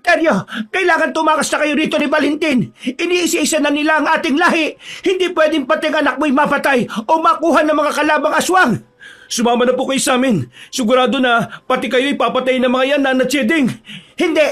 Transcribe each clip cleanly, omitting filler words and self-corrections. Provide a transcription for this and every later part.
Teryo, kailangan tumakas na kayo rito ni Valentin. Iniisa-isa na nila ang ating lahi. Hindi pwedeng pating anak mo'y mapatay o makuha ng mga kalabang aswang. Sumama na po kayo sa amin. Sigurado na pati kayo ipapatay ng mga yan, Nana Cheding. Hindi,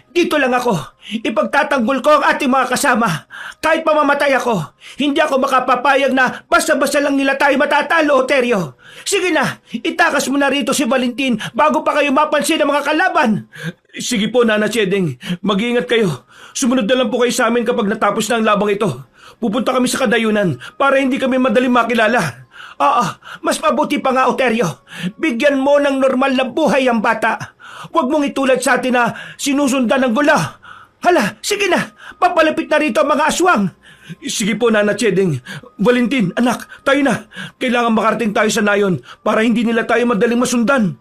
dito lang ako. Ipagtatanggol ko ang ating mga kasama. Kahit pamamatay ako, hindi ako makapapayag na basta-basta lang nila tayo matatalo, Teryo. Sige na, itakas mo na rito si Valentin bago pa kayo mapansin ng mga kalaban. Sige po, Nana Cheding. Mag-iingat kayo. Sumunod na lang po kayo sa amin kapag natapos na ang labang ito. Pupunta kami sa kadayunan para hindi kami madaling makilala. Oo, mas mabuti pa nga, Oterio. Bigyan mo ng normal na buhay ang bata. Huwag mong itulad sa atin na sinusundan ng gulo. Hala, sige na, papalapit na rito ang mga aswang. Sige po, Nana Cheding. Valentin, anak, tayo na. Kailangan makarating tayo sa nayon para hindi nila tayo madaling masundan.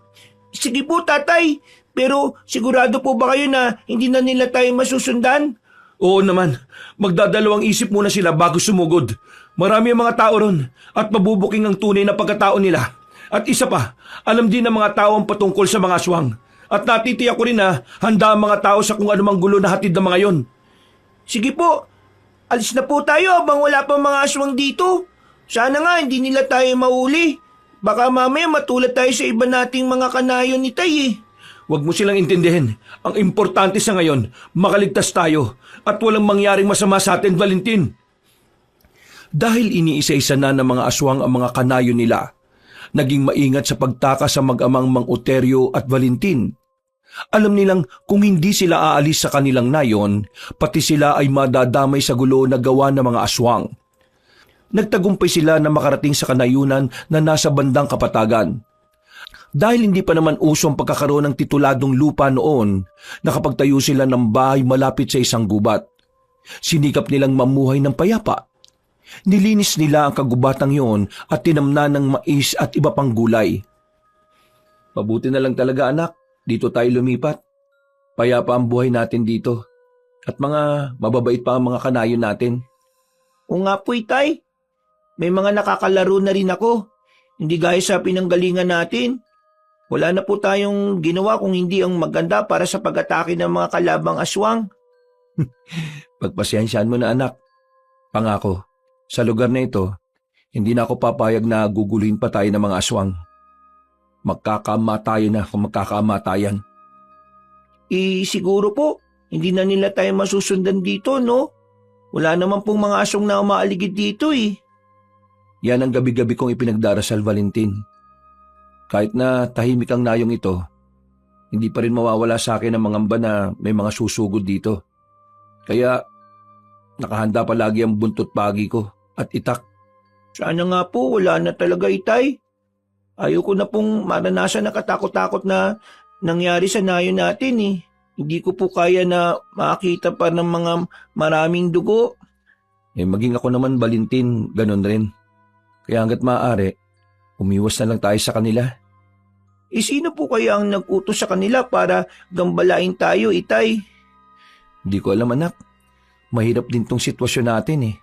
Sige po, tatay. Pero sigurado po ba kayo na hindi na nila tayo masusundan? Oo naman. Magdadalawang isip muna sila bago sumugod. Marami ang mga tao ron at mabubuking ang tunay na pagkatao nila. At isa pa, alam din ng mga tao ang patungkol sa mga aswang. At natitiyak ko rin na handa ang mga tao sa kung anumang gulo na hatid ng mga yon. Sige po, alis na po tayo habang wala pang mga aswang dito. Sana nga hindi nila tayo mauli. Baka mamaya matulad tayo sa iba nating mga kanayon ni Tay eh. Huwag mo silang intindihin. Ang importante sa ngayon, makaligtas tayo at walang mangyaring masama sa atin, Valentin. Dahil iniisa-isa na ng mga aswang ang mga kanayo nila, naging maingat sa pagtakas sa mag-amang Mang Oterio at Valentin. Alam nilang kung hindi sila aalis sa kanilang nayon, pati sila ay madadamay sa gulo na gawa ng mga aswang. Nagtagumpay sila na makarating sa kanayunan na nasa bandang kapatagan. Dahil hindi pa naman uso ang pagkakaroon ng tituladong lupa noon, nakapagtayo sila ng bahay malapit sa isang gubat. Sinikap nilang mamuhay ng payapa. Nilinis nila ang kagubatang yon at tinamnan ng mais at iba pang gulay. Mabuti na lang talaga, anak, dito tayo lumipat. Payapa ang buhay natin dito at mga mababait pa ang mga kanayo natin. O nga po, Tay. May mga nakakalaro na rin ako. Hindi gaya sa pinanggalingan natin. Wala na po tayong ginawa kung hindi ang maganda para sa pag-atake ng mga kalabang aswang. Pagpasensyaan mo na, anak. Pangako, sa lugar na ito, hindi na ako papayag na guguluhin pa tayo ng mga aswang. Magkakamatayan na kung magkakamatayan. Siguro po, hindi na nila tayo masusundan dito, no? Wala naman pong mga aswang na umaaligid dito eh. Yan ang gabi-gabi kong ipinagdarasal, Valentin. Kahit na tahimik ang nayong ito, hindi pa rin mawawala sa akin ang mangamba na may mga susugod dito. Kaya nakahanda palagi ang buntot pagi ko at itak. Sana nga po, wala na talaga, Itay. Ayoko na pong maranasan na katakot-takot na nangyari sa nayon natin eh. Hindi ko po kaya na makakita pa ng mga maraming dugo. Maging ako naman, Valentin, ganun rin. Kaya hanggat maaari, umiwas na lang tayo sa kanila. Sino po kaya ang nag-utos sa kanila para gambalain tayo, Itay? Hindi ko alam, anak. Mahirap din tong sitwasyon natin eh.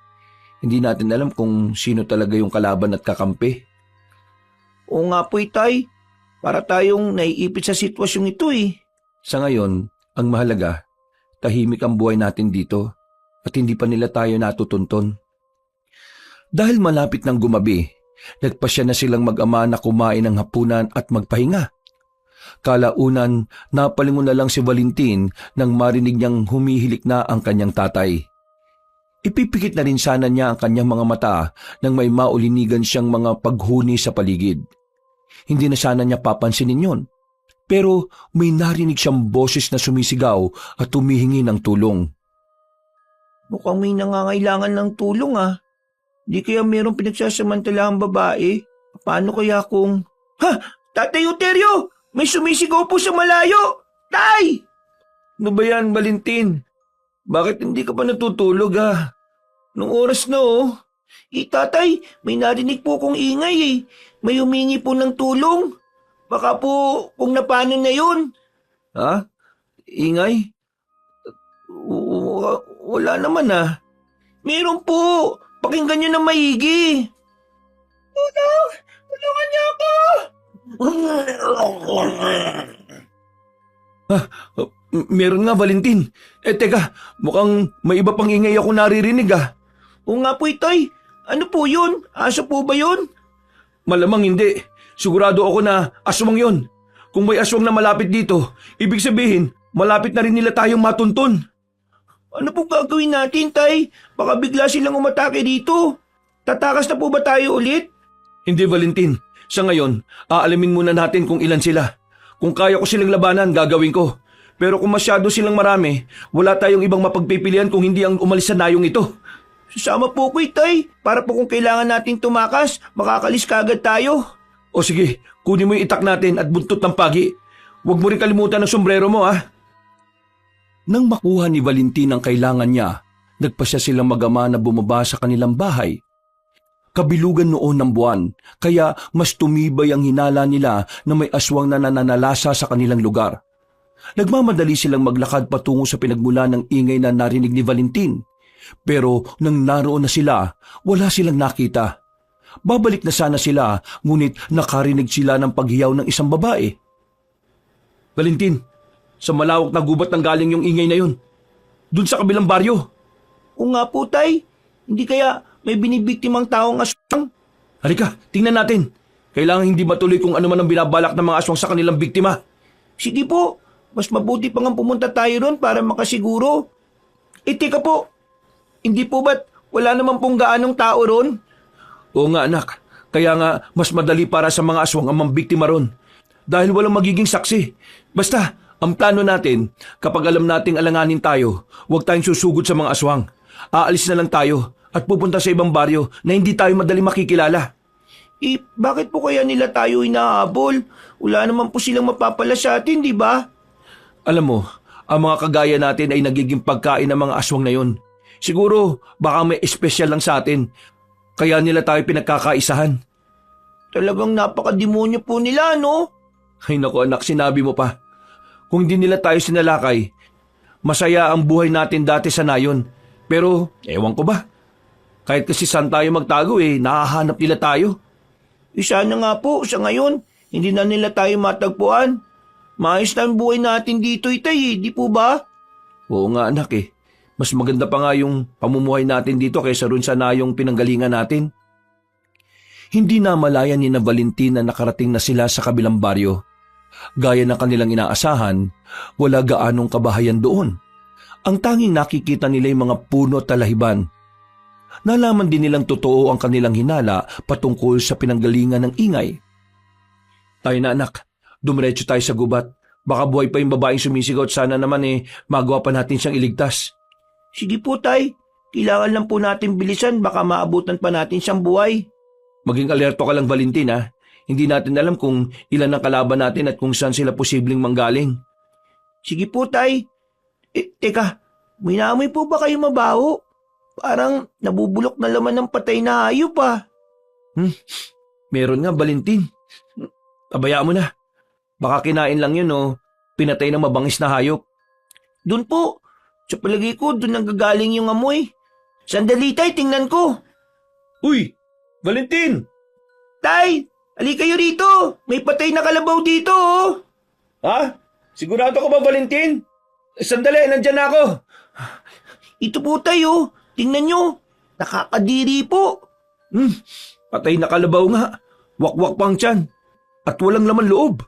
Hindi natin alam kung sino talaga yung kalaban at kakampi. Oo nga po, Itay. Para tayong naiipit sa sitwasyong ito eh. Sa ngayon, ang mahalaga, tahimik ang buhay natin dito at hindi pa nila tayo natutunton. Dahil malapit ng gumabi, nagpasya na silang mag-ama na kumain ng hapunan at magpahinga. Kalaunan, napalingon na lang si Valentin nang marinig niyang humihilik na ang kanyang tatay. Ipipikit na rin sana niya ang kanyang mga mata nang may maulinigan siyang mga paghuni sa paligid. Hindi na sana niya papansinin yon. Pero may narinig siyang boses na sumisigaw at humihingi ng tulong. Mukhang may nangangailangan ng tulong ah. Di kaya mayroong pinagsasamantalaang babae? Paano kaya kung... Ha! Tatay Oterio! May sumisigaw po sa malayo! Tay! Ano ba yan, Valentin? Bakit hindi ka pa natutulog ha? Nung oras na oh. Tatay, may narinig po kong ingay eh. May humingi po ng tulong. Baka po kung napano na yun. Ha? Ingay? Wala naman ah. Meron po. Pakinggan nyo na maigi. Tulong! Tulungan niyo ako! Meron nga, Valentin. Teka, mukhang may iba pang ingay ako naririnig ah. Oo nga po, Itay. Ano po yun? Aso po ba yun? Malamang hindi. Sigurado ako na aswang yon. Kung may aswang na malapit dito, ibig sabihin, malapit na rin nila tayong matuntun. Ano po gagawin natin, Tay? Baka bigla silang umatake dito. Tatakas na po ba tayo ulit? Hindi, Valentin. Sa ngayon, aalamin muna natin kung ilan sila. Kung kaya ko silang labanan, gagawin ko. Pero kung masyado silang marami, wala tayong ibang mapagpipilian kung hindi ang umalis sa nayong ito. Sasama po ko, Itay. Para po kung kailangan nating tumakas, makakalis kagad tayo. O sige, kunin mo yung itak natin at buntot ng pagi. Huwag mo rin kalimutan ang sombrero mo ah. Nang makuha ni Valentin ang kailangan niya, nagpasya silang mag-ama na bumaba sa kanilang bahay. Kabilugan noon ng buwan, kaya mas tumibay ang hinala nila na may aswang na nananalasa sa kanilang lugar. Nagmamadali silang maglakad patungo sa pinagmula ng ingay na narinig ni Valentin. Pero nang naroon na sila, wala silang nakita. Babalik na sana sila, ngunit nakarinig sila ng paghiyaw ng isang babae. Valentin, sa malawak na gubat nang galing yung ingay na yun. Doon sa kabilang baryo. Oo nga po, Tay. Hindi kaya may binibiktimang taong aswang? Halika, tingnan natin. Kailangan hindi matuloy kung ano man ang binabalak ng mga aswang sa kanilang biktima. Sige po. Mas mabuti pa nga pumunta tayo ron para makasiguro. Teka po. Hindi po ba't wala naman pong gaanong tao ron? Oo nga anak, kaya nga mas madali para sa mga aswang ang mambiktima ron. Dahil walang magiging saksi. Basta, ang plano natin, kapag alam nating alanganin tayo, huwag tayong susugod sa mga aswang. Aalis na lang tayo at pupunta sa ibang baryo na hindi tayo madali makikilala. Bakit po kaya nila tayo inahabol? Wala naman po silang mapapala sa atin, di ba? Alam mo, ang mga kagaya natin ay nagiging pagkain ng mga aswang na yon. Siguro, baka may espesyal lang sa atin. Kaya nila tayo pinagkakaisahan. Talagang napakademonyo po nila, no? Ay naku anak, sinabi mo pa. Kung hindi nila tayo sinalakay, masaya ang buhay natin dati sa nayon. Pero, ewan ko ba? Kahit kasi saan tayo magtago nahahanap nila tayo. Sana nga po, sa ngayon, hindi na nila tayo matagpuan. Maayos na ang buhay natin dito, Itay, di po ba? Oo nga anak Mas maganda pa nga yung pamumuhay natin dito kaysa ron sa nayong pinanggalingan natin. Hindi na malayan ni na Valentin na nakarating na sila sa kabilang baryo. Gaya ng kanilang inaasahan, wala gaanong kabahayan doon. Ang tanging nakikita nila yung mga puno at talahiban. Nalaman din nilang totoo ang kanilang hinala patungkol sa pinanggalingan ng ingay. Tayo na anak, dumiretso tayo sa gubat. Baka buhay pa yung babaeng sumisigaw at sana naman magawa pa natin siyang iligtas. Sige po, Tay. Kailangan lang po natin bilisan, baka maabutan pa natin siyang buhay. Maging alerto ka lang, Valentin ha. Hindi natin alam kung ilan ang kalaban natin at kung saan sila posibleng manggaling. Sige po, Tay. Teka, may naamoy po ba kayo mabaho? Parang nabubulok na laman ng patay na hayop pa. Meron nga, Valentin. Pabayaan mo na. Baka kinain lang yun pinatay ng mabangis na hayop. Doon po. Sa palagay ko, doon nanggagaling yung amoy. Sandali, Tay, tingnan ko. Uy! Valentin! Tay! Ali kayo rito! May patay na kalabaw dito, oh! Ha? Sigurado ka ba, Valentin? Sandali, nandyan na ako. Ito po, Tay, oh. Tingnan nyo. Nakakadiri po. Patay na kalabaw nga. Wakwak pang tiyan. At walang laman loob.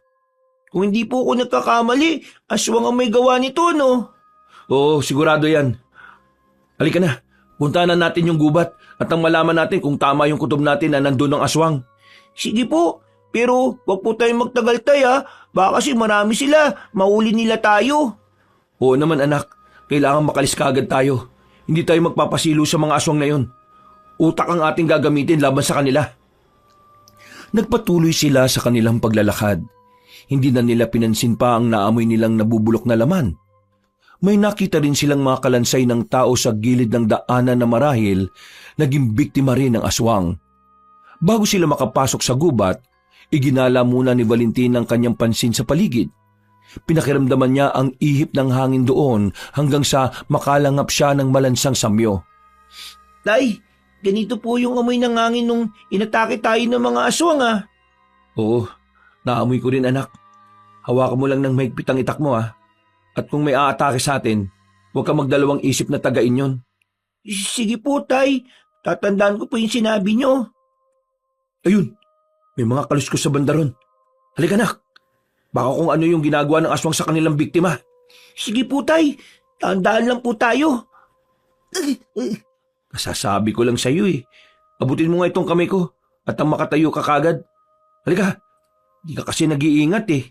Kung hindi po ako nagkakamali, aswang ang may gawa nito, no? Oo, sigurado yan. Halika na, puntahan na natin yung gubat at nang malaman natin kung tama yung kutob natin na nandun ang aswang. Sige po, pero wag po tayong magtagal, Tay, ha? Baka kasi marami sila, mahuli nila tayo. Oo naman anak, kailangan makalis kaagad tayo. Hindi tayo magpapasilo sa mga aswang na yun. Utak ang ating gagamitin laban sa kanila. Nagpatuloy sila sa kanilang paglalakad. Hindi na nila pinansin pa ang naamoy nilang nabubulok na laman. May nakita rin silang mga kalansay ng tao sa gilid ng daanan na marahil naging biktima rin ng aswang. Bago sila makapasok sa gubat, iginala muna ni Valentin ang kanyang pansin sa paligid. Pinakiramdaman niya ang ihip ng hangin doon hanggang sa makalangap siya ng malansang samyo. Tay, ganito po yung amoy ng hangin nung inatake tayo ng mga aswang, ha? Oo, naamoy ko rin anak. Hawakan mo lang ng mahigpit ang itak mo. At kung may aatake sa atin, huwag kang magdalawang isip na tagain yon. Sige po, Tay. Tatandaan ko po yung sinabi nyo. Ayun, may mga kaluskos sa banda ron. Halika nak, baka kung ano yung ginagawa ng aswang sa kanilang biktima. Sige po, Tay. Tandaan lang po tayo. Nasasabi ko lang sa iyo eh. Abutin mo nga itong kamay ko at ang makatayo ka kagad. Halika, di ka kasi nag-iingat eh.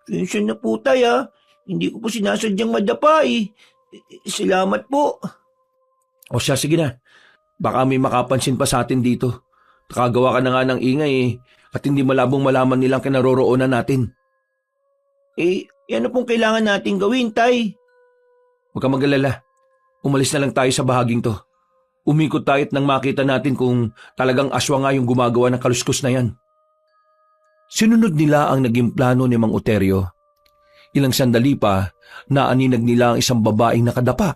Pensyon na po, Tay, ha. Hindi ko po sinasadyang madapa eh. Salamat po. O siya, sige na. Baka may makapansin pa sa atin dito. Nakagawa ka na nga ng ingay eh. At hindi malabong malaman nilang kinaroroonan natin. Yan na pong kailangan nating gawin, Tay. Huwag kang mag-alala. Umalis na lang tayo sa bahaging to. Umikot tayo at nang makita natin kung talagang aswang nga yung gumagawa ng kaluskos na yan. Sinunod nila ang naging plano ni Mang Oterio. Ilang sandali pa, naaninag nila ang isang babaeng nakadapa.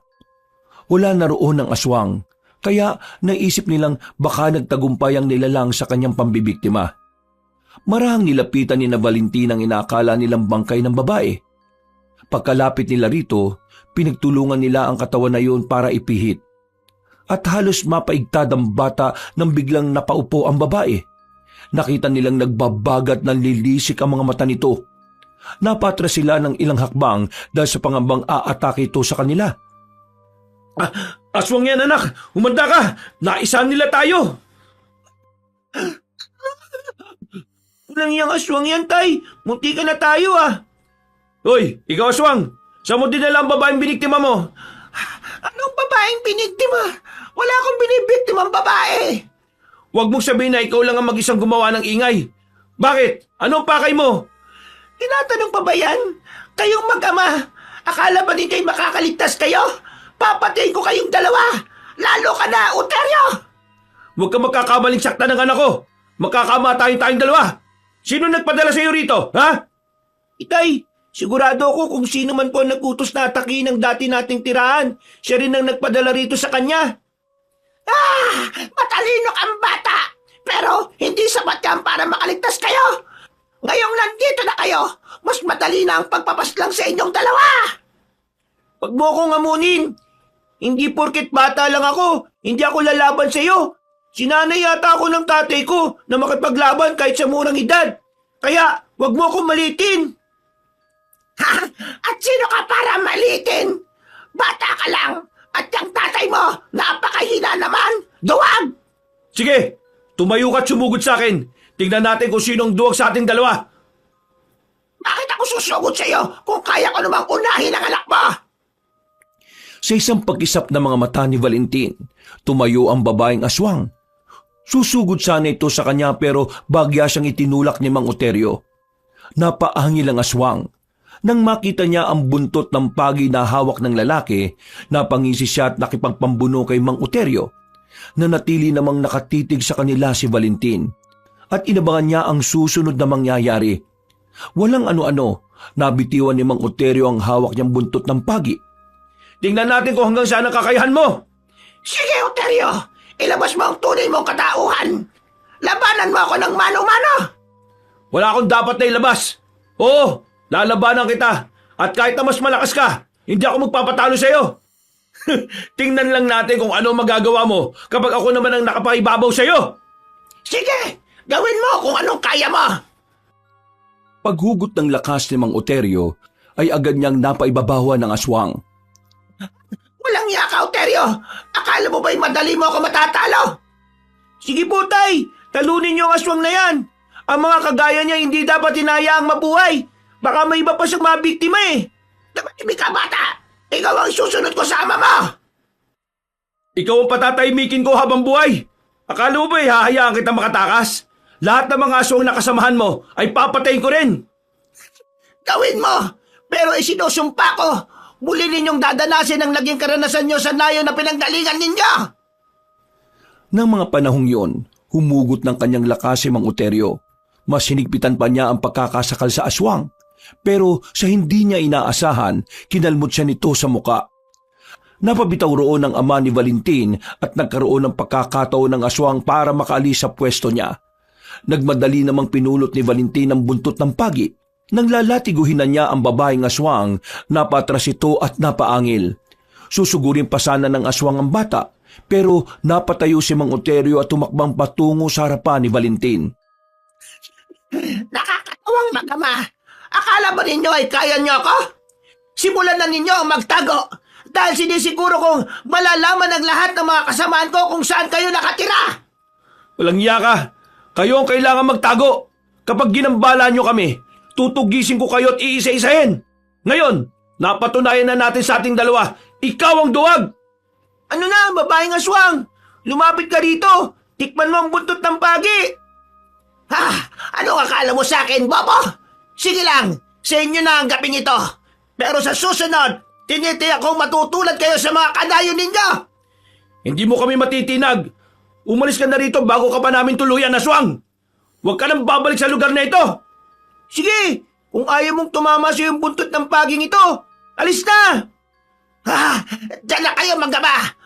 Wala na roon ang aswang, kaya naisip nilang baka nagtagumpay ang nilalang sa kanyang pambibiktima. Marahang nilapitan ni na Valentin ang inakala nilang bangkay ng babae. Pagkalapit nila rito, pinagtulungan nila ang katawan na yun para ipihit. At halos mapaigtad ang bata nang biglang napaupo ang babae. Nakita nilang nagbabagat ng lilisik ang mga mata nito. Napatras sila ng ilang hakbang dahil sa pangambang aatake ito sa kanila. Aswang yan, anak! Humanda ka! Naisahan nila tayo! Walang yang aswang yan, Tay. Munti ka na tayo, ah. Hoy, ikaw aswang! Saan mo dinala ang babaeng biniktima mo? Anong babaeng biniktima? Wala akong binibiktimang babae. Huwag mong sabihin na ikaw lang ang mag-isang gumawa ng ingay. Bakit? Anong pakay mo? Tinatanong pa ba yan? Kayong mag-ama, akala ba ninyo'y makakaligtas kayo? Papatayin ko kayong dalawa! Lalo ka na, Oterio! Huwag kang magkakamaling sakta ng anak ko! Magkakamatayin tayong dalawa! Sino nagpadala sa iyo rito, ha? Itay, sigurado ako kung sino man po ang nag-utos na atakihin ng dati nating tirahan. Siya rin ang nagpadala rito sa kanya. Matalino kang bata! Pero hindi sapat yan para makaligtas kayo! Ngayong nandito na kayo, mas madali na ang pagpapaslang sa inyong dalawa! Huwag mo akong amunin! Hindi porket bata lang ako, hindi ako lalaban sa iyo. Sinanay yata ako ng tatay ko na makipaglaban kahit sa murang edad. Kaya, huwag mo akong malitin. At sino ka para malitin? Bata ka lang, at yung tatay mo, napakahina naman. Duwag! Sige, tumayo ka at sumugod sa akin. Tingnan natin kung sino ang duwag sa ating dalawa. Bakit ako susugod sa iyo kung kaya ko namang unahin ang anak mo? Sa isang pag-isap ng mga mata ni Valentin, tumayo ang babaeng aswang. Susugod sana ito sa kanya pero bagya siyang itinulak ni Mang Oterio. Napaangil ang aswang. Nang makita niya ang buntot ng pagi na hawak ng lalaki, napangisi siya at nakipagpambuno kay Mang Oterio. Nanatili namang nakatitig sa kanila si Valentin. At inabangan niya ang susunod na mangyayari. Walang ano-ano, nabitiwan ni Mang Oterio ang hawak niyang buntot ng pagi. Tingnan natin kung hanggang saan ang kakayahan mo. Sige, Oterio! Ilabas mo ang tunay mong katauhan. Labanan mo ako ng mano-mano. Wala akong dapat na ilabas. Oo, lalabanan kita. At kahit na mas malakas ka, hindi ako magpapatalo sa iyo. Tingnan lang natin kung ano magagawa mo kapag ako naman ang nakapakibabaw sa iyo. Sige, gawin mo kung anong kaya mo. Paghugot ng lakas ni Mang Oterio ay agad niyang napaibabawan ng aswang. Walang iya ka, Oterio! Akala mo ba'y madali mo ako matatalo? Sige po, Tay! Talunin niyo ang aswang na yan! Ang mga kagaya niya hindi dapat hinayaang mabuhay! Baka may iba pa siyang mabiktima eh! Dapat ibig ka, bata! Ikaw ang susunod ko sa ama mo! Ikaw ang patatahimikin ko habang buhay! Akala mo ba'y hahayaan kita makatakas? Lahat ng mga aswang na kasamahan mo ay papatayin ko rin! Gawin mo! Pero isinusumpa ko! Muli ninyong dadanasin ang naging karanasan nyo sa nayo na pinanggalingan ninyo! Nang mga panahong yon, humugot ng kanyang lakas si Mang Oterio. Mas hinigpitan pa niya ang pagkakasakal sa aswang. Pero sa hindi niya inaasahan, kinalmot siya nito sa muka. Napabitaw roon ang ama ni Valentin at nagkaroon ng pagkakataon ng aswang para makaalis sa pwesto niya. Nagmadali namang pinulot ni Valentin ang buntot ng pagi. Nang lalatiguhin na niya ang babaeng aswang, napatras ito at napaangil. Susugurin pa sana ng aswang ang bata, pero napatayo si Mang Oterio at tumakbang patungo sa harapan ni Valentin. Nakakatawang magama. Akala ba ninyo ay kaya niyo ako? Simulan na ninyo ang magtago dahil sinisiguro kong malalaman ng lahat ng mga kasamaan ko kung saan kayo nakatira. Walang iya ka! Kayo ang kailangan magtago! Kapag ginambala niyo kami, tutugisin ko kayo at iisa-isahin! Ngayon, napatunayan na natin sa ating dalawa, ikaw ang duwag! Ano na, babaeng aswang? Lumapit ka rito! Tikman mo ang buntot ng pagi! Ha? Ano akala mo sa akin, Bobo? Sige lang, sa inyo na ang gaping ito. Pero sa susunod, tinitiyak kong matutulad kayo sa mga kadayo ninyo! Hindi mo kami matitinag! Umalis ka na rito bago ka pa namin tuluyan, aswang! Huwag ka nang babalik sa lugar na ito! Sige, kung ayaw mong tumama sa yung buntot ng paging ito, alis na! Ha? Diyan na kayo, manggaba!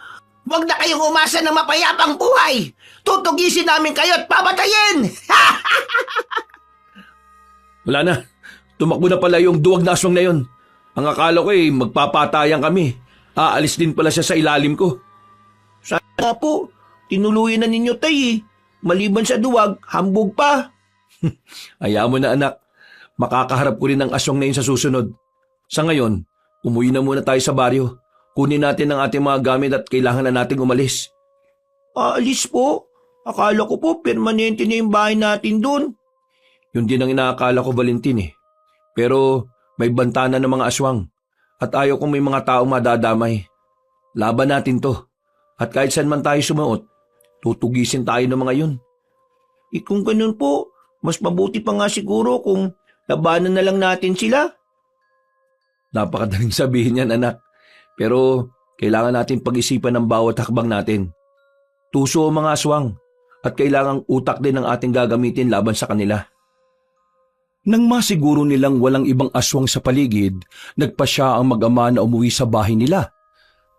Huwag na kayong umasa ng mapayapang buhay! Tutugisin namin kayo at papatayin! Wala na. Tumakbo na pala yung duwag na aswang na yon. Ang akala ko magpapatayan kami. Aalis din pala siya sa ilalim ko. Sana po, tinuluyan na ninyo tay. Maliban sa duwag, hambog pa. Hayaan mo na anak. Makakaharap ko rin ang aswang na yun sa susunod. Sa ngayon, umuwi na muna tayo sa baryo. Kunin natin ang ating mga gamit at kailangan na nating umalis. Aalis po? Akala ko po permanente na yung bahay natin doon. Yun din ang inaakala ko, Valentin Pero may banta na ng mga aswang at ayaw kong may mga taong madadamay. Laban natin to. At kahit saan man tayo sumuot, tutugisin tayo ng mga yun. Kung ganun po, mas mabuti pa nga siguro kung labanan na lang natin sila. Napakadaling sabihin yan, anak. Pero kailangan natin pag-isipan ng bawat hakbang natin. Tuso ang mga aswang at kailangang utak din ang ating gagamitin laban sa kanila. Nang masiguro nilang walang ibang aswang sa paligid, nagpasya ang mag-ama na umuwi sa bahay nila.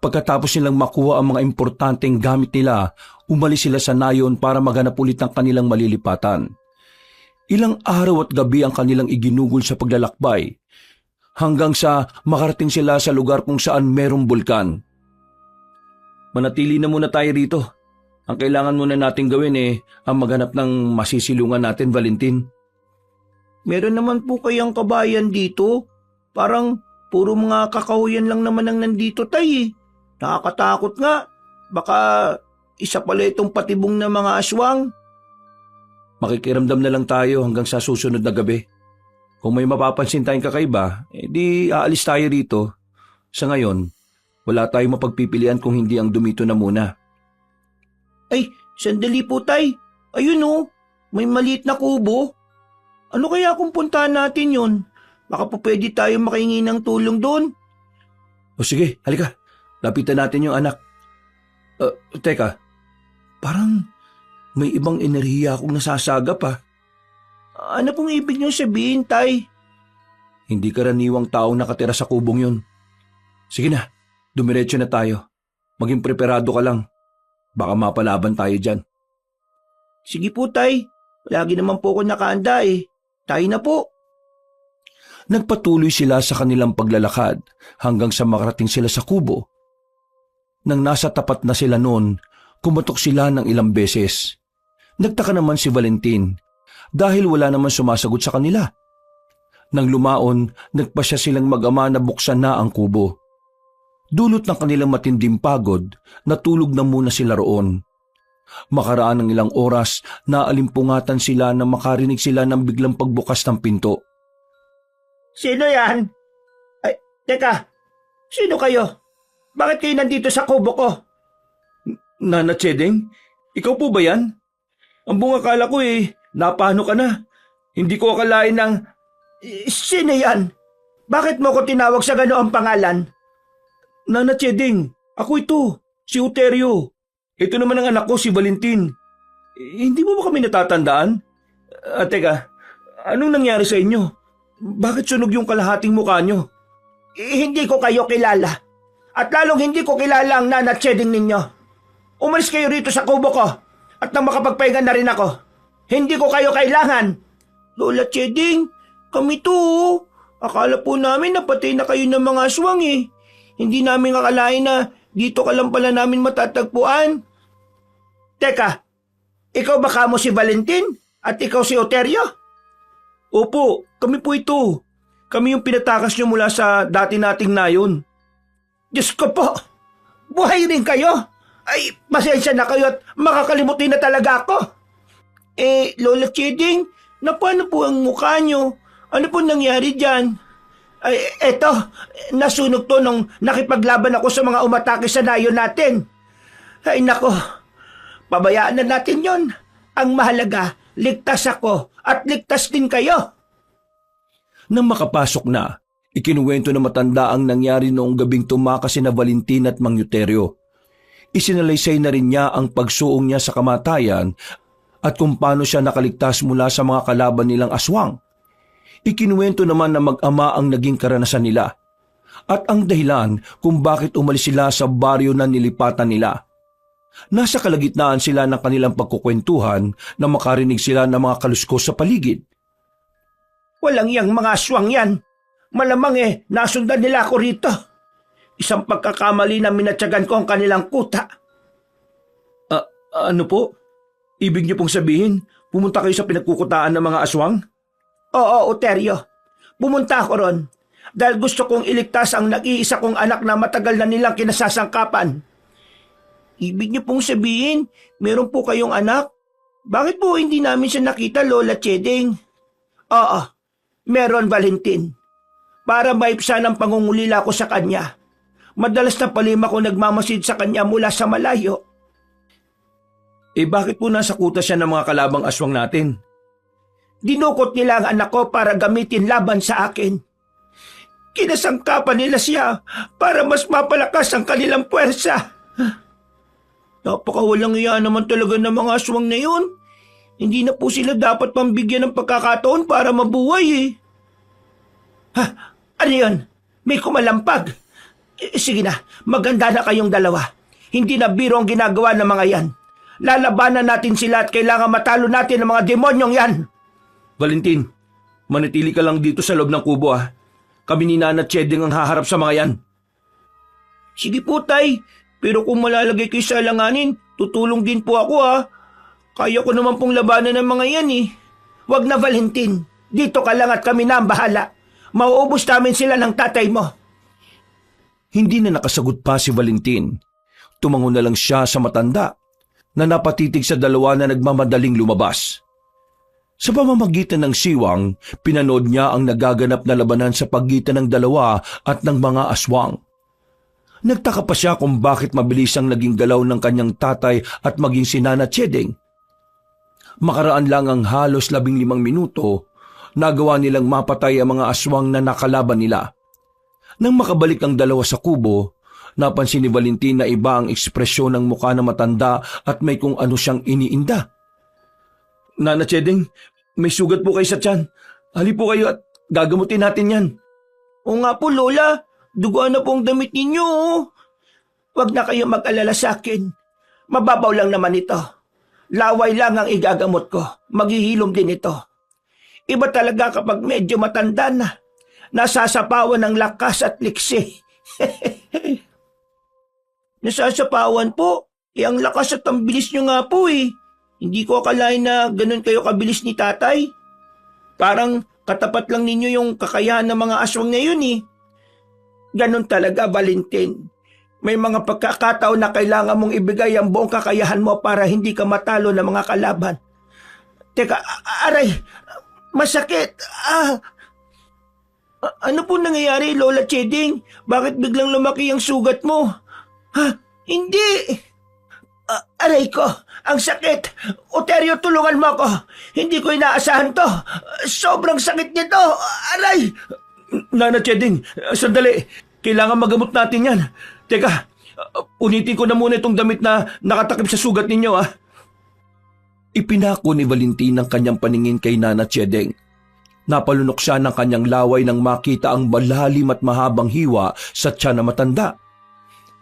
Pagkatapos nilang makuha ang mga importanteng gamit nila, umalis sila sa nayon para maghanap ulit ng kanilang malilipatan. Ilang araw at gabi ang kanilang iginugol sa paglalakbay, hanggang sa makarating sila sa lugar kung saan merong bulkan. Manatili na muna tayo rito. Ang kailangan muna natin gawin ang maghanap ng masisilungan natin, Valentin. Meron naman po kayang kabayan dito. Parang puro mga kakahuyan lang naman ang nandito tay. Nakakatakot nga. Baka isa pala itong patibong na mga aswang. Makikiramdam na lang tayo hanggang sa susunod na gabi. Kung may mapapansin tayong kakaiba, di aalis tayo rito. Sa ngayon, wala tayong mapagpipilian kung hindi ang dumito na muna. Ay, sandali po tay. Ayun may maliit na kubo. Ano kaya kung puntahan natin yun? Baka po pwede tayo makahingi ng tulong doon. O sige, halika. Lapitan natin yung anak. Teka, parang may ibang enerhiya akong nasasagap Ano pong ibig niyo sabihin, tay? Hindi karaniwang taong nakatira sa kubong yun. Sige na, dumiretso na tayo. Maging preparado ka lang. Baka mapalaban tayo dyan. Sige po, tay. Lagi naman po ako nakaanda Tayo na po. Nagpatuloy sila sa kanilang paglalakad hanggang sa makarating sila sa kubo. Nang nasa tapat na sila noon, kumatok sila ng ilang beses. Nagtaka naman si Valentin dahil wala naman sumasagot sa kanila. Nang lumaon, nagpasya silang mag-ama na buksan na ang kubo. Dulot ng kanilang matinding pagod, natulog na muna sila roon. Makaraan ng ilang oras, naalimpungatan sila na makarinig sila ng biglang pagbukas ng pinto. Sino yan? Ay, teka. Sino kayo? Bakit kayo nandito sa kubo ko? Nana Chedeng, ikaw po ba yan? Ang bunga kala ko napano ka na. Hindi ko akalain ng... Sino yan? Bakit mo ko tinawag sa ganoong pangalan? Nana Chedeng, ako ito, si Oterio. Ito naman ang anak ko, si Valentin. Hindi mo ba kami natatandaan? Teka, anong nangyari sa inyo? Bakit sunog yung kalahating mukha nyo? Hindi ko kayo kilala. At lalong hindi ko kilala ang Nana Cheding ninyo. Umalis kayo rito sa kubo ko at nang makapagpahinga na rin ako. Hindi ko kayo kailangan. Lola Cheding, Kami to, oh. Akala po namin napatay na kayo ng mga aswang eh. Hindi namin akalain na dito ka lang pala namin matatagpuan. Teka, ikaw ba kamo si Valentin at ikaw si Oterio? Opo, kami po ito. Kami yung pinatakas nyo mula sa dati nating nayon. Diyos ko po, buhay rin kayo. Ay, pasensya na kayo at makakalimutin na talaga ako. Lola Cheding, na paano po ang mukha nyo? Ano po nangyari dyan? Ay, eto, nasunog to nung nakipaglaban ako sa mga umatake sa nayon natin. Ay nako, pabayaan na natin yon. Ang mahalaga, ligtas ako at ligtas din kayo. Nang makapasok na, ikinuwento na matanda ang nangyari noong gabing tumakas sina Valentin at Mang Euterio. Isinalaysay na rin niya ang pagsuong niya sa kamatayan at kung paano siya nakaligtas mula sa mga kalaban nilang aswang. Ikinuwento naman na mag-ama ang naging karanasan nila at ang dahilan kung bakit umalis sila sa baryo na nilipatan nila. Nasa kalagitnaan sila ng kanilang pagkukwentuhan na makarinig sila ng mga kaluskos sa paligid. Walang yang mga aswang yan. Malamang nasundan nila ako rito. Isang pagkakamali na minatyagan ko ang kanilang kuta. Ano po? Ibig niyo pong sabihin, pumunta kayo sa pinagkukutaan ng mga aswang? Oo, Oterio. Pumunta ako ron dahil gusto kong iligtas ang nag-iisa kong anak na matagal na nilang kinasasangkapan. Ibig niyo pong sabihin, meron po kayong anak? Bakit po hindi namin siya nakita, Lola Cheding? Oo, meron, Valentin. Para maipsan ang pangungulila ko sa kanya. Madalas na palima ko nagmamasid sa kanya mula sa malayo. Bakit po nasa kuta siya ng mga kalabang aswang natin? Dinukot nila ang anak ko para gamitin laban sa akin. Kinasangkapan nila siya para mas mapalakas ang kanilang puwersa. Napakawalang iya naman talaga ng mga aswang na yun. Hindi na po sila dapat pambigyan ng pagkakataon para mabuhay eh. Ano yun? May kumalampag. Sige na, maganda na kayong dalawa. Hindi na biro ang ginagawa ng mga yan. Lalabanan natin sila at kailangan matalo natin ang mga demonyong yan. Valentin, manatili ka lang dito sa loob ng kubo ah. Kami ni Nana Cheding ang haharap sa mga yan. Sige po, Tay. Pero kung malalagay kayo sa alanganin, tutulong din po ako ha. Kaya ko naman pong labanan ng mga yan eh. Wag na, Valentin. Dito ka lang at kami na ang bahala. Mauubos namin sila ng tatay mo. Hindi na nakasagot pa si Valentin. Tumango na lang siya sa matanda na napatitig sa dalawa na nagmamadaling lumabas. Sa pamamagitan ng siwang, pinanood niya ang nagaganap na labanan sa pagitan ng dalawa at ng mga aswang. Nagtaka pa siya kung bakit mabilis ang naging galaw ng kanyang tatay at maging si Nana Cheding. Makaraan lang ang halos 15 minuto, nagawa nilang mapatay ang mga aswang na nakalaban nila. Nang makabalik ang dalawa sa kubo, napansin ni Valentin na iba ang ekspresyon ng mukha ng matanda at may kung ano siyang iniinda. Nana Cheding, may sugat po kayo sa tiyan. Hali po kayo at gagamutin natin yan. O nga po, Lola. Duguan na pong damit ninyo. Huwag na kayo mag-alala sa akin. Mababaw lang naman ito. Laway lang ang igagamot ko. Maghihilom din ito. Iba talaga kapag medyo matanda na. Nasasapawan ng lakas at liksi. Nasasapawan po? Ang lakas at ang bilis nyo nga po eh. Hindi ko akalain na ganun kayo kabilis ni tatay. Parang katapat lang ninyo yung kakayahan ng mga aswang na yun eh. Ganun talaga, Valentin. May mga pagkakataon na kailangan mong ibigay ang buong kakayahan mo para hindi ka matalo ng mga kalaban. Teka, aray, masakit. Ano po nangyayari, Lola Cheding? Bakit biglang lumaki ang sugat mo? Hindi. Aray ko, ang sakit. Oterio, tulungan mo ako. Hindi ko inaasahan to. Sobrang sakit nito. Aray! Nana Cheding, sandali. Kailangan magamot natin yan. Teka, unitin ko na muna itong damit na nakatakip sa sugat ninyo ah. Ipinako ni Valentin ang kanyang paningin kay Nana Cheding. Napalunok siya ng kanyang laway nang makita ang malalim at mahabang hiwa sa tiyan na matanda.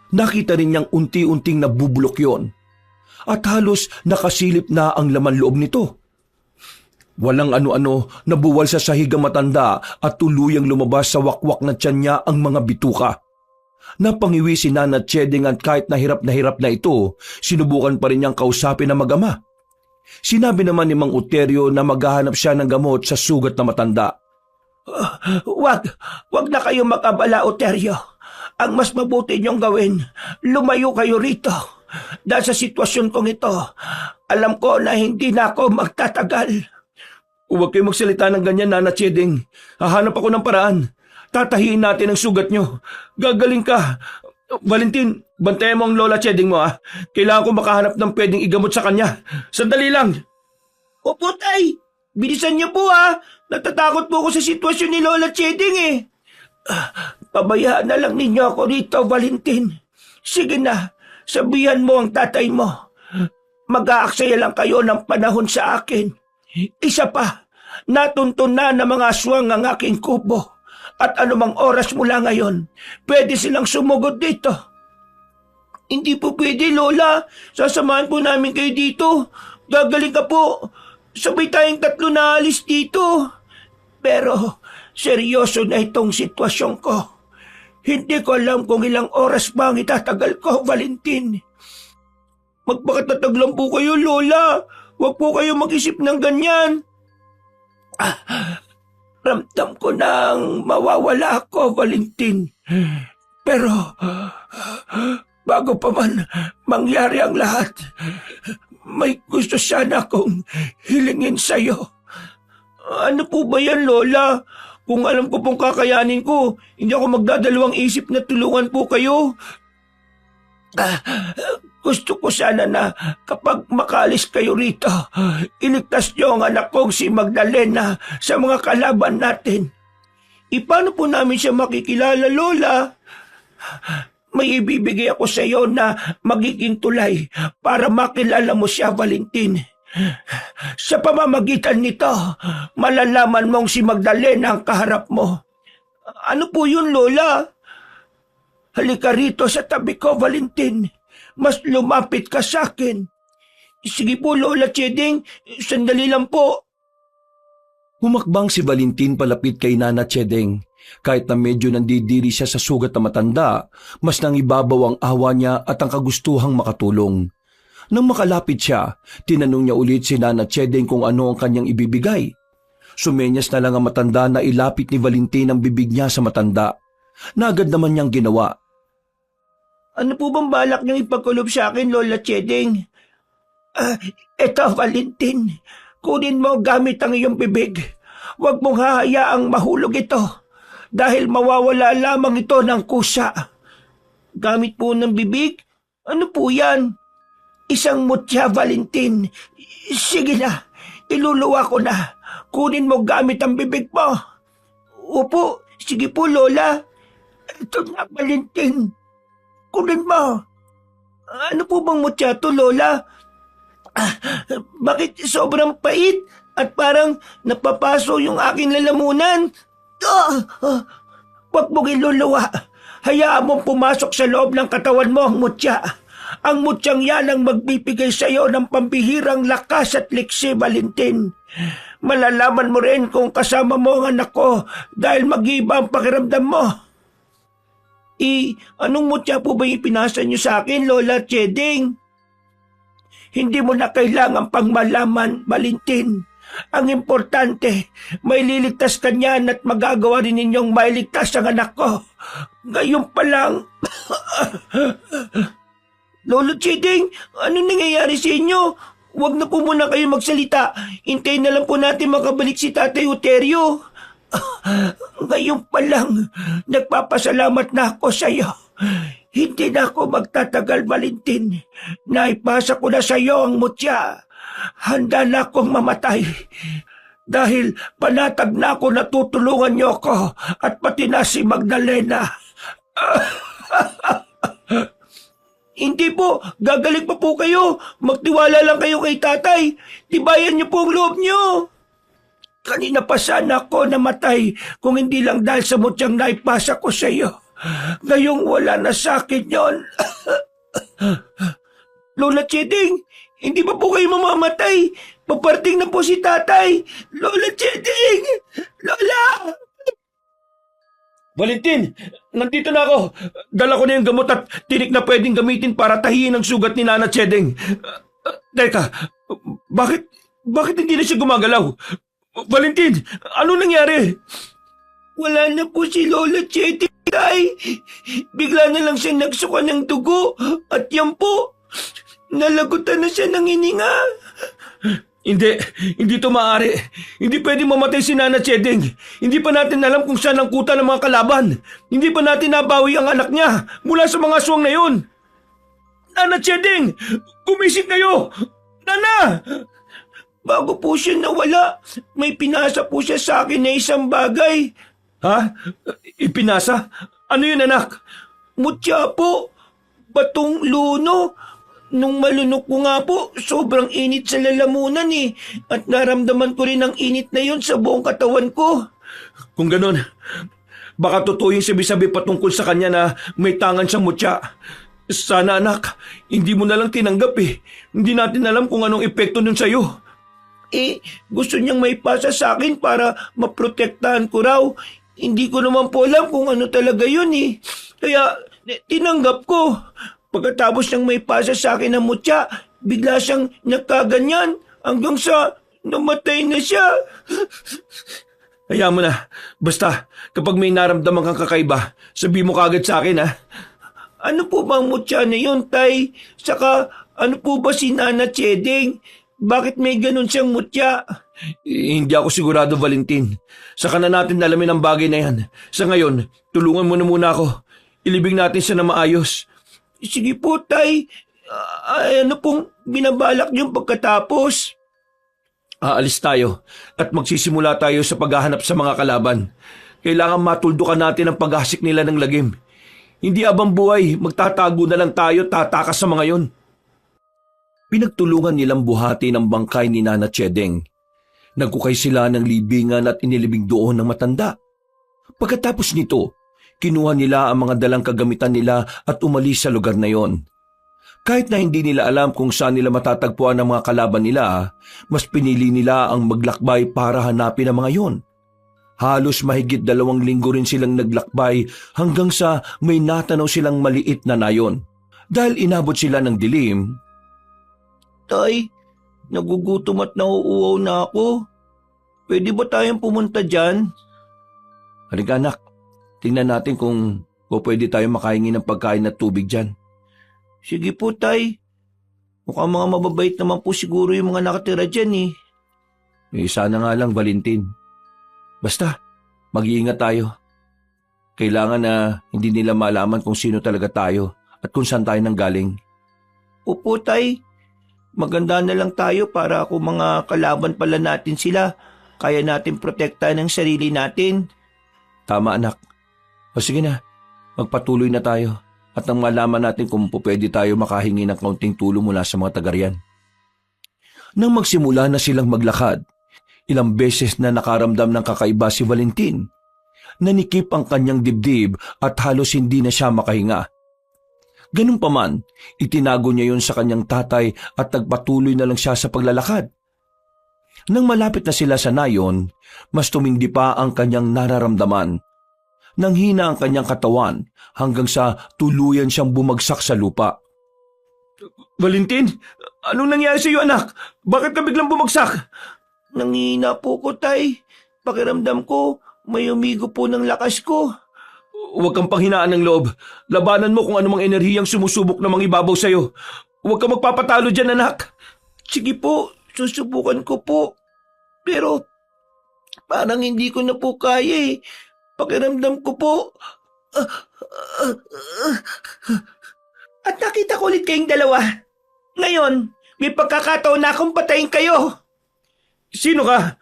Nakita rin niyang unti-unting nabubulok yon at halos nakasilip na ang laman loob nito. Walang ano-ano, nabuwal sa sahig ang matanda at tuluyang lumabas sa wakwak na tiyan niya ang mga bituka. Napangiwi si Nana Cheding at kahit na hirap na ito, sinubukan pa rin niyang kausapin ang mag-ama. Sinabi naman ni Mang Uterio na maghahanap siya ng gamot sa sugat na matanda. Wag na kayo mag-abala, Uterio. Ang mas mabuti niyong gawin, lumayo kayo rito. Dahil sa sitwasyon kong ito, alam ko na hindi na ako magtatagal. Huwag kayo magsalita ng ganyan, Nana Cheding. Hahanap ako ng paraan. Tatahiin natin ang sugat niyo. Gagaling ka. Valentin, bantayan mo ang Lola Cheding mo, ah. Kailangan ko makahanap ng pwedeng igamot sa kanya. Sandali lang. Opo, tay. Bilisan niyo po, ha. Natatakot po ako sa sitwasyon ni Lola Cheding, eh. Pabayaan na lang ninyo ako rito, Valentin. Sige na, sabihan mo ang tatay mo. Mag-aaksaya lang kayo ng panahon sa akin. Isa pa, natuntun na ng mga aswang ang aking kubo. At anumang oras mula ngayon, pwede silang sumugod dito. Hindi po pwede, Lola. Sasamahan po namin kayo dito. Gagaling ka po. Sabay tayong 3 na alis dito. Pero seryoso na itong sitwasyon ko. Hindi ko alam kung ilang oras ba ang itatagal ko, Valentin. Magpakatatag lang po kayo, Lola. Huwag po kayo mag-isip ng ganyan. Ramdam ko nang mawawala ako, Valentin. Pero bago pa man mangyari ang lahat, may gusto sana akong hilingin sa'yo. Ano po ba yan, Lola? Kung alam ko pong kakayanin ko, hindi ako magdadalawang isip na tulungan po kayo. Gusto ko sana na kapag makalis kayo rito, iligtas niyo ang anak kong si Magdalena sa mga kalaban natin. Paano po namin siya makikilala, Lola? May ibibigay ako sa iyo na magiging tulay para makilala mo siya, Valentin. Sa pamamagitan nito, malalaman mong si Magdalena ang kaharap mo. Ano po yun, Lola? Halika rito sa tabi ko, Valentin. Mas lumapit ka sa akin. Sige po, Lola Cheding. Sandali lang po. Humakbang si Valentin palapit kay Nana Cheding. Kahit na medyo nandidiri siya sa sugat na matanda, mas nangibabaw ang awa niya at ang kagustuhang makatulong. Nang makalapit siya, tinanong niya ulit si Nana Cheding kung ano ang kanyang ibibigay. Sumenyas na lang ang matanda na ilapit ni Valentin ang bibig niya sa matanda. Naagad naman niyang ginawa. Ano po bang balak niyong ipagkulob sa akin, Lola Cheding? Eto, Valentin. Kunin mo gamit ang iyong bibig. Huwag mong hahayaang mahulog ito. Dahil mawawala lamang ito ng kusa. Gamit po ng bibig? Ano po yan? Isang mutya, Valentin. Sige na, iluluwa ko na. Kunin mo gamit ang bibig mo. Opo, sige po, Lola. Ito na, Valentin. Kunin mo. Ano po bang mutya to, Lola? Bakit sobrang pait at parang napapaso yung aking lalamunan? Huwag mong iluluwa. Hayaan mong pumasok sa loob ng katawan mo ang mutya. Ang mutyang yan ang magbibigay sa iyo ng pambihirang lakas at liksi, Valentin. Malalaman mo rin kung kasama mo ang anak ko dahil mag-iba ang pakiramdam mo. Anong mutya po ba ipinasa niyo sa akin, Lola Cheding? Hindi mo na kailangan pang malaman, Valentin. Ang importante, may liligtas ka niyan at magagawa rin ninyong mailigtas ang anak ko. Ngayon pa lang. Lola Cheding, ano nangyayari sa inyo? Huwag na po muna kayo magsalita. Hintayin na lang po natin makabalik si Tatay Uterio. Ngayon pa lang, nagpapasalamat na ako sa iyo. Hindi na ako magtatagal, Valentin. Naipasa ko na sa iyo ang mutya. Handa na akong mamatay. Dahil panatag na ako na tutulungan niyo ako at pati na si Magdalena. Hindi po, gagaling pa po kayo. Magtiwala lang kayo kay tatay. Tibayan niyo po ang loob niyo. Kanina pa sana ako namatay kung hindi lang dahil sa mutyang naipasa ko sa iyo. Ngayong wala na sa akin yon. Lola Cheding, Hindi pa po kayo mamamatay. Paparting na po si tatay. Lola Cheding! Lola! Valentin, nandito na ako. Dala ko na yung gamot at tinik na pwedeng gamitin para tahiin ang sugat ni Nana Chedeng. Teka, bakit hindi na siya gumagalaw? Valentin, ano nangyari? Wala na po si Lola Cheding, tay. Bigla na lang siya nagsuka ng dugo. At yan po, nalagutan na siya ng hininga. Hindi to maaari. Hindi pwedeng mamatay si Nana Chedeng. Hindi pa natin alam kung saan ang kuta ng mga kalaban. Hindi pa natin nabawi ang anak niya mula sa mga aswang na yun. Nana Chedeng, gumising kayo! Nana! Bago po siya nawala, may pinasa po siya sa akin na isang bagay. Ha? Ipinasa? Ano yun, anak? Mutya po, batong luno. Nung malunok ko nga po, sobrang init sa lalamunan eh. At naramdaman ko rin ang init na yun sa buong katawan ko. Kung ganun, baka totoo yung sabi-sabi patungkol sa kanya na may tangan siyang mutya. Sana anak, hindi mo na lang tinanggap eh. Hindi natin alam kung anong epekto nun sa'yo. Gusto niyang may pasa sa akin para maprotektahan ko raw. Hindi ko naman po alam kung ano talaga yun eh. Kaya tinanggap ko. Pagkatapos niyang may pasa sa akin ng mutya, bigla siyang nagkaganyan hanggang sa namatay na siya. Hayaan mo na. Basta, kapag may naramdaman kang kakaiba, sabi mo kagad sa akin ha. Ano po bang mutya na yun, tay? Saka, ano po ba si Nana Chedeng? Bakit may ganun siyang mutya? Hindi ako sigurado, Valentin. Saka na natin alamin ang bagay na yan. Sa ngayon, tulungan mo na muna ako. Ilibing natin siya na maayos. Sige po, tay. Ano pong binabalak niyong pagkatapos? Aalis tayo at magsisimula tayo sa paghahanap sa mga kalaban. Kailangan matuldukan natin ang paghasik nila ng lagim. Hindi abang buhay, magtatago na lang tayo, tatakas sa mga yon. Pinagtulungan nilang buhati ng bangkay ni Nana Chedeng. Nagkukay sila ng libingan at inilibing doon ng matanda. Pagkatapos nito, kinuha nila ang mga dalang kagamitan nila at umalis sa lugar na yon. Kahit na hindi nila alam kung saan nila matatagpuan ang mga kalaban nila, mas pinili nila ang maglakbay para hanapin ang mga yon. Halos mahigit 2 linggo rin silang naglakbay hanggang sa may natanaw silang maliit na nayon. Dahil inabot sila ng dilim, Tay, nagugutom at nauuhaw na ako. Pwede ba tayong pumunta dyan? halika anak, tingnan natin kung pwede tayo makahingi ng pagkain at tubig dyan. Sige po, tay. Mukhang mga mababait naman po siguro yung mga nakatira dyan eh. Sana nga lang, Valentin. Basta, mag-iingat tayo. Kailangan na hindi nila malaman kung sino talaga tayo at kung saan tayo nanggaling. Opo, tay. Maganda na lang tayo para kung mga kalaban pala natin sila, kaya natin protektahan ang sarili natin. Tama anak. O sige na, magpatuloy na tayo at nang malaman natin kung pwede tayo makahingi ng kaunting tulong mula sa mga taga-riyan. Nang magsimula na silang maglakad, ilang beses na nakaramdam ng kakaiba si Valentin. Nanikip ang kanyang dibdib at halos hindi na siya makahinga. Ganun pa man, itinago niya yon sa kanyang tatay at nagpatuloy na lang siya sa paglalakad. Nang malapit na sila sa nayon, mas tumindi pa ang kanyang nararamdaman. Nanghina ang kanyang katawan hanggang sa tuluyan siyang bumagsak sa lupa. Valentin, anong nangyari sa iyo anak? Bakit ka biglang bumagsak? Nanghina po ko, tay. Pakiramdam ko, may umigo po ng lakas ko. Huwag kang panghinaan ng loob. Labanan mo kung anumang enerhiyang sumusubok na mangibabaw sa iyo. Huwag kang magpapatalo dyan, anak. Sige po, susubukan ko po. Pero parang hindi ko na po kaya eh. Pakiramdam ko po. At nakita ko ulit kayong dalawa. Ngayon, may pagkakataon na akong patayin kayo. Sino ka?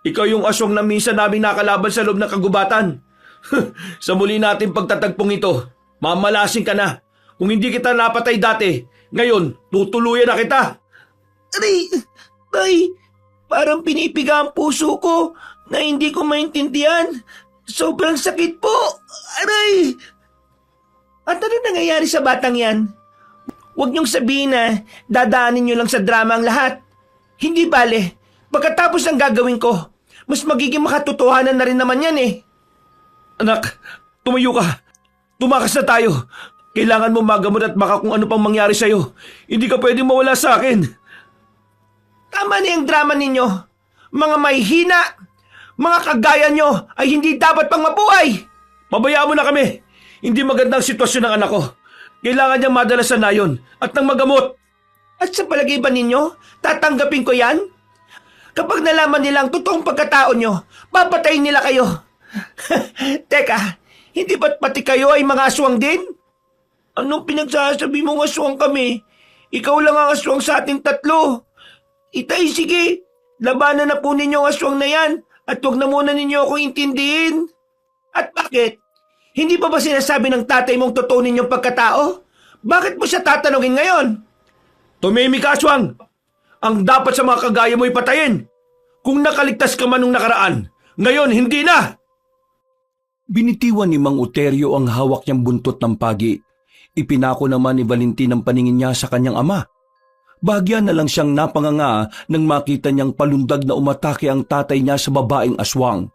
Ikaw yung aswang na minsan naming nakalaban sa loob ng kagubatan. Sa muli natin pagtatagpong ito, mamalasing ka na. Kung hindi kita napatay dati, ngayon, tutuluyan na kita. Tay, parang pinipiga ang puso ko na hindi ko maintindihan. Sobrang sakit po. Aray! At ano nangyayari sa batang yan? Huwag niyong sabihin na dadaanin niyo lang sa drama ang lahat. Hindi bale, pagkatapos ng gagawin ko, mas magiging makatotohanan na rin naman yan eh. Anak, tumayo ka. Tumakas na tayo. Kailangan mo magamot at baka kung ano pang mangyari sa'yo. Hindi ka pwedeng mawala sa akin. Tama na yung drama ninyo. Mga mahihina, mga kagaya nyo ay hindi dapat pang mabuhay. Pabayaan mo na kami. Hindi magandang sitwasyon ng anak ko. Kailangan niyang madala sa nayon at nang magamot. At sa palagay ba ninyo, tatanggapin ko yan? Kapag nalaman nila ang totoong pagkatao nyo, papatayin nila kayo. Teka, hindi ba't pati kayo ay mga aswang din? Anong pinagsasabi mong aswang kami? Ikaw lang ang aswang sa ating tatlo. Itay, sige. Labanan na po ninyo ang aswang na yan at huwag na muna ninyo akong intindihin. At bakit? Hindi pa ba sinasabi ng tatay mong totoo ninyong pagkatao? Bakit mo siya tatanungin ngayon? Tumimik ka, aswang! Ang dapat sa mga kagaya mo'y patayin. Kung nakaligtas ka man nung nakaraan, ngayon hindi na! Binitiwan ni Mang Uterio ang hawak niyang buntot ng pagi. Ipinako naman ni Valentin ang paningin niya sa kanyang ama. Bahagya na lang siyang napanganga nang makita niyang palundag na umatake ang tatay niya sa babaeng aswang.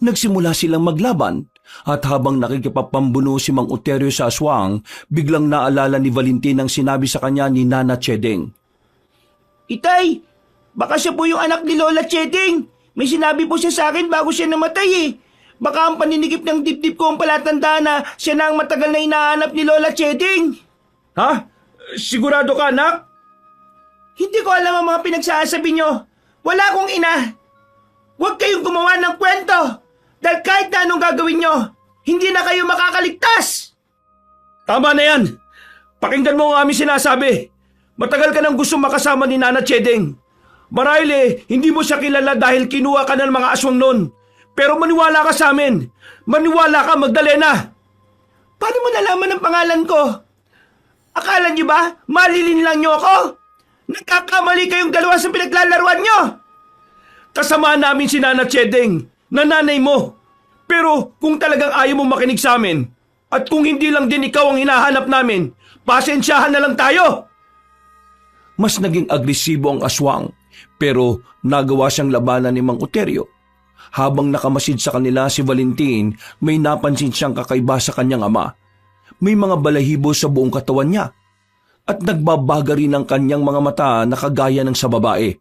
Nagsimula silang maglaban at habang nakikipapambuno si Mang Uterio sa aswang, biglang naalala ni Valentin ang sinabi sa kanya ni Nana Chedeng. Itay, baka siya po yung anak ni Lola Chedeng. May sinabi po siya sa akin bago siya namatay eh. Baka ang paninigip ng dibdib ko ang palatandaan na siya na ang matagal na hinahanap ni Lola Chedeng. Ha? Sigurado ka, anak? Hindi ko alam ang mga pinagsasabi nyo. Wala akong ina. Huwag kayong gumawa ng kwento. Dahil kahit na anong gagawin nyo, hindi na kayo makakaligtas. Tama na yan. Pakinggan mo ang aming sinasabi. Matagal ka nang gusto makasama ni Nana Chedeng. Marahil hindi mo siya kilala dahil kinuha ka ng mga aswang nun. Pero maniwala ka sa amin. Maniwala ka, Magdalena. Paano mo nalaman ang pangalan ko? Akala niyo ba malilin lang niyo ako? Nagkakamali kayong dalawa sa pinaglalaruan niyo. Kasama namin si Nana Chedeng, na nanay mo. Pero kung talagang ayaw mo makinig sa amin, at kung hindi lang din ikaw ang hinahanap namin, pasensyahan na lang tayo. Mas naging agresibo ang aswang, pero nagawa siyang labanan ni Mang Uterio. Habang nakamasid sa kanila si Valentin, may napansin siyang kakaiba sa kanyang ama. May mga balahibo sa buong katawan niya at nagbabaga rin ang kanyang mga mata na kagaya ng sa babae.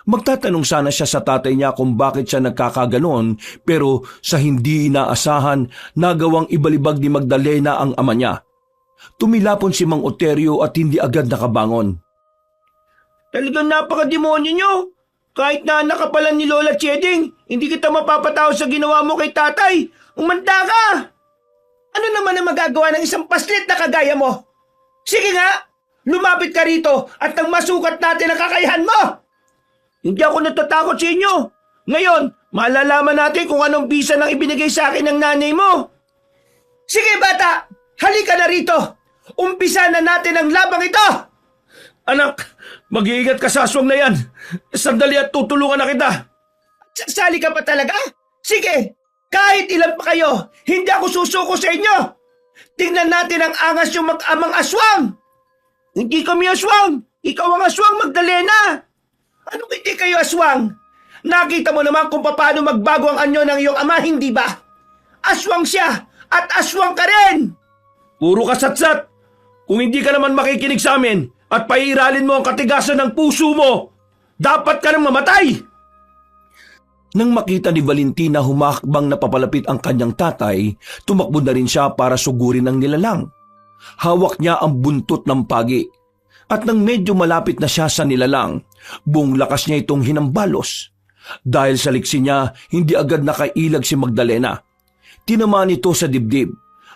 Magtatanong sana siya sa tatay niya kung bakit siya nagkakaganon, pero sa hindi inaasahan, nagawang ibalibag ni Magdalena ang ama niya. Tumilapon si Mang Uterio at hindi agad nakabangon. Talagang napakademonyo nyo. Kahit na anak ka pala ni Lola Chedeng, hindi kita mapapatawad sa ginawa mo kay tatay. Umanda ka! Ano naman ang magagawa ng isang paslit na kagaya mo? Sige nga, lumapit ka rito at nang masukat natin ang kakayahan mo! Hindi ako natatakot sa inyo. Ngayon, malalaman natin kung anong bisa nang ibinigay sa akin ng nanay mo. Sige bata, halika na rito. Umpisa na natin ang labang ito. Anak, mag-iingat ka sa aswang na yan. Sandali at tutulungan na kita. Sasali ka pa talaga? Sige, kahit ilan pa kayo, hindi ako susuko sa inyo. Tingnan natin ang angas yung mag-amang aswang. Hindi kami aswang. Ikaw ang aswang, Magdalena. Anong hindi kayo aswang? Nakita mo naman kung paano magbago ang anyo ng iyong ama, hindi ba? Aswang siya at aswang ka rin. Puro kasatsat. Kung hindi ka naman makikinig sa amin at paiiralin mo ang katigasan ng puso mo, dapat ka nang mamatay! Nang makita ni Valentina humakbang na papalapit ang kanyang tatay, tumakbo na rin siya para sugurin ang nilalang. Hawak niya ang buntot ng pagi. At nang medyo malapit na siya sa nilalang, buong lakas niya itong hinambalos. Dahil sa liksi niya, hindi agad nakailag si Magdalena. Tinamaan ito sa dibdib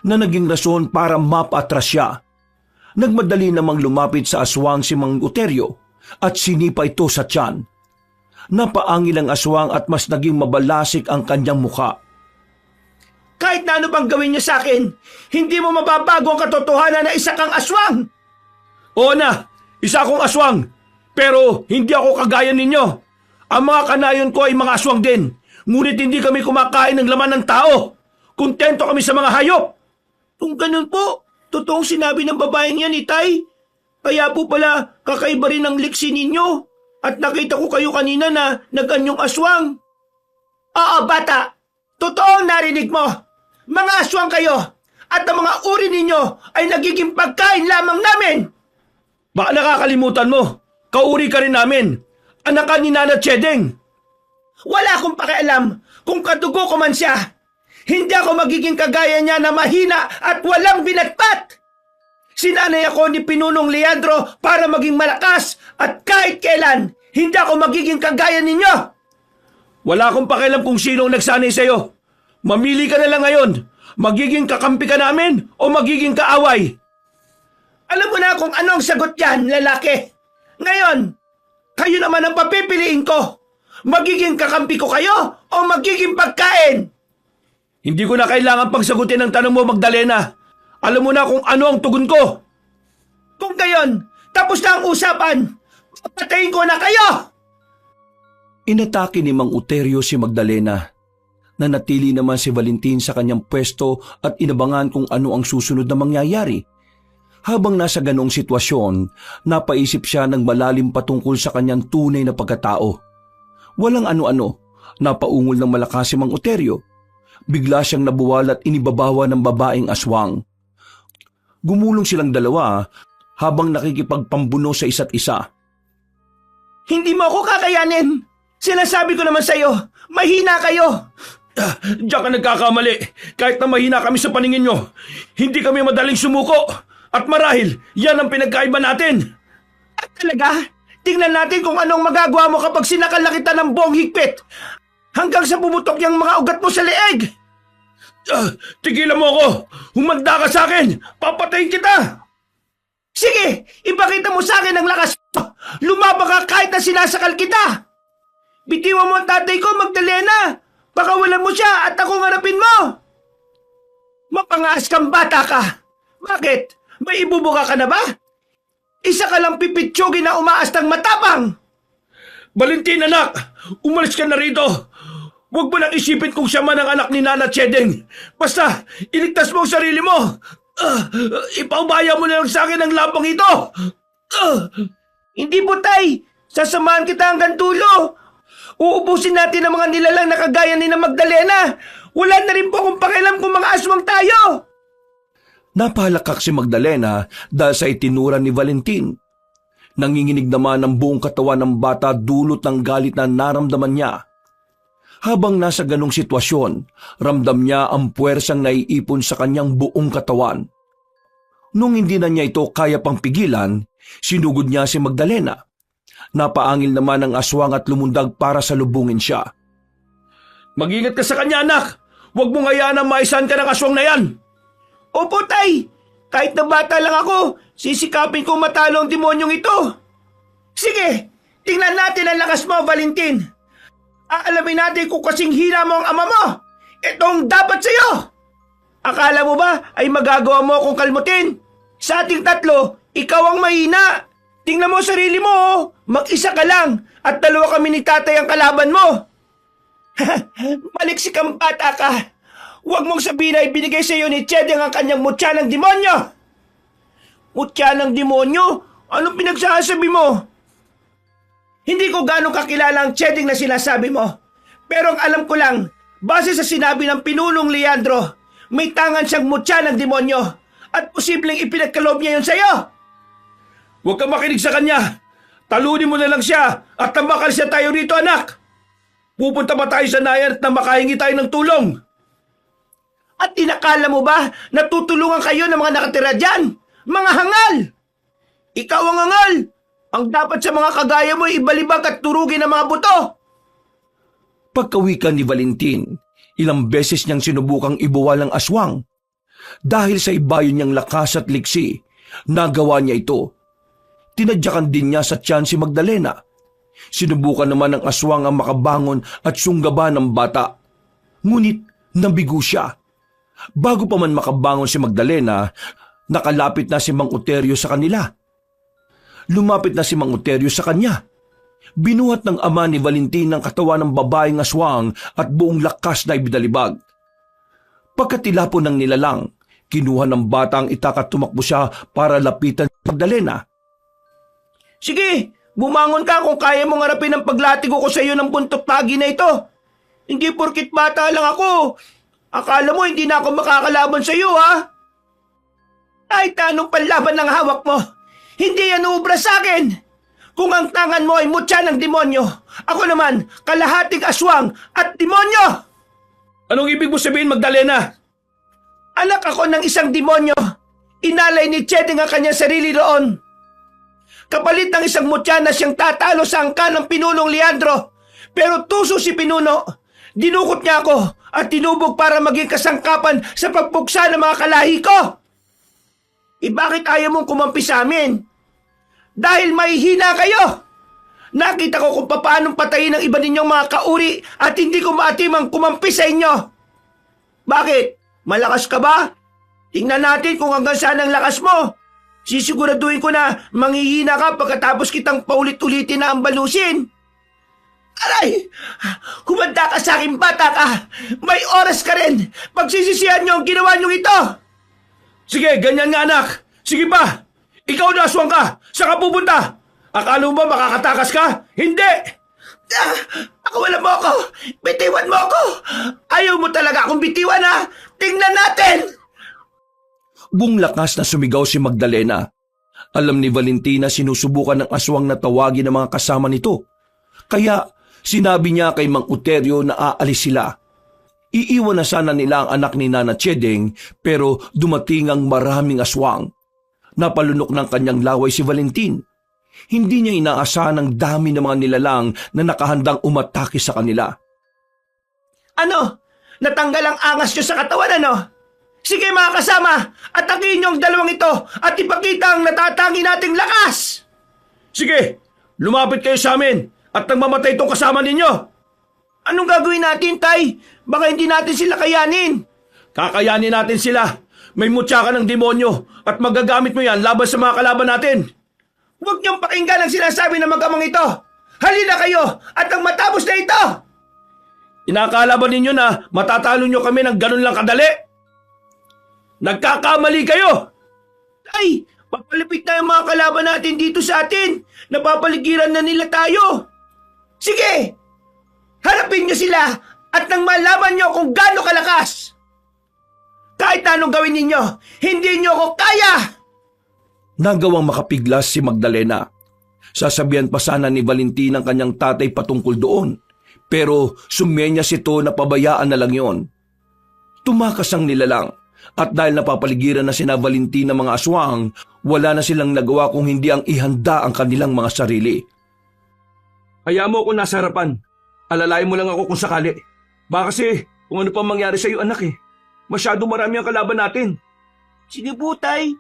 na naging rason para mapatras siya. Nagmadali namang lumapit sa aswang si Mang Uterio at sinipa ito sa tiyan. Napaangil ang aswang at mas naging mabalasik ang kanyang muka. Kahit na ano bang gawin niyo sa akin, hindi mo mababago ang katotohanan na isa kang aswang! Oo na, isa akong aswang, pero hindi ako kagaya ninyo. Ang mga kanayon ko ay mga aswang din, ngunit hindi kami kumakain ng laman ng tao. Kontento kami sa mga hayop. Kung ganun po, Totoong sinabi ng babaeng yan, Itay. Kaya po pala kakaiba rin ang liksi ninyo. At nakita ko kayo kanina na naganyong aswang. Oo, bata. Totoong narinig mo. Mga aswang kayo. At ang mga uri ninyo ay nagiging pagkain lamang namin. Baka nakakalimutan mo. Kauri ka rin namin. Anak ka ni Nana Chedeng. Wala akong pakialam kung kadugo ko man siya. Hindi ako magiging kagaya niya na mahina at walang binatpat. Sinanay ako ni Pinunong Leandro para maging malakas at kahit kailan, hindi ako magiging kagaya ninyo. Wala akong pakialam kung sino ang nagsanay sa'yo. Mamili ka na lang ngayon. Magiging kakampi ka namin o magiging kaaway? Alam mo na kung ano ang sagot yan, lalaki. Ngayon, kayo naman ang papipiliin ko. Magiging kakampi ko kayo o magiging pagkain? Hindi ko na kailangan pagsagutin ang tanong mo, Magdalena. Alam mo na kung ano ang tugon ko. Kung gayon, tapos na ang usapan. Patayin ko na kayo! Inatake ni Mang Uterio si Magdalena. Nanatili naman si Valentin sa kanyang pwesto at inabangan kung ano ang susunod na mangyayari. Habang nasa ganong sitwasyon, napaisip siya ng malalim patungkol sa kanyang tunay na pagkatao. Walang ano-ano, napaungol ng malakas si Mang Uterio. Bigla siyang nabuwal at inibabawa ng babaeng aswang. Gumulong silang dalawa habang nakikipagpambuno sa isa't isa. Hindi mo ako kakayanin! Sinasabi ko naman sa'yo, mahina kayo! Diyan ka nagkakamali. Kahit na mahina kami sa paningin nyo, hindi kami madaling sumuko. At marahil, yan ang pinagkaiba natin. At talaga, tingnan natin kung anong magagawa mo kapag sinakal na kita ng buong higpit. Hanggang sa pumutok yung mga ugat mo sa leeg. Tigilan mo ako. Humanda ka sa akin. Papatayin kita. Sige, ipakita mo sa akin ang lakas mo. Lumabang ka kahit na sinasakal kita. Bitiwan mo ang tatay ko, Magdalena. Baka wala mo siya at ako ngarapin mo. Mapangaas kang bata ka. Bakit? May ibubuka ka na ba? Isa ka lang pipitsugin na umaastang matapang. Valentin, anak! Umalis ka na rito! Huwag mo nang isipin kung siya man ang anak ni Nana Chedeng. Basta, iligtas mo ang sarili mo! Ipaubaya mo na lang sa akin ang labang ito! Hindi po, tay! Sasamahan kita hanggang dulo! Uubusin natin ang mga nilalang na kagaya ni na Magdalena! Wala na rin po akong pakialam kung mga aswang tayo! Napalakak si Magdalena dahil sa itinura ni Valentin. Nanginginig naman ang buong katawan ng bata dulot ng galit na naramdaman niya. Habang nasa ganong sitwasyon, ramdam niya ang puwersang naiipon sa kanyang buong katawan. Nung hindi na niya ito kaya pang pigilan, sinugod niya si Magdalena. Napaangil naman ang aswang at lumundag para salubungin siya. Mag-ingat ka sa kanya, anak! Huwag mong hayaan na maisan ka ng aswang na yan! Opo, tay! Kahit na bata lang ako, sisikapin kong matalo ang demonyong ito. Sige, tingnan natin ang lakas mo, Valentin. Aalamin natin kung kasing hina mo ang ama mo. Itong dapat sa'yo. Akala mo ba ay magagawa mo akong kalmutin? Sa ating tatlo, ikaw ang mahina. Tingnan mo sarili mo, oh. Mag-isa ka lang at dalawa kami ni tatay ang kalaban mo. Maliksik ang bata ka. Huwag mong sabihin na ibinigay sa iyo ni Chedeng ang kanyang mutya ng demonyo. Mutya ng demonyo? Anong pinagsasabi mo? Hindi ko ganong kakilala ang Chedeng na sinasabi mo. Pero ang alam ko lang, base sa sinabi ng Pinunong Leandro, may tangan siyang mutya ng demonyo at posibleng ipinagkaloob niya yun sa iyo. Huwag kang makinig sa kanya. Talunin mo na lang siya at tambakal siya tayo rito, anak. Pupunta pa tayo sa nayan at na makahingi tayo ng tulong. At inakala mo ba na tutulungan kayo ng mga nakatira dyan? Mga hangal! Ikaw ang hangal! Ang dapat sa mga kagaya mo ay ibalibag at turugin ang mga buto! Pagkawikan ni Valentin, ilang beses niyang sinubukang ibuwal ang aswang. Dahil sa ibayo niyang lakas at liksi, nagawa niya ito. Tinadyakan din niya sa tiyan si Magdalena. Sinubukan naman ng aswang ang makabangon at sunggaban ng bata. Ngunit nabigo siya. Bago pa man makabangon si Magdalena, nakalapit na si Mang Uterio sa kanila. Lumapit na si Mang Uterio sa kanya. Binuhat ng ama ni Valentin ang katawan ng babaeng aswang at buong lakas na ibinalibag. Pagkatilapon ng nilalang, Kinuha ng bata ang itak at tumakbo siya para lapitan si Magdalena. Sige, bumangon ka kung kaya mong harapin ang paglatigo ko sa iyo ng buntot pagi na ito. Hindi porkit bata lang ako. Akala mo hindi na ako makakalaban sa iyo, ha? Kahit anong panlaban ng hawak mo, hindi yan uubra sa akin. Kung ang tangan mo ay mutya ng demonyo, ako naman kalahating aswang at demonyo. Anong ibig mo sabihin, Magdalena? Anak ako ng isang demonyo. Inalay ni Cheding ang kanyang sarili roon. Kapalit ng isang mutya na siyang tatalo sa angka ng Pinunong Leandro. Pero tuso si Pinuno. Dinukot niya ako at tinubog para maging kasangkapan sa pagpuksa ng mga kalahi ko. Bakit ayaw mong kumampi sa amin? Dahil mahihina kayo. Nakita ko kung paanong patayin ang iba ninyong mga kauri at hindi ko maatimang kumampi sa inyo. Bakit? Malakas ka ba? Tingnan natin kung hanggang saan ang lakas mo. Sisiguraduhin ko na manghihina ka pagkatapos kitang paulit-ulitin na ambalusin. Aray! Humanda ka sa akin, bata ka! May oras ka rin! Pagsisisihan niyo ang ginawa niyong ito! Sige, ganyan nga anak. Sige pa. Ikaw na aswang ka. Saan ka pupunta? Akala mo ba makakatakas ka? Hindi! Wala mo ako! Bitiwan mo ako! Ayaw mo talaga akong bitiwan, ha? Tingnan natin! Buong lakas na sumigaw si Magdalena. Alam ni Valentina sinusubukan ng aswang na tawagin ng mga kasama nito. Kaya sinabi niya kay Mang Uterio na aalis sila. Iiwan na sana nila ang anak ni Nana Cheding pero dumating ang maraming aswang. Napalunok ng kanyang laway si Valentin. Hindi niya inaasahan ang dami ng mga nilalang na nakahandang umatake sa kanila. Ano? Natanggal ang angas niyo sa katawan, ano? Sige mga kasama, atakin niyo ang dalawang ito at ipakita ang natatangi nating lakas! Sige, lumapit kayo sa amin at nang mamatay itong kasama ninyo. Anong gagawin natin, Tay? Baka hindi natin sila kayanin. Kakayanin natin sila. May mutya ka ng demonyo at magagamit mo yan laban sa mga kalaban natin. Huwag niyong pakinggan ang sinasabi ng mag-amang ito. Halina kayo at ang matapos na ito! Inakala ba ninyo na matatalo nyo kami ng ganun lang kadali? Nagkakamali kayo! Ay, papalapit na yung mga kalaban natin dito sa atin. Napapaligiran na nila tayo. Sige! Harapin niyo sila at nang malaman niyo kung gaano kalakas. Kahit anong gawin ninyo, hindi niyo ako kaya! Nagawang makapiglas si Magdalena. Sasabihan pa sana ni Valentin ang kanyang tatay patungkol doon. Pero sumenyas ito na pabayaan na lang yon. Tumakas ang nilalang at dahil napapaligiran na sina Valentin ng mga aswang, wala na silang nagawa kung hindi ang ihanda ang kanilang mga sarili. Hayaan mo ako nasa harapan. Alalayan mo lang ako kung sakali. Baka kasi kung ano pa mangyari sa iyo anak eh. Masyado marami ang kalaban natin. Sige po, Tay.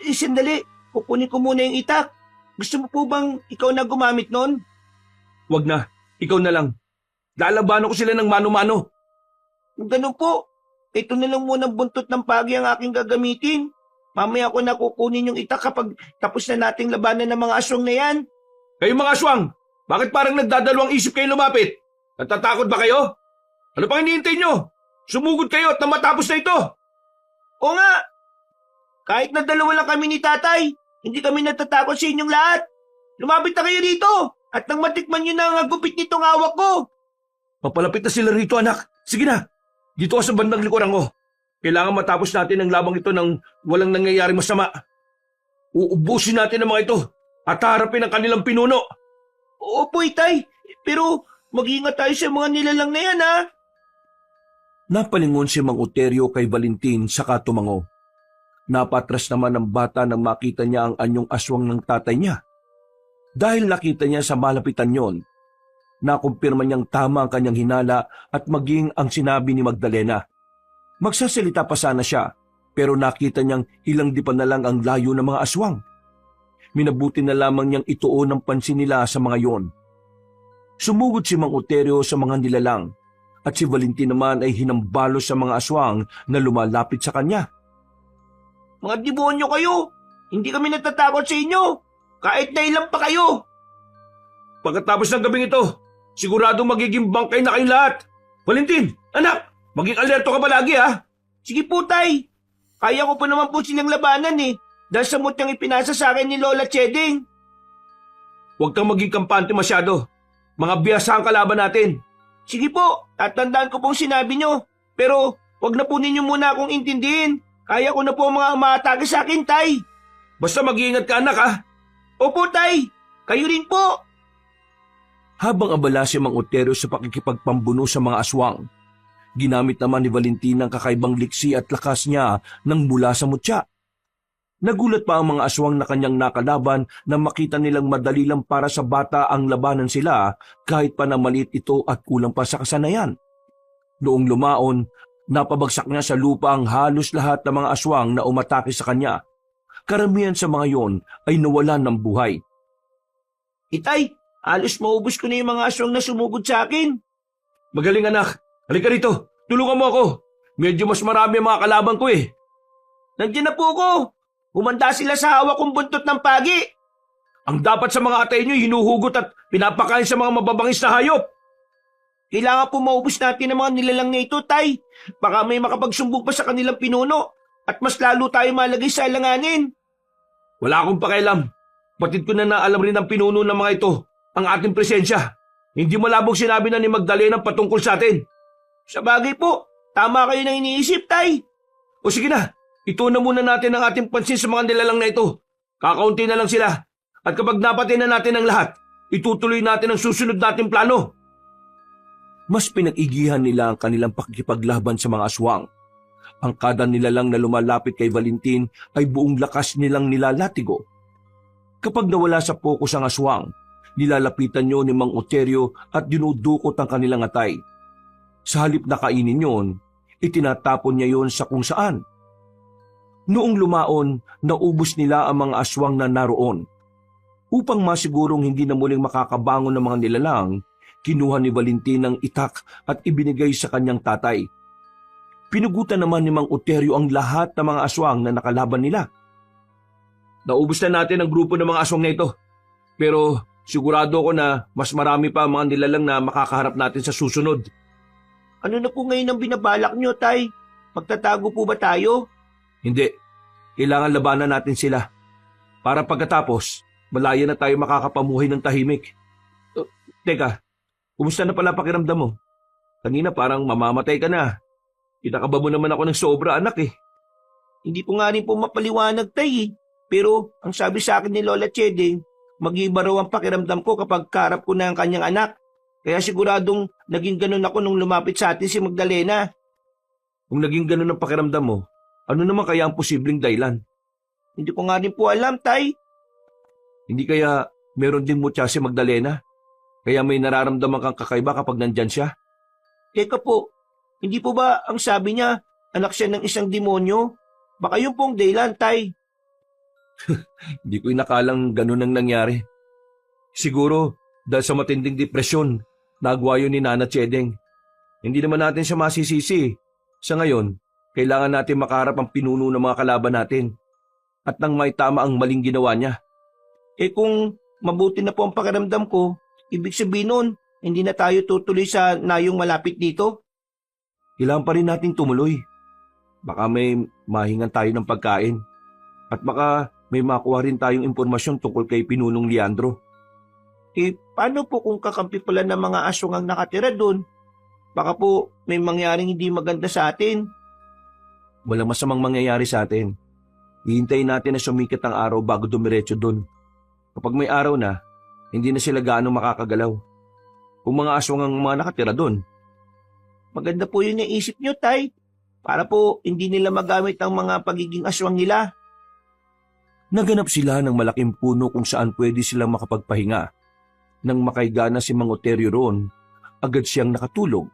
Sandali, kukunin ko muna yung itak. Gusto mo po bang ikaw na gumamit nun? Wag na, ikaw na lang. Lalabanan ko sila ng mano-mano. Kung ganun po, ito na lang muna buntot ng pagi ang aking gagamitin. Mamaya ko na kukunin yung itak kapag tapos na nating labanan ng mga aswang na yan. Kayo mga aswang, bakit parang nagdadalawang isip kayo lumapit? Natatakot ba kayo? Ano pang hinihintay nyo? Sumugod kayo at matapos na ito. Oo nga. Kahit na dalawa lang kami ni Tatay, hindi kami natatakot sa inyong lahat. Lumapit na kayo dito at nang matikman nyo na ang gupit nitong hawak ko. Papalapit na sila rito anak. Sige na, dito ka sa bandang likuran ko. Kailangan matapos natin ang labang ito nang walang nangyayaring masama. Uubusin natin ang mga ito at harapin ang kanilang pinuno. Opo, Itay. Pero mag-ingat tayo sa mga nilalang na yan, ha? Napalingon si Mang Uterio kay Valentin saka tumango. Napatras naman ang bata nang makita niya ang anyong aswang ng tatay niya. Dahil nakita niya sa malapitan yon, nakumpirma niyang tama ang kanyang hinala at maging ang sinabi ni Magdalena. Magsasalita pa sana siya, pero nakita niyang ilang dipan na lang ang layo ng mga aswang. Minabuti na lamang niyang ituon ang pansin nila sa mga yon. Sumugod si Mang Uterio sa mga nilalang at si Valentin naman ay hinambalo sa mga aswang na lumalapit sa kanya. Mga demonyo kayo! Hindi kami natatakot sa inyo! Kahit na ilan pa kayo! Pagkatapos ng gabing ito, sigurado magiging bangkay na kayong lahat. Valentin, anak, maging alerto ka palagi ha. Sige po, Tay. Kaya ko pa naman po silang labanan eh. Dahil sa mutang ipinasa sa akin ni Lola Cheding. Huwag kang maging kampante masyado. Mga biyasa ang kalaban natin. Sige po, tatandaan ko pong sinabi nyo. Pero wag na po ninyo muna akong intindihin. Kaya ko na po ang mga umaatake sa akin, Tay. Basta mag-iingat ka anak ha. Opo, Tay. Kayo rin po. Habang abala si Mang Otero sa pakikipagpambuno sa mga aswang, ginamit naman ni Valentin ang kakaibang liksi at lakas niya nang mula sa mutya. Nagulat pa ang mga aswang na kanyang nakalaban na makita nilang madali lang para sa bata ang labanan sila kahit pa na maliit ito at kulang pa sa kasanayan. Noong lumaon, napabagsak niya sa lupa ang halos lahat ng mga aswang na umatake sa kanya. Karamihan sa mga yon ay nawalan ng buhay. Itay, halos maubos ko na yung mga aswang na sumugod sa akin. Magaling anak, halika rito, tulungan mo ako. Medyo mas marami ang mga kalaban ko eh. Nandiyan na po ako. Humanda sila sa hawak kong buntot ng pagi. Ang dapat sa mga atay nyo hinuhugot at pinapakain sa mga mababangis na hayop. Kailangan po maubos natin ang mga nilalang na ito, Tay. Baka may makapagsumbong pa sa kanilang pinuno at mas lalo tayo malagay sa alanganin. Wala akong pakialam. Patid ko na naalam rin ang pinuno ng mga ito, ang ating presensya. Hindi malabong sinabi na ni Magdalena patungkol sa atin. Sa bagay po, tama kayo na iniisip, Tay. O sige na, ito na muna natin ang ating pansin sa mga nilalang na ito. Kakaunti na lang sila. At kapag napatay na natin ang lahat, itutuloy natin ang susunod nating plano. Mas pinag-igihan nila ang kanilang pakikipaglaban sa mga aswang. Ang kada nilalang na lumalapit kay Valentin ay buong lakas nilang nilalatigo. Kapag nawala sa pokus ang aswang, nilalapitan niyo ni Mang Oterio at dinudukot ang kanilang atay. Sa halip na kainin yon, itinatapon niya yon sa kung saan. Noong lumaon, naubos nila ang mga aswang na naroon. Upang masigurong hindi na muling makakabangon ng mga nilalang, kinuha ni Valentin ang itak at ibinigay sa kanyang tatay. Pinugutan naman ni Mang Oterio ang lahat ng mga aswang na nakalaban nila. Naubos na natin ang grupo ng mga aswang na ito. Pero sigurado ko na mas marami pa ang mga nilalang na makakaharap natin sa susunod. Ano na po ngayon ang binabalak nyo, Tay? Magtatago po ba tayo? Hindi. Kailangan labanan natin sila. Para pagkatapos, malaya na tayo makakapamuhay ng tahimik. Teka, kumusta na pala pakiramdam mo? Kanina parang mamamatay ka na. Itakaba mo naman ako ng sobra, anak eh. Hindi po nga rin po mapaliwanag, Tay. Pero ang sabi sa akin ni Lola Cheding, mag-iba raw ang pakiramdam ko kapag karap ko na ang kanyang anak. Kaya siguradong naging ganun ako nung lumapit sa atin si Magdalena. Kung naging ganun ang pakiramdam mo, ano naman kaya ang posibleng dahilan? Hindi ko nga rin po alam, Tay. Hindi kaya meron din mutya si Magdalena? Kaya may nararamdaman kang kakaiba kapag nandyan siya? Teka po, hindi po ba ang sabi niya, anak siya ng isang demonyo? Baka yun pong dahilan, Tay. Hindi ko inakalang ganun ang nangyari. Siguro dahil sa matinding depresyon, nagwayo ni Nana Chedeng. Hindi naman natin siya masisisi. Sa ngayon, kailangan natin makaharap ang pinuno ng mga kalaban natin at nang may tama ang maling ginawa niya. Kung mabuti na po ang pakiramdam ko, ibig sabihin nun, hindi na tayo tutuloy sa nayong malapit dito. Kailangan pa rin natin tumuloy. Baka may mahingan tayo ng pagkain at baka may makuha rin tayong impormasyon tungkol kay Pinunong Leandro. Paano po kung kakampi pala ng mga aswang ang nakatira doon? Baka po may mangyaring hindi maganda sa atin. Walang masamang mangyayari sa atin. Hihintayin natin na sumikat ang araw bago dumiretso doon. Kapag may araw na, hindi na sila gaano makakagalaw. Kung mga aswang ang mga nakatira doon. Maganda po yung naisip nyo, Tay. Para po hindi nila magamit ang mga pagiging aswang nila. Naganap sila ng malaking puno kung saan pwede silang makapagpahinga. Nang makaiga na si Mang Oterio roon, agad siyang nakatulog.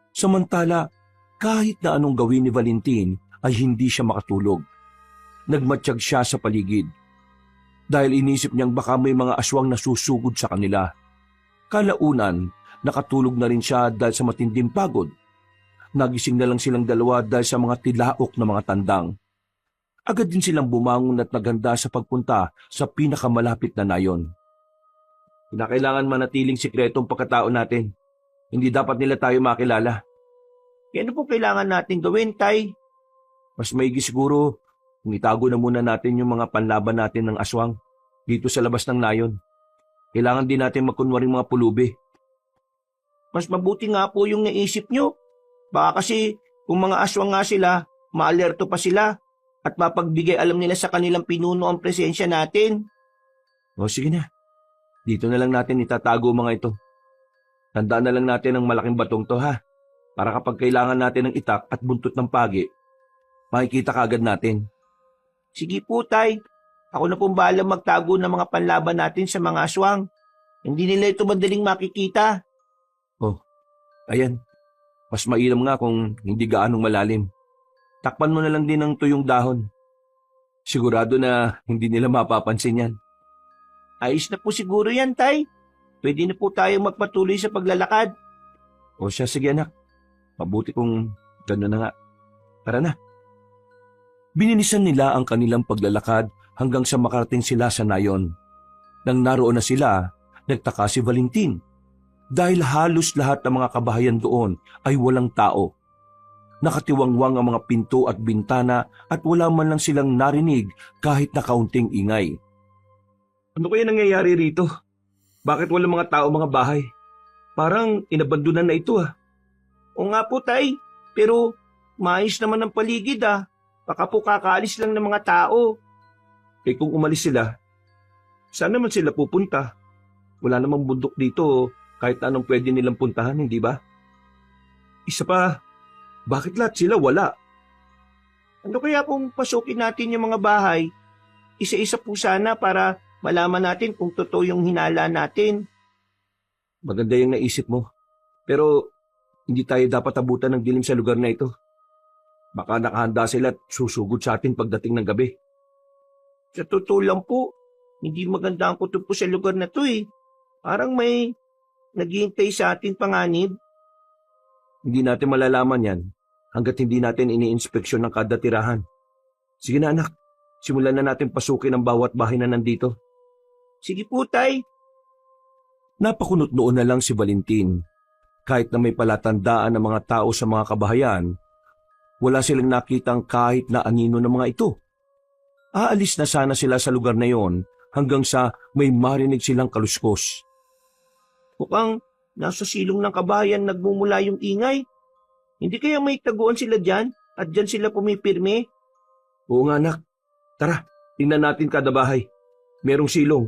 Samantala, kahit na anong gawin ni Valentin ay hindi siya makatulog. Nagmatsyag siya sa paligid. Dahil inisip niyang baka may mga aswang na susugod sa kanila. Kalaunan, nakatulog na rin siya dahil sa matinding pagod. Nagising na lang silang dalawa dahil sa mga tilaok na mga tandang. Agad din silang bumangon at naghanda sa pagpunta sa pinakamalapit na nayon. Kinakailangan manatiling sikreto ang pagkatao natin. Hindi dapat nila tayo makilala. Ano po kailangan natin gawin, Tay? Mas maigi siguro kung itago na muna natin yung mga panlaban natin ng aswang dito sa labas ng nayon. Kailangan din natin magkunwaring mga pulubi. Mas mabuti nga po yung naisip nyo. Baka kasi kung mga aswang nga sila, maalerto pa sila at mapagbigay alam nila sa kanilang pinuno ang presensya natin. O sige na, dito na lang natin itatago mga ito. Tandaan na lang natin ang malaking batong to ha, para kapag kailangan natin ng itak at buntot ng pagi, makikita kaagad natin. Sige po, Tay. Ako na pong bahala magtago ng mga panlaban natin sa mga aswang. Hindi nila ito madaling makikita. Ayan, mas mainam nga kung hindi gaanong malalim. Takpan mo na lang din ng tuyong dahon. Sigurado na hindi nila mapapansin yan. Ayos na po siguro yan, Tay. Pwede na po tayong magpatuloy sa paglalakad. O siya, sige anak. Mabuti kung gano'n na nga. Tara na. Bininisan nila ang kanilang paglalakad hanggang sa makarating sila sa nayon. Nang naroon na sila, nagtaka si Valentin. Dahil halos lahat ng mga kabahayan doon ay walang tao. Nakatiwangwang ang mga pinto at bintana at wala man lang silang narinig kahit na kaunting ingay. Ano kaya nangyayari rito? Bakit walang mga tao mga bahay? Parang inabandunan na ito ah. O nga po, Tay. Pero maayos naman ang paligid ah. Baka po kakaalis lang ng mga tao. Eh kung umalis sila, saan naman sila pupunta? Wala namang bundok dito kahit anong pwede nilang puntahan, hindi ba? Isa pa, bakit lahat sila wala? Ano kaya kung pasukin natin yung mga bahay? Isa-isa po sana para malaman natin kung totoo yung hinala natin. Maganda yung naisip mo. Pero hindi tayo dapat abutan ng dilim sa lugar na ito. Baka nakahanda sila at susugod sa atin pagdating ng gabi. Sa totoo lang po, hindi maganda ang kutob po sa lugar na to eh. Parang may naghihintay sa ating panganib. Hindi natin malalaman yan hanggat hindi natin ini-inspeksyon ng kada tirahan. Sige na anak, simulan na natin pasukin ang bawat bahay na nandito. Sige po, Tay. Napakunot noon na lang si Valentin. Kahit na may palatandaan ng mga tao sa mga kabahayan, wala silang nakitang kahit na anino ng mga ito. Aalis na sana sila sa lugar na yon hanggang sa may marinig silang kaluskos. Mukhang nasa silong ng kabahayan nagmumula yung ingay. Hindi kaya may taguan sila dyan at dyan sila pumipirme? Oo nga anak, tara, tingnan natin kada bahay. Merong silong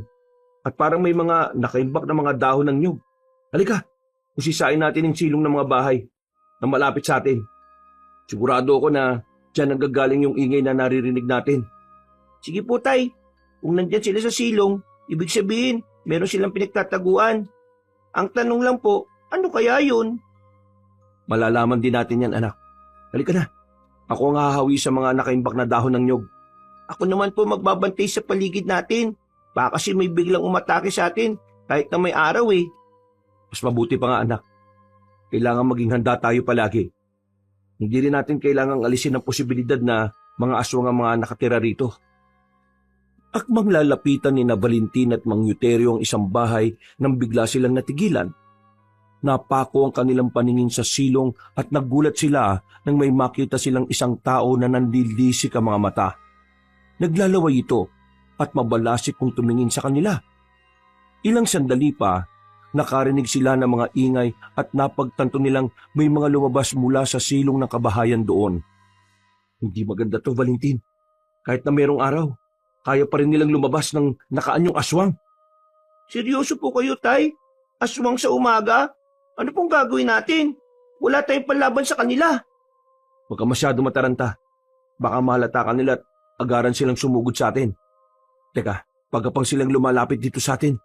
at parang may mga nakaimbak na mga dahon ng nyug. Halika, usisain natin yung silong ng mga bahay na malapit sa atin. Sigurado ako na dyan ang gagaling yung ingay na naririnig natin. Sige po, Tay. Kung nandyan sila sa silong, ibig sabihin, meron silang pinagtataguan. Ang tanong lang po, ano kaya yun? Malalaman din natin yan anak. Halika na, ako ang hahawi sa mga nakaimbak na dahon ng nyug. Ako naman po magbabantay sa paligid natin. Baka kasi may biglang umatake sa atin kahit na may araw eh. Mas mabuti pa nga anak. Kailangan maging handa tayo palagi. Hindi rin natin kailangang alisin ang posibilidad na mga aswang ang mga nakatira rito. Akmang lalapitan ni na Valentin at Mang Euterio ang isang bahay nang bigla silang natigilan. Napako ang kanilang paningin sa silong at nagulat sila nang may makita silang isang tao na nandilisik ang mga mata. Naglalaway ito at mabalasik kung tumingin sa kanila. Ilang sandali pa, nakarinig sila ng mga ingay at napagtanto nilang may mga lumabas mula sa silong ng kabahayan doon. Hindi maganda to, Valentin. Kahit na merong araw, kaya pa rin nilang lumabas ng nakaanyong aswang. Seryoso po kayo, Tay? Aswang sa umaga? Ano pong gagawin natin? Wala tayong panlaban sa kanila. Huwag ka masyado mataranta. Baka mahalata ka nila at agaran silang sumugod sa atin. Teka, pagkapang silang lumalapit dito sa atin,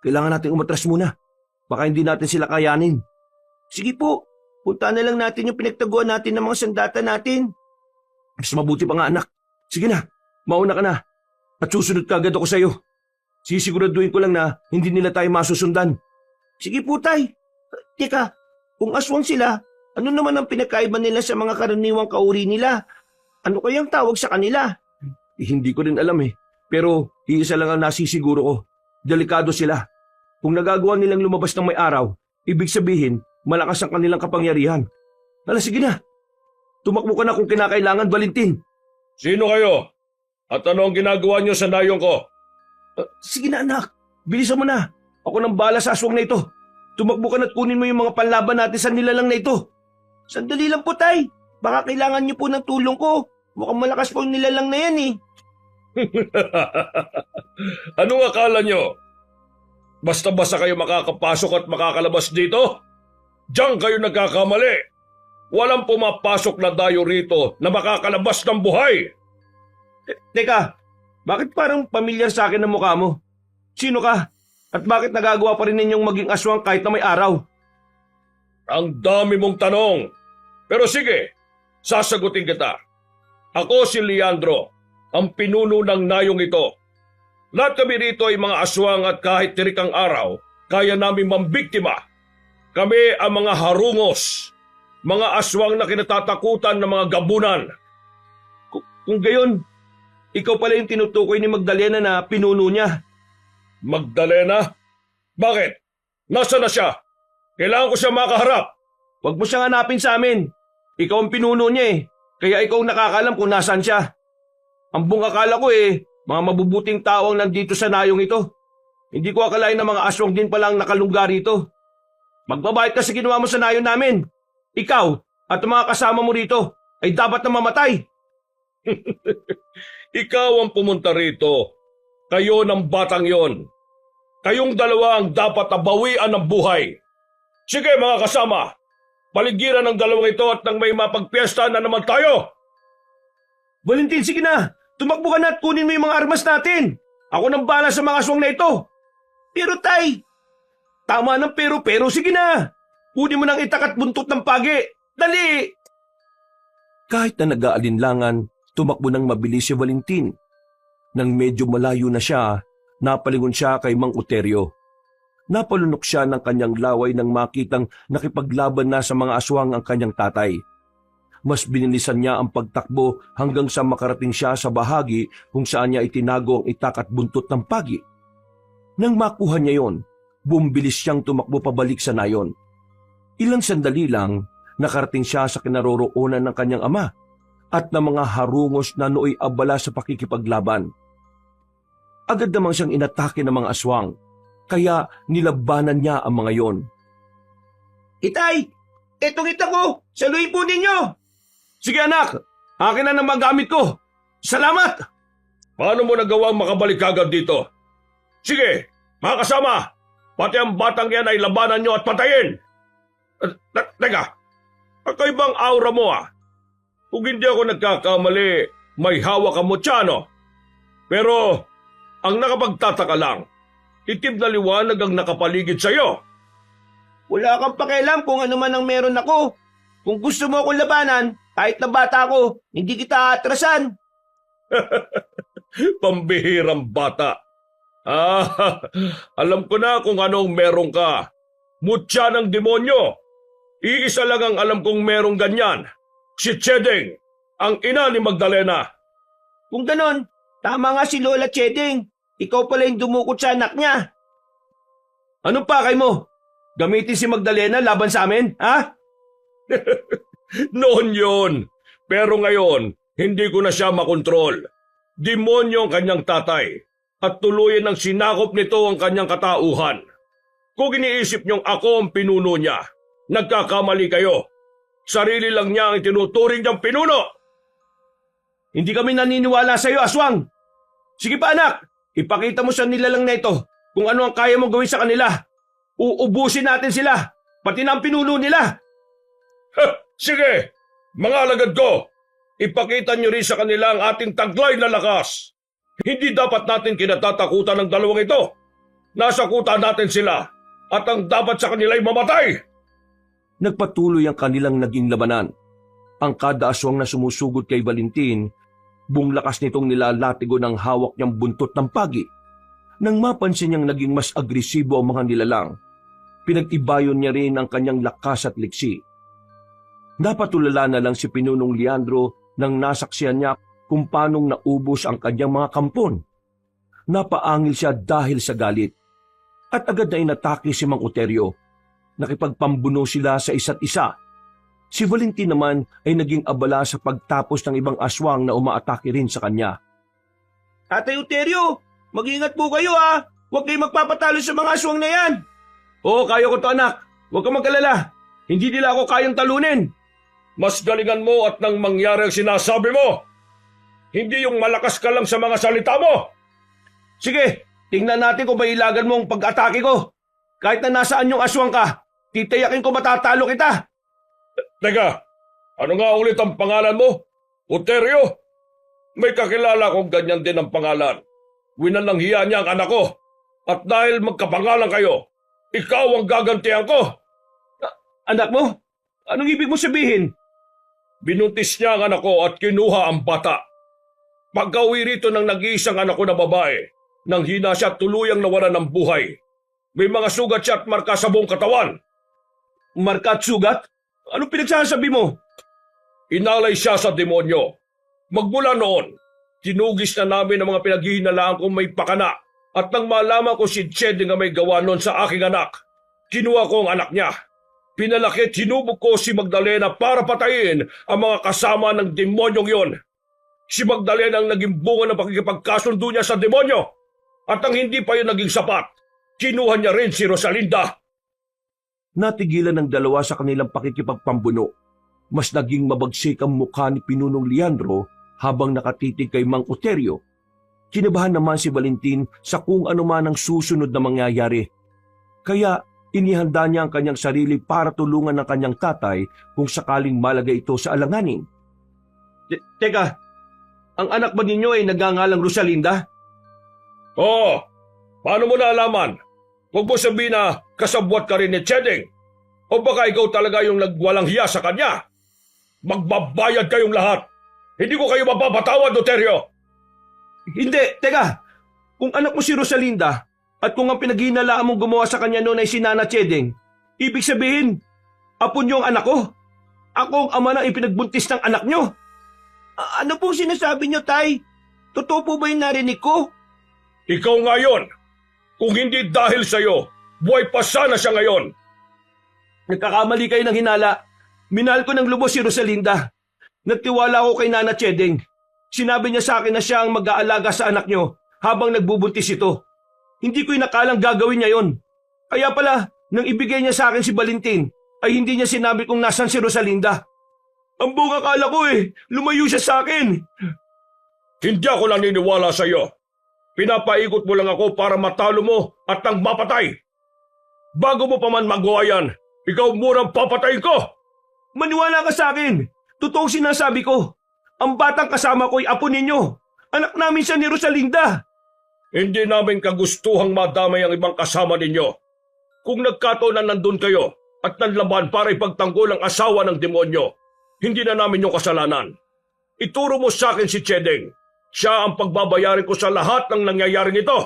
kailangan natin umatras muna. Baka hindi natin sila kayanin. Sige po, punta na lang natin yung pinagtaguan natin ng mga sandata natin. Mas mabuti pa nga anak. Sige na, mauna ka na. At susunod ka agad ako sa iyo. Sisiguraduhin ko lang na hindi nila tayo masusundan. Sige po, Tay. Teka, kung aswang sila, ano naman ang pinakaiba nila sa mga karaniwang kauri nila? Ano kayang tawag sa kanila? Hindi ko rin alam eh. Pero iisa lang ang nasisiguro ko. Delikado sila. Kung nagagawa nilang lumabas ng may araw, ibig sabihin, malakas ang kanilang kapangyarihan. Hala, sige na. Tumakbo ka na kung kinakailangan, Valentin. Sino kayo? At ano ang ginagawa niyo sa nayong ko? Sige na anak, bilisan mo na. Ako nang bahala sa aswang na ito. Tumakbo ka na't kunin mo yung mga panlaban natin sa nilalang na ito. Sandali lang po, Tay. Baka kailangan niyo po ng tulong ko. Mukhang malakas po yung nilalang na yan eh. Anong akala niyo? Basta-basta kayo makakapasok at makakalabas dito? Diyan kayo nagkakamali. Walang pumapasok na dayo rito na makakalabas ng buhay. Teka, bakit parang pamilyar sa akin ang mukha mo? Sino ka? At bakit nagagawa pa rin ninyong maging aswang kahit na may araw? Ang dami mong tanong. Pero sige, sasagutin kita. Ako si Leandro, ang pinuno ng nayong ito. Lahat kami rito ay mga aswang at kahit tirik ang araw, kaya namin mambiktima. Kami ang mga harungos, mga aswang na kinatatakutan ng mga gabunan. Kung gayon, ikaw pala yung tinutukoy ni Magdalena na pinuno niya. Magdalena? Bakit? Nasaan na siya? Kailangan ko siya makaharap. Huwag mo siyang hanapin sa amin. Ikaw ang pinuno niya eh. Kaya ikaw nakakalam kung nasaan siya. Ang buong akala ko mga mabubuting tao ang nandito sa nayong ito. Hindi ko akalain na mga aswang din palang nakalungga rito. Magbabayad ka sa ginawa mo sa nayon namin. Ikaw at ang mga kasama mo rito ay dapat na mamatay. Ikaw ang pumunta rito. Kayo ng batang yon. Kayong dalawa ang dapat nabawian ng buhay. Sige mga kasama, paligiran ng dalawang ito at nang may mapagpiesta na naman tayo. Valentin, sige na. Tumakbo ka na at kunin mo yung mga armas natin. Ako nang bahala sa mga aswang na ito. Pero Tay, Tama ng pero sige na. Kunin mo ng itak at buntot ng pagi. Dali! Kahit na nag-aalinlangan, tumakbo ng mabilis si Valentin. Nang medyo malayo na siya, napalingon siya kay Mang Uterio. Napalunok siya ng kanyang laway nang makitang nakipaglaban na sa mga aswang ang kanyang tatay. Mas binilisan niya ang pagtakbo hanggang sa makarating siya sa bahagi kung saan niya itinago ang itak at buntot ng pagi. Nang makuha niya yon, bumbilis siyang tumakbo pabalik sa nayon. Ilang sandali lang, nakarating siya sa kinaroroonan ng kanyang ama at ng mga harungos na nooy abala sa pakikipaglaban. Agad namang siyang inatake ng mga aswang, kaya nilabanan niya ang mga yon. Itay, etong ita ko, saluhin po ninyo. Sige anak, akin na ng magamit ko. Salamat! Paano mo nagawang makabalik agad dito? Sige, mga kasama, pati ang batang yan ay labanan nyo at patayin. Teka, kakaibang aura mo ah. Kung hindi ako nagkakamali, may hawak ang motsano. Pero, ang nakapagtataka lang, itim na liwanag ang nakapaligid sa'yo. Wala kang pakialam kung ano man ang meron ako. Kung gusto mo akong labanan, kahit na bata ako, hindi kita atrasan. Pambihirang bata. Alam ko na kung anong meron ka. Mutya ng demonyo. Iisa lang ang alam kong merong ganyan. Si Chedeng, ang ina ni Magdalena. Kung ganon, tama nga si Lola Chedeng. Ikaw pala yung dumukot sa anak niya. Anong pakay mo? Gamitin si Magdalena laban sa amin, ha? Noon yon. Pero ngayon, hindi ko na siya makontrol. Demonyo ang kanyang tatay at tuluyan ng sinakop nito ang kanyang katauhan. Kung iniisip niyong ako ang pinuno niya, nagkakamali kayo. Sarili lang niya ang itinuturing niyang pinuno. Hindi kami naniniwala sa iyo, aswang. Sige pa anak, ipakita mo sa nilalang na ito kung ano ang kaya mong gawin sa kanila. Uubusin natin sila, pati na ang pinuno nila. Sige, mga alagad ko, ipakita niyo rin sa kanila ang ating taglay na lakas. Hindi dapat natin kinatatakutan ng dalawang ito. Nasakutan natin sila at ang dapat sa kanila ay mamatay. Nagpatuloy ang kanilang naging labanan. Ang kada aswang na sumusugod kay Valentin, buong lakas nitong nilalatigo ng hawak niyang buntot ng pagi. Nang mapansin niyang naging mas agresibo ang mga nilalang, pinag-ibayon niya rin ang kanyang lakas at liksi. Napatulala na lang si Pinunong Leandro nang nasaksihan niya kung paanong naubos ang kanyang mga kampon. Napaangil siya dahil sa galit. At agad na inatake si Mang Uterio. Nakipagpambuno sila sa isa't isa. Si Valentin naman ay naging abala sa pagtapos ng ibang aswang na umaatake rin sa kanya. Tatay Uterio, mag-ingat po kayo ha. Huwag kayong magpapatalo sa mga aswang na yan. Oo, kaya ko to anak. Huwag kang mag-alala. Hindi nila ako kayang talunin. Mas galingan mo at nang mangyari ang sinasabi mo. Hindi yung malakas ka lang sa mga salita mo. Sige, tingnan natin kung mailagan mo ang pag-atake ko. Kahit na nasaan yung aswang ka, titayakin ko matatalo kita. Teka, ano nga ulit ang pangalan mo? Uterio? May kakilala kong ganyan din ang pangalan. Winalang hiya niya ang anak ko. At dahil magkapangalan kayo, ikaw ang gagantihan ko. Anak mo? Anong ibig mo sabihin? Binuntis niya ang anak ko at kinuha ang bata. Pagka-uwi rito ng nag-iisang anak ko na babae, nang hina siya tuluyang nawalan ng buhay. May mga sugat siya at marka sa buong katawan. Marka at sugat? Anong pinagsasabi mo? Inalay siya sa demonyo. Magmula noon, tinugis na namin ang mga pinaghihinalaan kong may pakana at nang malaman ko si Cheding ang may gawa noon sa aking anak, kinuha ko ang anak niya. Pinalaki at hinubog ko si Magdalena para patayin ang mga kasama ng demonyong yon. Si Magdalena ang naging bunga ng pakikipagkasundo niya sa demonyo. At ang hindi pa yun naging sapat, kinuha niya rin si Rosalinda. Natigilan ng dalawa sa kanilang pakikipagpambuno. Mas naging mabagsik ang mukha ni Pinunong Leandro habang nakatitig kay Mang Uterio. Kinabahan naman si Valentin sa kung ano man ang susunod na mangyayari. Kaya inihanda niya ang kanyang sarili para tulungan ng kanyang tatay kung sakaling malagay ito sa alanganin. Teka, ang anak ba ninyo ay nagngangalang Rosalinda? Oo, paano mo naalaman? Huwag mo sabihin na kasabwat ka rin ni Cheding. O baka ikaw talaga yung nagwalang hiya sa kanya. Magbabayad kayong lahat. Hindi ko kayo mapapatawad, Uterio. Hindi, teka. Kung anak mo si Rosalinda at kung ang pinaghihinalaan mong gumawa sa kanya noon ay si Nana Cheding, ibig sabihin, apo niyo ang anak ko. Ako ang ama na ipinagbuntis ng anak niyo. Ano pong sinasabi niyo, Tay? Totoo po ba yung narinig ko? Ikaw nga yun. Kung hindi dahil sa'yo, buhay pa sana siya ngayon. Nagkakamali kayo ng hinala. Minahal ko ng lubos si Rosalinda. Nagtiwala ako kay Nana Cheding. Sinabi niya sa akin na siya ang mag-aalaga sa anak niyo habang nagbubuntis ito. Hindi ko inakalang gagawin niya yon. Kaya pala, nang ibigay niya sa akin si Valentin, ay hindi niya sinabi kung nasan si Rosalinda. Ang buong akala ko lumayo siya sa akin. Hindi ako naniniwala sa'yo. Pinapaikot mo lang ako para matalo mo at nang mapatay. Bago mo pa man magawa yan, ikaw munang papatayin ko. Maniwala ka sa akin. Totoong sinasabi ko. Ang batang kasama ko'y apo ninyo. Anak namin siya ni Rosalinda. Hindi namin kagustuhang madamay ang ibang kasama ninyo. Kung nagkataon na nandun kayo at nanlaban para ipagtanggol ang asawa ng demonyo, hindi na namin yung kasalanan. Ituro mo sa akin si Cheding. Siya ang pagbabayarin ko sa lahat ng nangyayaring ito.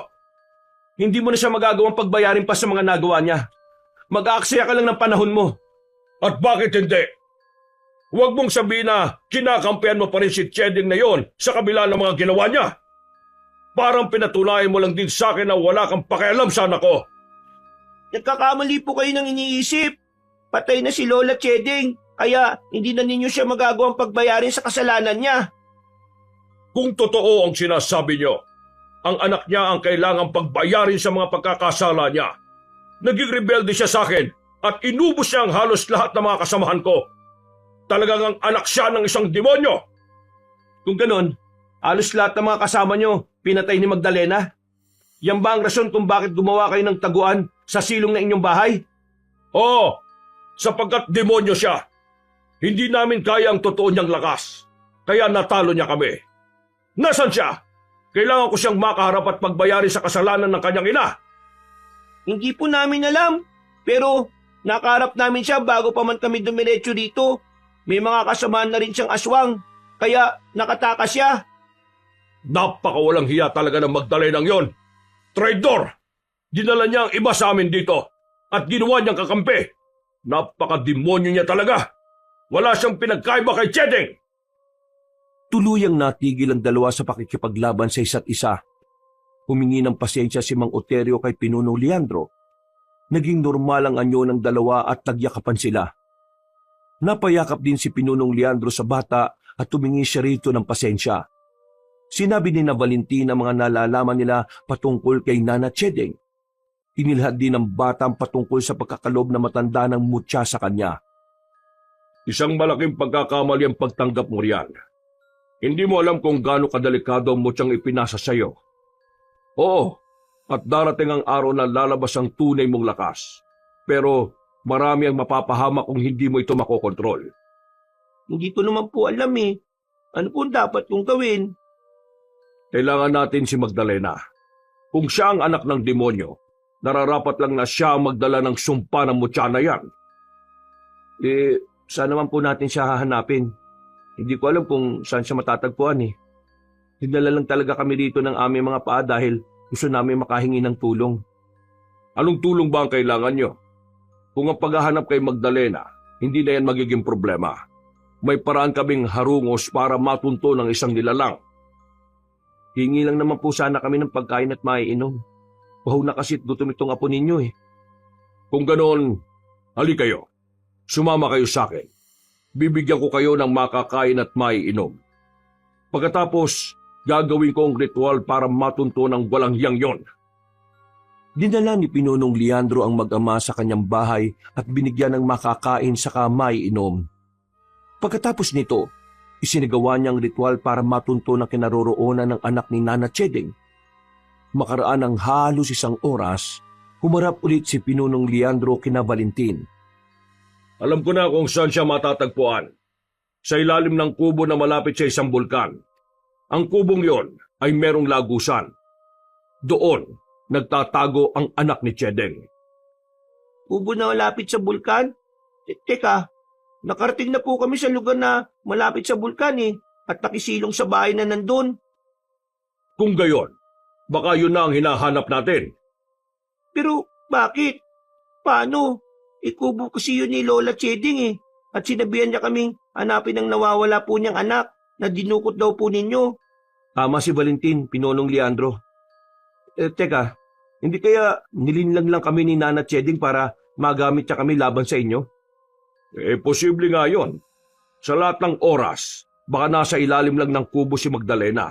Hindi mo na siya magagawang pagbayarin pa sa mga nagawa niya. Mag-aaksaya ka lang ng panahon mo. At bakit hindi? Huwag mong sabihin na kinakampihan mo pa rin si Cheding na yon sa kabila ng mga ginawa niya. Parang pinatunayan mo lang din sa akin na wala kang pakialam sa anak ko. Nagkakamali po kayo ng iniisip. Patay na si Lola Cheding, kaya hindi na ninyo siya magagawang pagbayarin sa kasalanan niya. Kung totoo ang sinasabi niyo, ang anak niya ang kailangang pagbayarin sa mga pagkakasala niya. Naging rebelde siya sa akin at inubos niya ang halos lahat ng mga kasamahan ko. Talagang ang anak siya ng isang demonyo. Kung ganon, halos lahat ng mga kasama niyo pinatay ni Magdalena. Yan ba ang rason kung bakit gumawa kayo ng taguan sa silong ng inyong bahay? Oo, sapagkat demonyo siya. Hindi namin kaya ang totoo niyang lakas. Kaya natalo niya kami. Nasaan siya? Kailangan ko siyang makaharap at pagbayarin sa kasalanan ng kanyang ina. Hindi po namin alam, pero nakaharap namin siya bago pa man kami dumiretso dito. May mga kasamaan na rin siyang aswang, kaya nakatakas siya. Napakawalang hiya talaga ng Magdalenang yon. Traidor! Dinala niya ang iba sa amin dito at ginawa niyang kakampi. Napakademonyo niya talaga. Wala siyang pinagkaiba kay Cheding. Tuluyang natigil ang dalawa sa pakikipaglaban sa isa't isa. Humingi ng pasensya si Mang Uterio kay Pinunong Leandro. Naging normal ang anyo ng dalawa at nagyakapan sila. Napayakap din si Pinunong Leandro sa bata at tumingi siya rito ng pasensya. Sinabi ni na Valentin ang mga nalalaman nila patungkol kay Nana Chedeng. Inilhad din ng bata ang patungkol sa pagkakalob na matanda ng mutya sa kanya. Isang malaking pagkakamali ang pagtanggap mo riyan. Hindi mo alam kung gaano kadelikado ang mutyang ipinasa sa iyo. Oo, at darating ang araw na lalabas ang tunay mong lakas. Pero marami ang mapapahamak kung hindi mo ito makokontrol. Hindi ko naman po alam eh. Ano po dapat kong gawin? Kailangan natin si Magdalena. Kung siya ang anak ng demonyo, nararapat lang na siya ang magdala ng sumpa ng mutya na yan. Saan naman po natin siya hahanapin? Hindi ko alam kung saan siya matatagpuan eh. Dinala lang talaga kami dito ng aming mga paa dahil gusto namin makahingi ng tulong. Anong tulong ba ang kailangan nyo? Kung ang paghahanap kay Magdalena, hindi na yan magiging problema. May paraan kaming harungos para matunto ng isang nilalang. Hingi lang naman po sana kami ng pagkain at maiinom. Bahaw na kasi't gutom itong apo ninyo eh. Kung ganoon, hali kayo. Sumama kayo sa akin. Bibigyan ko kayo ng makakain at maiinom. Pagkatapos, gagawin ko ang ritual para matunto ng walang hiyang yon. Dinala ni Pinunong Leandro ang mag-ama sa kanyang bahay at binigyan ng makakain sa maiinom. Pagkatapos nito, isinagawa niya ang ritual para matunto ng kinaroroonan ng anak ni Nana Chedeng. Makaraan ng halos 1 oras, humarap ulit si Pinunong Leandro kina Valentin. Alam ko na kung saan siya matatagpuan. Sa ilalim ng kubo na malapit sa isang bulkan. Ang kubong yon ay merong lagusan. Doon, nagtatago ang anak ni Chedeng. Kubo na malapit sa bulkan? Teka, nakarating na po kami sa lugar na malapit sa bulkan eh, at nakisilong sa bahay na nandun. Kung gayon, baka yun na ang hinahanap natin. Pero bakit? Paano? Ikubo kasi yun ni Lola Cheding eh, at sinabihan niya kaming hanapin ang nawawala po niyang anak na dinukot daw po ninyo. Tama si Valentin, Pinunong Leandro. Teka, hindi kaya nilinlang lang kami ni Nana Cheding para magamit niya kami laban sa inyo? Posible nga yon. Sa lahat ng oras, baka nasa ilalim lang ng kubo si Magdalena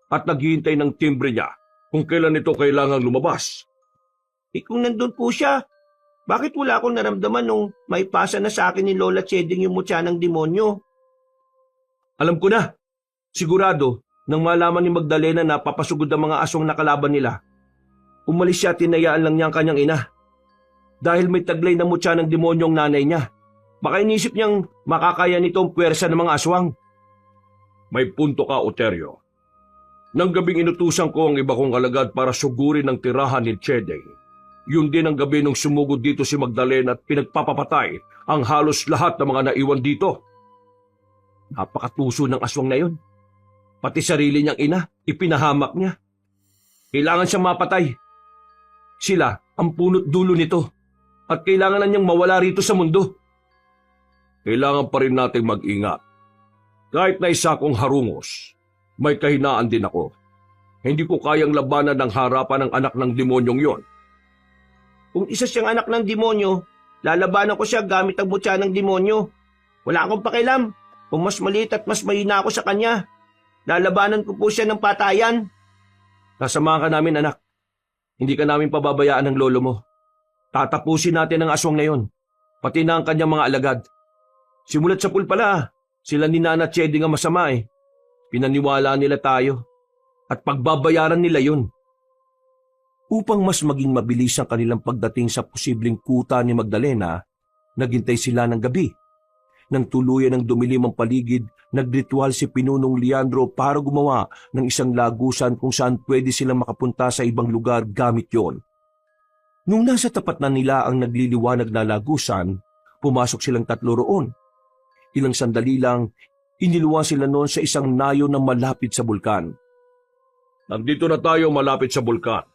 at naghihintay ng timbre niya kung kailan ito kailangang lumabas. Kung nandun po siya, bakit wala akong naramdaman nung may pasa na sa akin ni Lola Cheding yung mutya ng demonyo? Alam ko na. Sigurado, nang malaman ni Magdalena na papasugod ang mga aswang nakalaban nila, umalis siya at tinayaan lang niya ang kanyang ina. Dahil may taglay na mutya ng demonyong nanay niya, baka inisip niyang makakaya nito ang puwersa ng mga aswang. May punto ka, Oterio. Nang gabing inutusan ko ang iba kong alagad para sugurin ang tirahan ni Chedeng, yun din ang gabi nung sumugod dito si Magdalena at pinagpapapatay ang halos lahat ng mga naiwan dito. Napakatuso ng aswang na yun. Pati sarili niyang ina, ipinahamak niya. Kailangan siyang mapatay. Sila ang punot dulo nito at kailangan na niyang mawala rito sa mundo. Kailangan pa rin nating mag-ingat. Kahit na isa kong harungos, may kahinaan din ako. Hindi ko kayang labanan ng harapan ng anak ng demonyong yon. Kung isa siyang anak ng demonyo, lalabanan ko siya gamit ang mutya ng demonyo. Wala akong pakialam kung mas maliit at mas mahina ako sa kanya. Lalabanan ko po siya ng patayan. Kasamahan ka namin, anak. Hindi ka namin pababayaan ng lolo mo. Tatapusin natin ang aswang na yon, pati na ang kanyang mga alagad. Simulat sa pool pala, sila ni Nana Cheding ang masama eh. Pinaniwala nila tayo at pagbabayaran nila yun. Upang mas maging mabilis ang kanilang pagdating sa posibleng kuta ni Magdalena, naghintay sila ng gabi. Nang tuluyan ng dumilim ang paligid, nagritual si Pinunong Leandro para gumawa ng isang lagusan kung saan pwede silang makapunta sa ibang lugar gamit yon. Nung nasa tapat na nila ang nagliliwanag na lagusan, pumasok silang 3 roon. Ilang sandali lang, iniluwa sila noon sa isang nayo na malapit sa bulkan. Nandito na tayo malapit sa bulkan.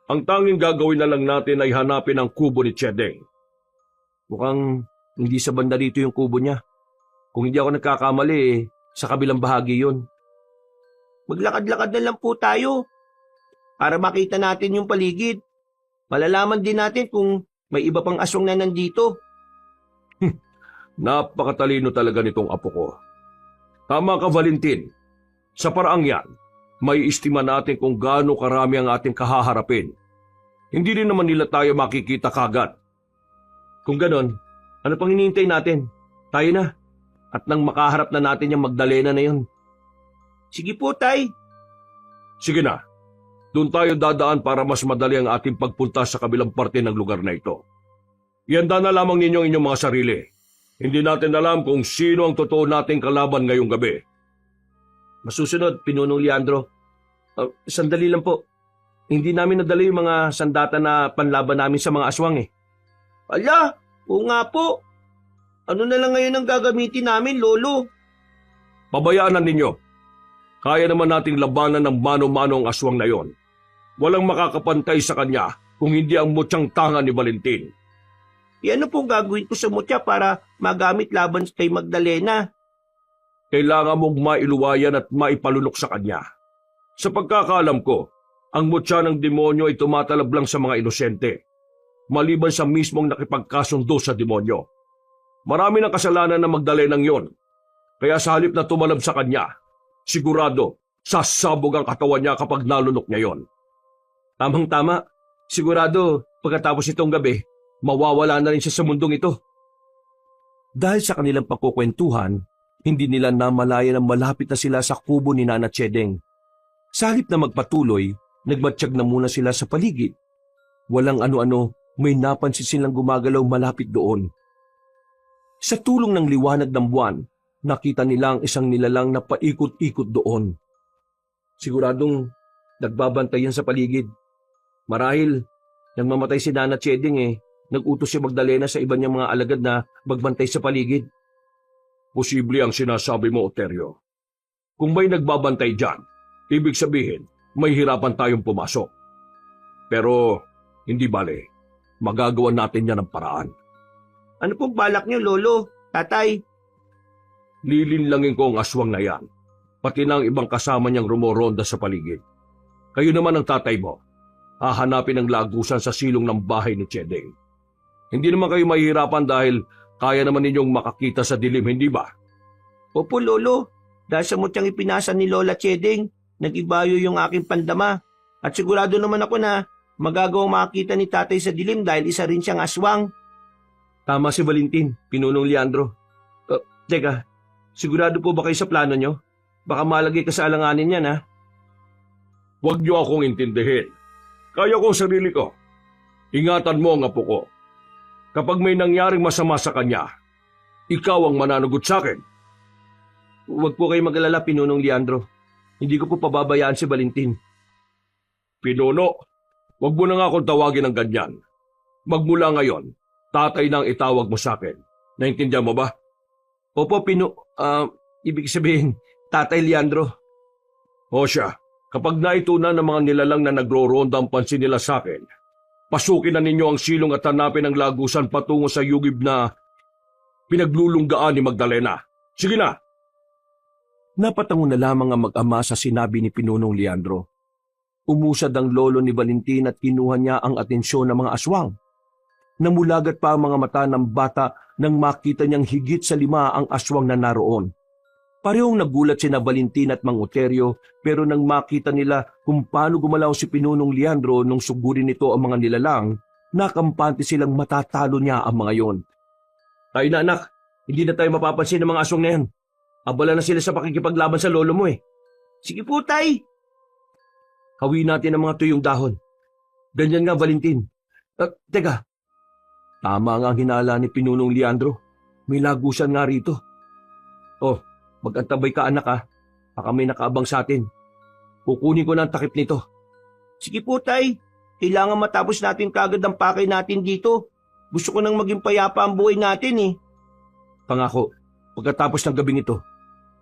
Ang tanging gagawin na lang natin ay hanapin ang kubo ni Chedeng. Mukhang hindi sa banda dito yung kubo niya. Kung hindi ako nagkakamali, sa kabilang bahagi yon. Maglakad-lakad na lang po tayo para makita natin yung paligid. Malalaman din natin kung may iba pang aswang na nandito. Napakatalino talaga nitong apo ko. Tama ka, Valentin. Sa paraang yan, may istima natin kung gaano karami ang ating kahaharapin. Hindi rin naman nila tayo makikita kagad. Kung ganon, ano pang hinihintay natin? Tayo na. At nang makaharap na natin yung Magdalena na yun. Sige po, Tay. Sige na. Doon tayo dadaan para mas madali ang ating pagpunta sa kabilang parte ng lugar na ito. Ihanda na lamang ninyo ang inyong mga sarili. Hindi natin alam kung sino ang totoo nating kalaban ngayong gabi. Masusunod, Pinunong Leandro. Sandali lang po. Hindi namin nadala yung mga sandata na panlaban namin sa mga aswang eh. Ala, oo nga po. Ano na lang ngayon ang gagamitin namin, Lolo? Pabayaan na ninyo. Kaya naman nating labanan ng mano-mano ang aswang na yon. Walang makakapantay sa kanya kung hindi ang mutyang tanga ni Valentin. Ano pong gagawin ko sa mutya para magamit laban kay Magdalena? Kailangan mong mailuwayan at maipalunok sa kanya. Sa pagkakaalam ko, ang mutya ng demonyo ay tumatalab lang sa mga inosente, maliban sa mismong nakipagkasundo sa demonyo. Marami ng kasalanan ng Magdalenang yon, kaya sa halip na tumalab sa kanya, sigurado sasabog ang katawan niya kapag nalunok niya yon. Tamang-tama. Sigurado, pagkatapos itong gabi, mawawala na rin siya sa mundong ito. Dahil sa kanilang pagkukwentuhan, hindi nila namalaya na malapit na sila sa kubo ni Nana Chedeng. Sa halip na magpatuloy, nagmatsyag na muna sila sa paligid. Walang ano-ano, may napansin silang gumagalaw malapit doon. Sa tulong ng liwanag ng buwan, nakita nila ang isang nilalang na paikot-ikot doon. Siguradong nagbabantay yan sa paligid. Marahil, nang mamatay si Nana Chedeng nag-utos si Magdalena sa iba niyang mga alagad na magbantay sa paligid. Posible ang sinasabi mo, Oterio. Kung may nagbabantay dyan, ibig sabihin, may hirapan tayong pumasok. Pero, hindi bale, magagawa natin yan ng paraan. Ano pong balak niyo, Lolo? Tatay? Lilinlangin ko ang aswang na yan, pati na ang ibang kasama niyang rumoronda sa paligid. Kayo naman ang tatay mo. Hahanapin ang lagusan sa silong ng bahay ni Chedeng. Hindi naman kayo mahihirapan dahil kaya naman ninyong makakita sa dilim, hindi ba? Opo, Lolo. Dahil sa mutyang ipinasa ni Lola Chedeng, nag-ibayo yung aking pandama. At sigurado naman ako na magagawang makakita ni tatay sa dilim dahil isa rin siyang aswang. Tama si Valentin, Pinunong Leandro. Teka, sigurado po ba kayo sa plano nyo? Baka malagay ka sa alanganin yan, ha? Huwag niyo akong intindihin. Kaya ko sarili ko. Ingatan mo ang apo ko. Kapag may nangyaring masama sa kanya, ikaw ang mananagot sa akin. Huwag po kayo mag-alala, Pinunong Leandro. Hindi ko po pababayaan si Valentin. Pinuno, huwag mo na nga akong tawagin ng ganyan. Magmula ngayon, tatay na ang itawag mo sa akin. Naintindihan mo ba? Opo, ibig sabihin, Tatay Leandro. O siya, kapag naitunan ng mga nilalang na nagro-ronda ang pansin nila sa akin, pasukin na ninyo ang silong at hanapin ang lagusan patungo sa yugib na pinaglulunggaan ni Magdalena. Sige na! Napatango na lamang ang mag-ama sa sinabi ni Pinunong Leandro. Umusad ang lolo ni Valentin at kinuha niya ang atensyon ng mga aswang. Namulagat pa ang mga mata ng bata nang makita niyang higit sa 5 ang aswang na naroon. Parehong nagulat sina Valentin at Mang Oterio pero nang makita nila kung paano gumalaw si Pinunong Leandro nung sugurin nito ang mga nilalang, nakampante silang matatalo niya ang mga yon. Tayo na anak, hindi na tayo mapapansin ng mga aswang na yan. Abala na sila sa pakikipaglaban sa lolo mo eh. Sige po, tay. Hawiin natin ang mga tuyong dahon. Ganyan nga, Valentin. Teka, tama nga ang hinala ni Pinunong Leandro. May lagusan nga rito. Oh, mag-antabay ka anak ha. Baka may nakaabang sa atin. Kukunin ko na ang takip nito. Sige po, tay. Kailangan matapos natin kagad ang pakay natin dito. Gusto ko nang maging payapa ang buhay natin eh. Pangako, pagkatapos ng gabing ito,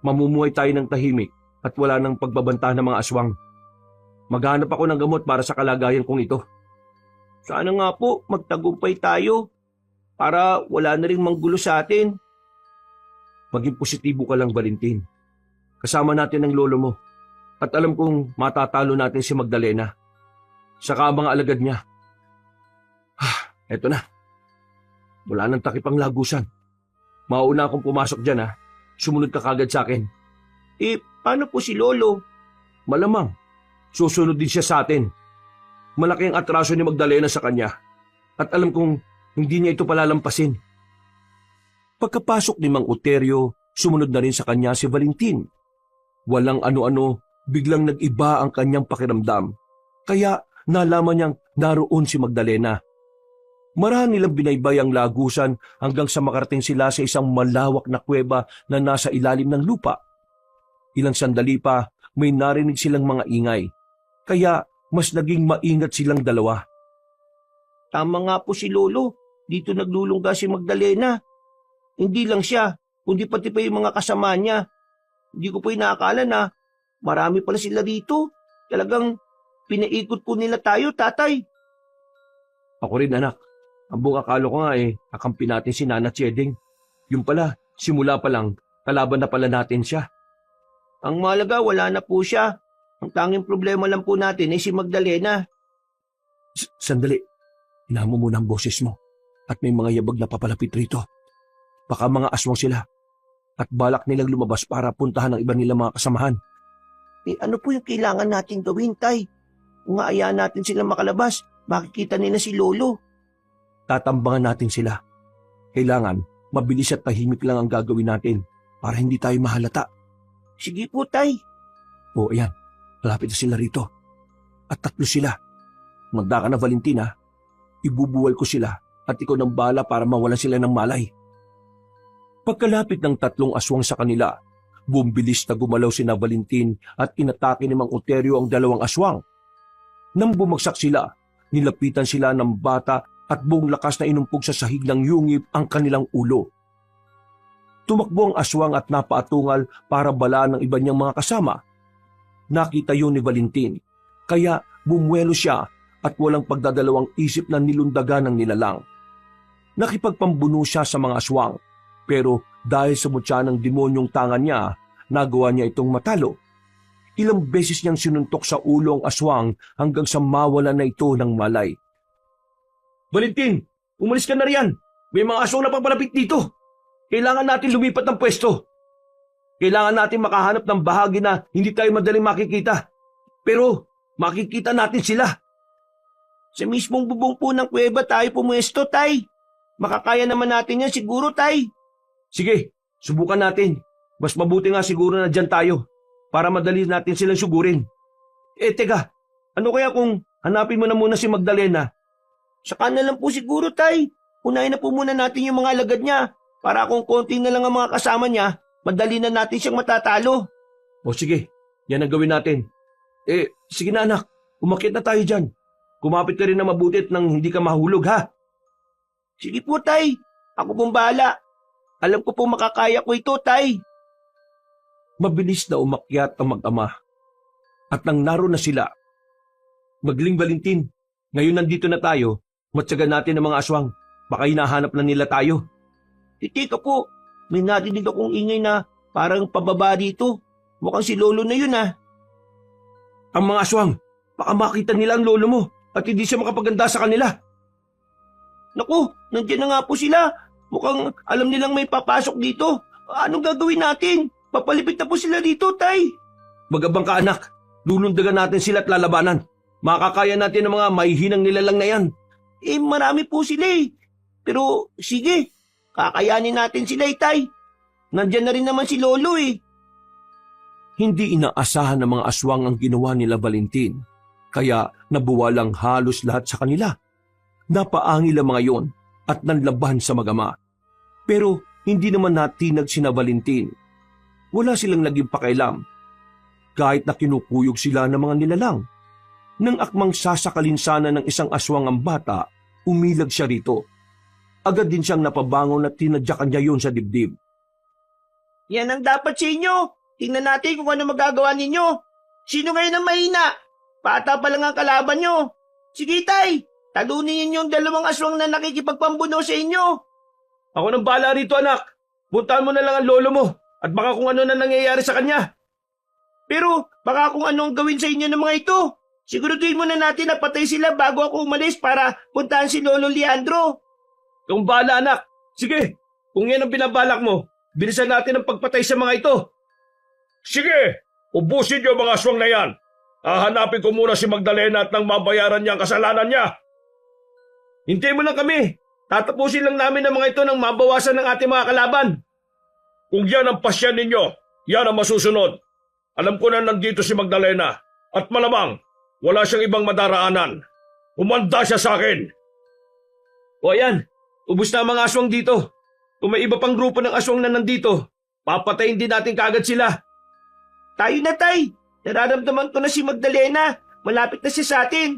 mamumuhay tayo ng tahimik at wala nang pagbabanta ng mga aswang. Maghanap ako ng gamot para sa kalagayan kong ito. Sana nga po magtagumpay tayo para wala na rin manggulo sa atin. Maging positibo ka lang, Valentin. Kasama natin ang lolo mo at alam kong matatalo natin si Magdalena. Saka ang mga alagad niya. Eto na. Wala nang takip ang lagusan. Mauna akong pumasok dyan ha. Sumunod ka kagad sa akin. Paano po si Lolo? Malamang, susunod din siya sa atin. Malaki ang atraso ni Magdalena sa kanya. At alam kong hindi niya ito palalampasin. Pagkapasok ni Mang Uterio, sumunod na rin sa kanya si Valentin. Walang ano-ano, biglang nag-iba ang kanyang pakiramdam. Kaya nalaman niyang naroon si Magdalena. Marahan nilang binaybay ang lagusan hanggang sa makarating sila sa isang malawak na kuweba na nasa ilalim ng lupa. Ilang sandali pa, may narinig silang mga ingay. Kaya mas naging maingat silang dalawa. Tama nga po si Lolo. Dito naglulungga si Magdalena. Hindi lang siya, kundi pati pa yung mga kasama niya. Hindi ko po inaakala na marami pala sila dito. Talagang pinaikot po nila tayo, tatay. Ako rin anak. Ang buong akala ko nga kakampi natin si Nana Cheding. Yung pala, simula pa lang, kalaban na pala natin siya. Ang mahalaga, wala na po siya. Ang tanging problema lang po natin ay si Magdalena. Sandali, inahan mo muna ang boses mo. At may mga yabag na papalapit rito. Baka mga aswang sila. At balak nilang lumabas para puntahan ang iba nilang mga kasamahan. Ano po yung kailangan natin gawin, tay? Kung hayaan natin silang makalabas, makikita nila si Lolo. Tatambangan natin sila. Kailangan, mabilis at tahimik lang ang gagawin natin para hindi tayo mahalata. Sige po, tay. O ayan, malapit na sila rito. At 3 sila. Magda ka na, Valentina. Ibubuwal ko sila at ikaw ng bala para mawalan sila ng malay. Pagkalapit ng 3 aswang sa kanila, bumbilis na gumalaw sina Valentin at inatake ni Mang Uterio ang 2 aswang. Nang bumagsak sila, nilapitan sila ng bata at buong lakas na inumpog sa sahig ng yungib ang kanilang ulo. Tumakbo ang aswang at napaatungal para balaan ng iba niyang mga kasama. Nakita yun ni Valentin, kaya bumuelo siya at walang pagdadalawang isip na nilundagan ng nilalang. Nakipagpambuno siya sa mga aswang, pero dahil sa mutya ng demonyong tangan niya, nagawa niya itong matalo. Ilang beses niyang sinuntok sa ulo ang aswang hanggang sa mawala na ito ng malay. Valentin, umalis ka na riyan. May mga aswang na papalapit dito. Kailangan natin lumipat ng pwesto. Kailangan natin makahanap ng bahagi na hindi tayo madaling makikita. Pero makikita natin sila. Sa mismong bubong po ng kuweba tayo pumuesto, tay. Makakaya naman natin yan siguro, tay. Sige, subukan natin. Mas mabuti nga siguro na dyan tayo para madali natin silang sugurin. Teka, ano kaya kung hanapin mo na muna si Magdalena? Saka na lang po siguro, tay. Unahin na po muna natin yung mga alagad niya para kung konti na lang ang mga kasama niya, madali na natin siyang matatalo. O sige, yan ang gawin natin. Sige na anak, umakyat na tayo dyan. Kumapit ka rin na mabuti at nang hindi ka mahulog ha. Sige po, tay. Ako pong bahala. Alam ko po makakaya ko ito, tay. Mabilis na umakyat ang mag-ama. At nang naroon na sila, Magling Valentin, ngayon nandito na tayo, matsagan natin ang mga aswang. Baka hinahanap na nila tayo. Teka po, may narinig akong ingay na parang pababa dito. Mukhang si Lolo na yun ah. Ang mga aswang, baka makita nila ang lolo mo at hindi siya makapaganda sa kanila. Naku, nandiyan na nga po sila. Mukhang alam nilang may papasok dito. Anong gagawin natin? Papalipit na po sila dito, tay. Magabang ka anak, lulundagan natin sila at lalabanan. Makakaya natin ang mga mahihinang nilalang na yan. Marami po sila eh. Pero sige, kakayanin natin sila tay. Nandiyan na rin naman si Lolo eh. Hindi inaasahan ng mga aswang ang ginawa nila Valentin, kaya nabuwalang halos lahat sa kanila. Napaangil ang mga yon at nanlaban sa mag-ama. Pero hindi naman natinag sina Valentin. Wala silang naging pakialam. Kahit na kinukuyog sila ng mga nilalang. Nang akmang sasakalin sana ng isang aswang ang bata, umilag siya rito. Agad din siyang napabangon at tinadyakan niya yun sa dibdib. Yan ang dapat sa inyo. Tingnan natin kung ano magagawa ninyo. Sino ngayon ang mahina? Bata pa lang ang kalaban nyo. Sige tay, talunin ninyo yung 2 aswang na nakikipagpambuno sa inyo. Ako nang bahala rito anak. Puntahan mo na lang ang lolo mo at baka kung ano na nangyayari sa kanya. Pero baka kung ano ang gawin sa inyo ng mga ito. Siguraduhin muna natin na patay sila bago ako umalis para puntahan si Lolo Leandro. Kung bahala anak. Sige, Kung yan ang binabalak mo, bilisan natin ang pagpatay sa mga ito. Sige, ubusin niyo mga aswang na yan. Hahanapin ko muna si Magdalena at nang mabayaran niya ang kasalanan niya. Hintayin mo lang kami. Tatapusin lang namin ang mga ito nang mabawasan ng ating mga kalaban. Kung yan ang pasyan ninyo, yan ang masusunod. Alam ko na nandito si Magdalena at malamang wala siyang ibang madaraanan. Humanda siya sa akin. O ayan, ubus na ang mga aswang dito. Kung may iba pang grupo ng aswang na nandito, papatayin din natin kaagad sila. Tayo na, Tay. Nararamdaman ko na si Magdalena. Malapit na siya sa atin.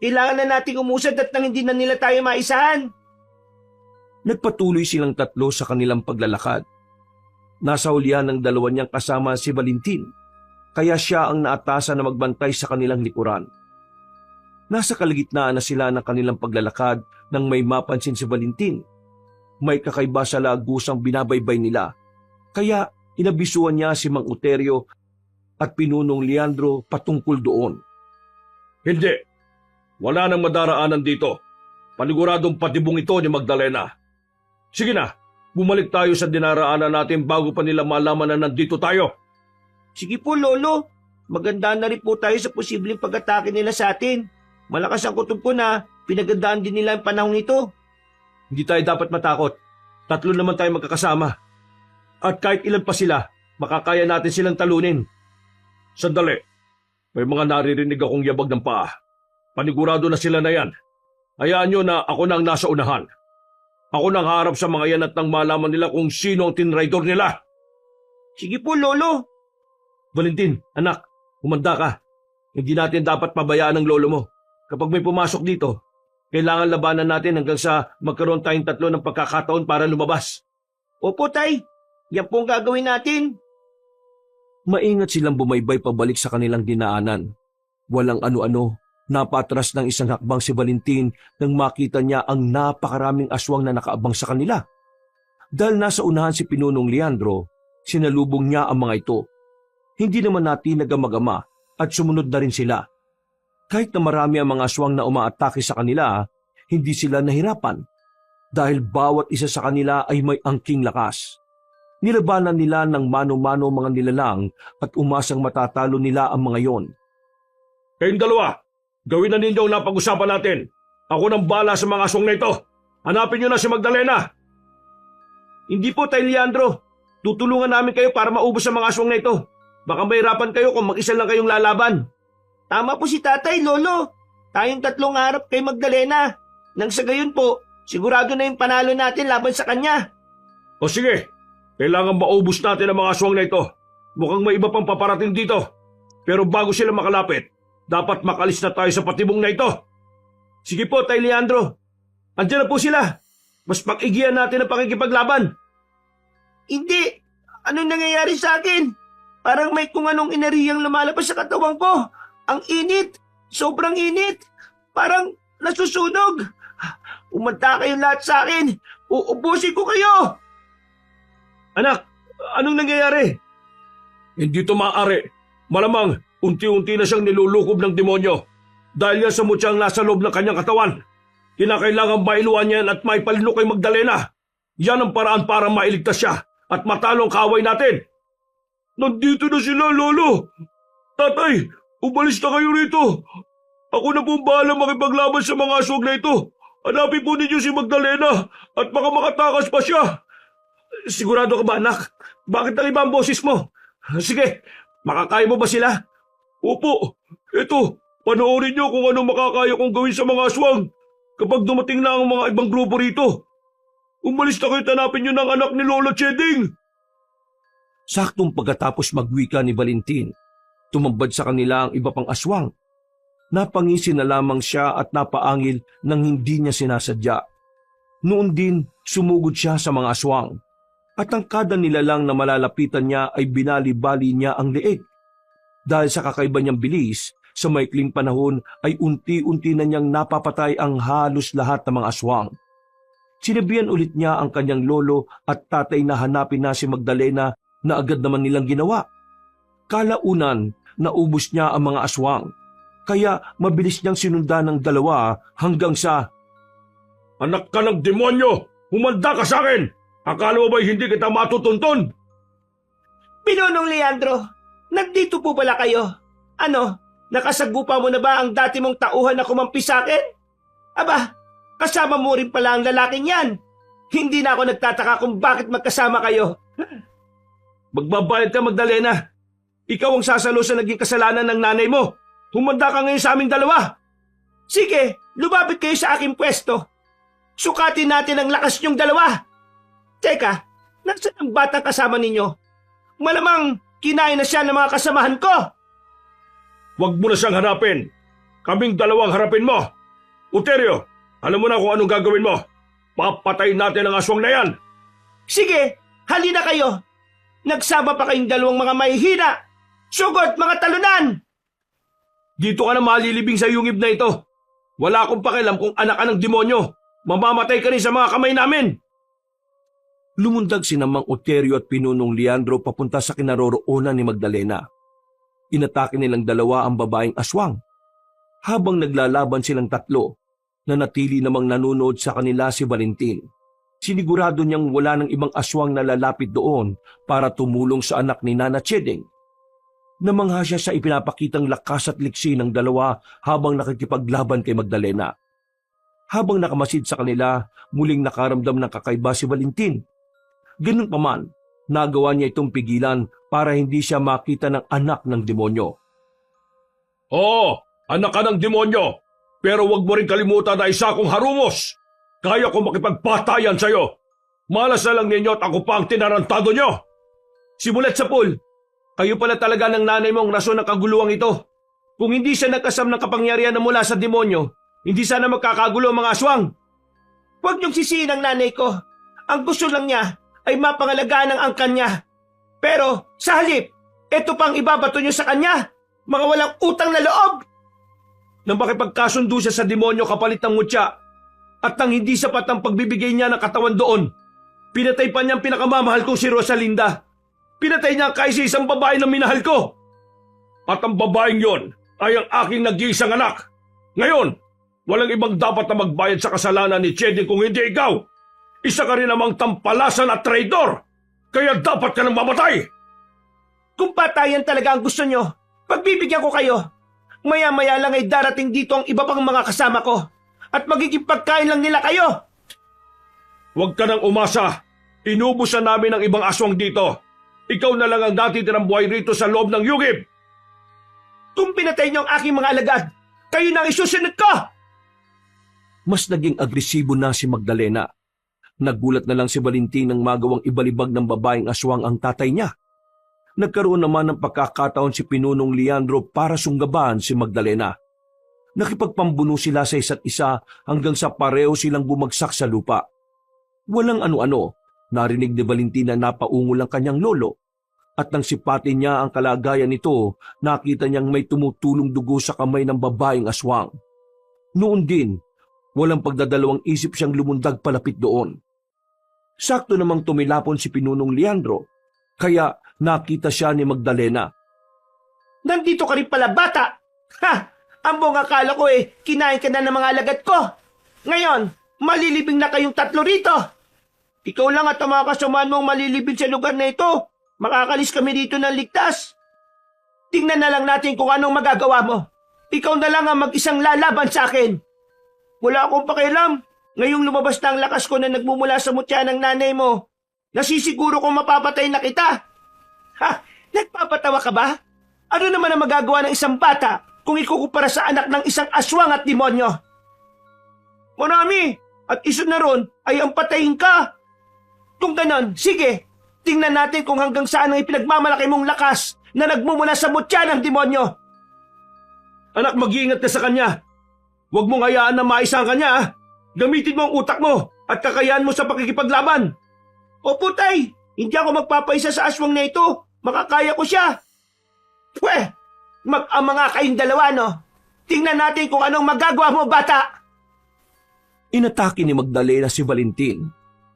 Kailangan na nating umusad at nang hindi na nila tayo maisahan. Nagpatuloy silang tatlo sa kanilang paglalakad. Nasa hulihan ng dalawa niyang kasama si Valentin, kaya siya ang naatasan na magbantay sa kanilang likuran. Nasa kalagitnaan na sila ng kanilang paglalakad nang may mapansin si Valentin. May kakaiba sa lagusang binabaybay nila, kaya inabisuan niya si Mang Uterio at Pinunong Leandro patungkol doon. Hindi. Wala nang madaraanan dito. Paniguradong patibong ito ni Magdalena. Sige na, bumalik tayo sa dinaraanan natin bago pa nila malaman na nandito tayo. Sige po, Lolo. Maganda na rin po tayo sa posibleng pag-atake nila sa atin. Malakas ang kutob ko na pinagandaan din nila ang panahon ito. Hindi tayo dapat matakot. Tatlo naman tayo magkakasama. At kahit ilan pa sila, makakaya natin silang talunin. Sandali. May mga naririnig akong yabag ng paa. Panigurado na sila na yan. Hayaan nyo na ako na ang nasa unahan. Ako nang harap sa mga yan at nang malaman nila kung sino ang tinraidor nila. Sige po, Lolo. Valentin, anak, humanda ka. Hindi natin dapat pabayaan ang lolo mo. Kapag may pumasok dito, kailangan labanan natin hanggang sa magkaroon tayong tatlo ng pagkakataon para lumabas. Opo, Tay. Yan po ang gagawin natin. Maingat silang bumaybay pabalik sa kanilang dinaanan. Walang ano-ano, napatras ng isang hakbang si Valentin nang makita niya ang napakaraming aswang na nakaabang sa kanila. Dahil nasa unahan si Pinunong Leandro, sinalubong niya ang mga ito. Hindi naman natin nagamagama at sumunod na rin sila. Kahit na marami ang mga aswang na umaatake sa kanila, hindi sila nahirapan dahil bawat isa sa kanila ay may angking lakas. Nilabanan nila ng mano-mano mga nilalang at umasang matatalo nila ang mga yon. Kayong dalawa, gawin na ninyo ang napag-usapan natin. Ako nang bala sa mga aswang na ito. Hanapin nyo na si Magdalena. Hindi po, Tay Leandro. Tutulungan namin kayo para maubos ang mga aswang na ito. Baka mahirapan kayo kung mag-isa lang kayong lalaban. Tama po si Tatay, Lolo. Tayong tatlong harap kay Magdalena. Nang sa gayon po, sigurado na yung panalo natin laban sa kanya. O sige, kailangan maubos natin ang mga aswang na ito. Mukhang may iba pang paparating dito. Pero bago sila makalapit, dapat makalis na tayo sa patibong na ito. Sige po, Tay Leandro. Andiyan na po sila. Mas pag-igihan natin ang pakikipaglaban. Hindi. Anong nangyayari sa akin? Parang may kung anong enerhiyang lumalabas sa katawan ko. Ang init. Sobrang init. Parang nasusunog. Umanta kayo lahat sa akin. Uubusin ko kayo. Anak, anong nangyayari? Hindi ito maaari. Malamang, unti-unti na siyang nilulukob ng demonyo. Dahil yan sa mutyang nasa loob ng kanyang katawan. Kinakailangan mailuan yan at maipalino kay Magdalena. Yan ang paraan para mailigtas siya at matalo ang kaaway natin. Nandito na sila, Lolo. Tatay, umalis na kayo rito. Ako na pong bahala makipaglaban sa mga aswang na ito. Hanapin po ninyo si Magdalena at baka makatakas pa siya. Sigurado ka ba, anak? Bakit ang iba ang boses mo? Sige, makakaya mo ba sila? Opo, ito, panoorin niyo kung ano makakaya kong gawin sa mga aswang kapag dumating na ang mga ibang grupo rito. Umalis na kayo, hanapin niyo ng anak ni Lola Cheding. Saktong pagkatapos magwika ni Valentin, tumambad sa kanila ang iba pang aswang. Napangisi na lamang siya at napaangil nang hindi niya sinasadya. Noon din, sumugod siya sa mga aswang. At ang kada nilalang na malalapitan niya ay binali-bali niya ang leeg. Dahil sa kakaiba niyang bilis, sa maikling panahon ay unti-unti na niyang napapatay ang halos lahat ng mga aswang. Sinabihan ulit niya ang kanyang lolo at tatay na hanapin na si Magdalena na agad naman nilang ginawa. Kalaunan, naubos niya ang mga aswang. Kaya mabilis niyang sinundan ng dalawa hanggang sa... Anak ka ng demonyo! Humanda ka sa akin! Akala mo ba hindi kita matutuntun? Pinunong Leandro, nandito po pala kayo. Ano, nakasagupa mo na ba ang dati mong tauhan na kumampi sa akin? Aba, kasama mo rin pala ang lalaking yan. Hindi na ako nagtataka kung bakit magkasama kayo. Magbabayad ka, Magdalena. Ikaw ang sasalo sa naging kasalanan ng nanay mo. Humanda ka ngayon sa aming dalawa. Sige, lumapit kayo sa aking pwesto. Sukatin natin ang lakas niyong dalawa. Teka, nasaan ang batang kasama ninyo? Malamang kinain na siya ng mga kasamahan ko. Huwag mo na siyang hanapin. Kaming dalawang harapin mo. Uterio, alam mo na kung anong gagawin mo. Papatayin natin ang aswang na yan. Sige, halina kayo. Nagsama pa kayong dalawang mga mahihina. Sugot, mga talunan! Dito ka na malilibing sa yungib na ito. Wala akong pakialam kung anak ka ng demonyo. Mamamatay ka rin sa mga kamay namin. Lumundag si Mang Oterio at Pinunong Leandro papunta sa kinaroroonan ni Magdalena. Inatake nilang dalawa ang babaeng aswang. Habang naglalaban silang tatlo, nanatili namang nanonood sa kanila si Valentin. Sinigurado niyang wala ng ibang aswang na lalapit doon para tumulong sa anak ni Nana Chedeng. Namangha siya sa ipinapakitang lakas at liksi ng dalawa habang nakikipaglaban kay Magdalena. Habang nakamasid sa kanila, muling nakaramdam ng kakaiba si Valentin. Ganun pa man, nagawa niya itong pigilan para hindi siya makita ng anak ng demonyo. Oo, anak ka ng demonyo. Pero huwag mo rin kalimutan na isa akong harungos. Kaya ko makipagpatayan sa'yo. Malas na lang ninyo at ako pa ang tinarantado nyo. Simulat sa pool, kayo pala talaga ng nanay mo ang rason ng kaguluhang ito. Kung hindi siya nagkasam ng kapangyarihan na mula sa demonyo, hindi sana magkakagulo ang mga aswang. Huwag niyong sisihin ang nanay ko. Ang gusto lang niya ay mapangalagaan ang angkan niya. Pero sa halip, ito pang ibabato niyo sa kanya. Mga walang utang na loob. Nang makipagkasundo siya sa demonyo kapalit ng mutya, at nang hindi sapat ang pagbibigay niya ng katawan doon, pinatay pa niya ang pinakamamahal kong si Rosalinda. Pinatay niya kahit sa isang babae na minahal ko. At ang babaeng yon ay ang aking nag-iisang anak. Ngayon, walang ibang dapat na magbayad sa kasalanan ni Cheding kung hindi ikaw. Isa ka rin namang tampalasan at traidor. Kaya dapat ka nang mamatay. Kung patayan talaga ang gusto niyo, pagbibigyan ko kayo. Maya-maya lang ay darating dito ang iba pang mga kasama ko. At magiging pagkain lang nila kayo. Huwag ka nang umasa. Inubusan namin ang ibang aswang dito. Ikaw na lang ang natitirang buhay rito sa loob ng yugib. Kung pinatay niyo ang aking mga alagad, kayo na ang isusunod ko! Mas naging agresibo na si Magdalena. Nagulat na lang si Valentin nang magawang ibalibag ng babaeng aswang ang tatay niya. Nagkaroon naman ng pagkakataon si Pinunong Leandro para sunggaban si Magdalena. Nakipagpambuno sila sa isa't isa hanggang sa pareho silang bumagsak sa lupa. Walang ano-ano, narinig ni Valentina na napaungol ang kanyang lolo. At nang sipatin niya ang kalagayan nito, nakita niyang may tumutulong dugo sa kamay ng babaeng aswang. Noon din, walang pagdadalawang isip siyang lumundag palapit doon. Sakto namang tumilapon si Pinunong Leandro, kaya nakita siya ni Magdalena. Nandito ka rin pala, bata! Ha! Ang buong akala ko kinain ka na ng mga alagad ko. Ngayon, malilibing na kayong tatlo rito. Ikaw lang at ang mga kasamahan mong malilibing sa lugar na ito. Makakalis kami dito ng ligtas. Tingnan na lang natin kung anong magagawa mo. Ikaw na lang ang mag-isang lalaban sa akin. Wala akong pakialam. Ngayong lumabas na ang lakas ko na nagmumula sa mutya ng nanay mo, nasisiguro kong mapapatay na kita. Ha? Nagpapatawa ka ba? Ano naman ang magagawa ng isang bata kung ikukumpara sa anak ng isang aswang at demonyo? Marami, at isa na ron ay ang patayin ka. Kung ganon, sige, tingnan natin kung hanggang saan ang ipinagmamalaki mong lakas na nagmumula sa mutya ng demonyo. Anak, mag-iingat ka sa kanya. Huwag mong hayaan na maisa ang kanya. Gamitin mo ang utak mo at kakayahan mo sa pakikipaglaban. Opo, tay, hindi ako magpapaisa sa aswang na ito. Makakaya ko siya. Pweh, mag-ama nga kayong dalawa, no? Tingnan natin kung anong magagawa mo, bata! Inatake ni Magdalena si Valentin.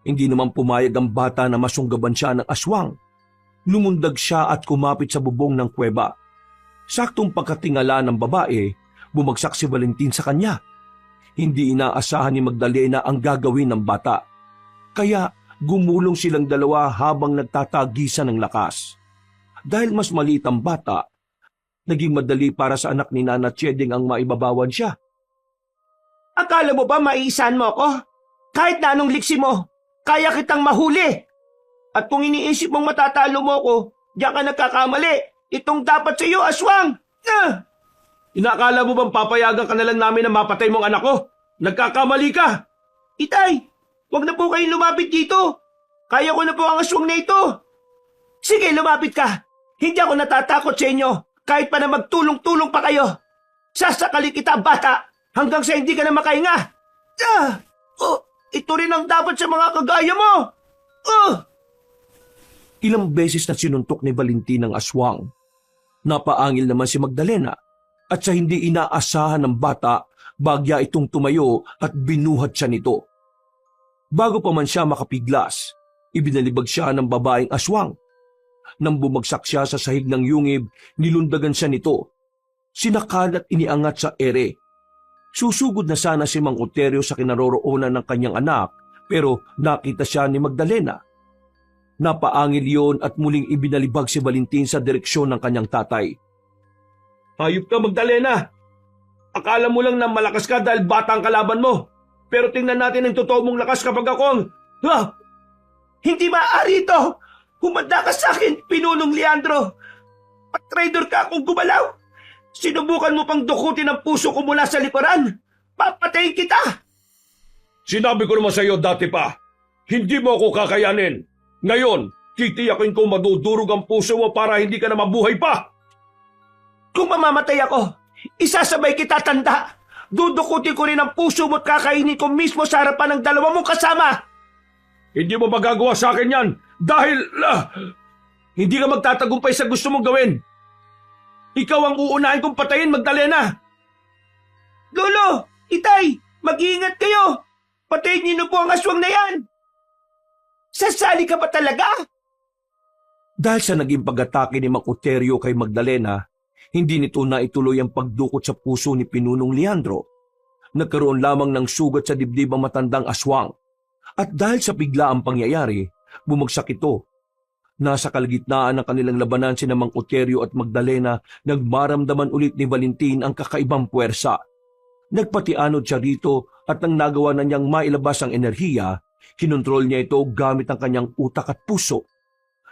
Hindi naman pumayag ang bata na masunggaban siya ng aswang. Lumundag siya at kumapit sa bubong ng kuweba. Saktong pagkatingala ng babae, bumagsak si Valentin sa kanya. Hindi inaasahan ni Magdalena ang gagawin ng bata. Kaya Gumulong silang dalawa habang nagtatagisan ng lakas. Dahil mas maliit ang bata, naging madali para sa anak ni Nana Cheding ang maibabawan siya. Akala mo ba maiisan mo ako? Kahit na anong liksi mo, kaya kitang mahuli. At kung iniisip mong matatalo mo ako, diyan ka nagkakamali. Itong dapat sa iyo, aswang! Inakala mo bang papayagan ka na lang namin na mapatay mong anak ko? Nagkakamali ka! Itay, wag na po kayong lumapit dito. Kaya ko na po ang aswang na ito. Sige, lumapit ka. Hindi ako natatakot sa inyo kahit pa na magtulong-tulong pa kayo. Sasakali kita, bata, hanggang sa hindi ka na makahinga. Ito rin ang dapat sa mga kagaya mo. Ilang beses na sinuntok ni Valentin ang aswang. Napaangil naman si Magdalena at sa hindi inaasahan ng bata, bagya itong tumayo at binuhat siya nito. Bago pa man siya makapiglas, ibinalibag siya ng babaeng aswang. Nang bumagsak siya sa sahig ng yungib, nilundagan siya nito. Sinakal at iniangat sa ere. Susugod na sana si Mang Oterio sa kinaroroonan ng kanyang anak, pero nakita siya ni Magdalena. Napaangil yon at muling ibinalibag si Valentin sa direksyon ng kanyang tatay. Hayop ka, Magdalena! Akala mo lang na malakas ka dahil bata ang kalaban mo. Pero tingnan natin ang totoo mong lakas kapag ako ang... Hindi maaari ito! Humanda ka sa akin, Pinunong Leandro! Patraidor ka kung gumalaw! Sinubukan mo pang dukutin ang puso ko mula sa likuran! Papatayin kita! Sinabi ko naman sa iyo dati pa, hindi mo ako kakayanin. Ngayon, titiyakin ko madudurog ang puso mo para hindi ka na mabuhay pa! Kung mamamatay ako, isasabay kita, tanda! Dudukutin ko rin ang puso mo at kakainin ko mismo sa harapan ng dalawa mong kasama! Hindi mo magagawa sa akin yan dahil... Hindi ka magtatagumpay sa gusto mong gawin. Ikaw ang uunahin kong patayin, Magdalena! Lolo! Itay! Mag-iingat kayo! Patayin niyo na po ang aswang na yan! Sasali ka ba talaga? Dahil sa naging pag-atake ni Mang Oterio kay Magdalena, hindi nito na ituloy ang pagdukot sa puso ni Pinunong Leandro. Nagkaroon lamang ng sugat sa dibdib ang matandang aswang. At dahil sa biglaang pangyayari, bumagsak ito. Nasa kalagitnaan ng kanilang labanan sina Mang Oterio at Magdalena, nagmaramdaman ulit ni Valentin ang kakaibang puwersa. Nagpatianod siya rito at nang nagawa na niyang mailabas ang enerhiya, kinontrol niya ito gamit ang kanyang utak at puso.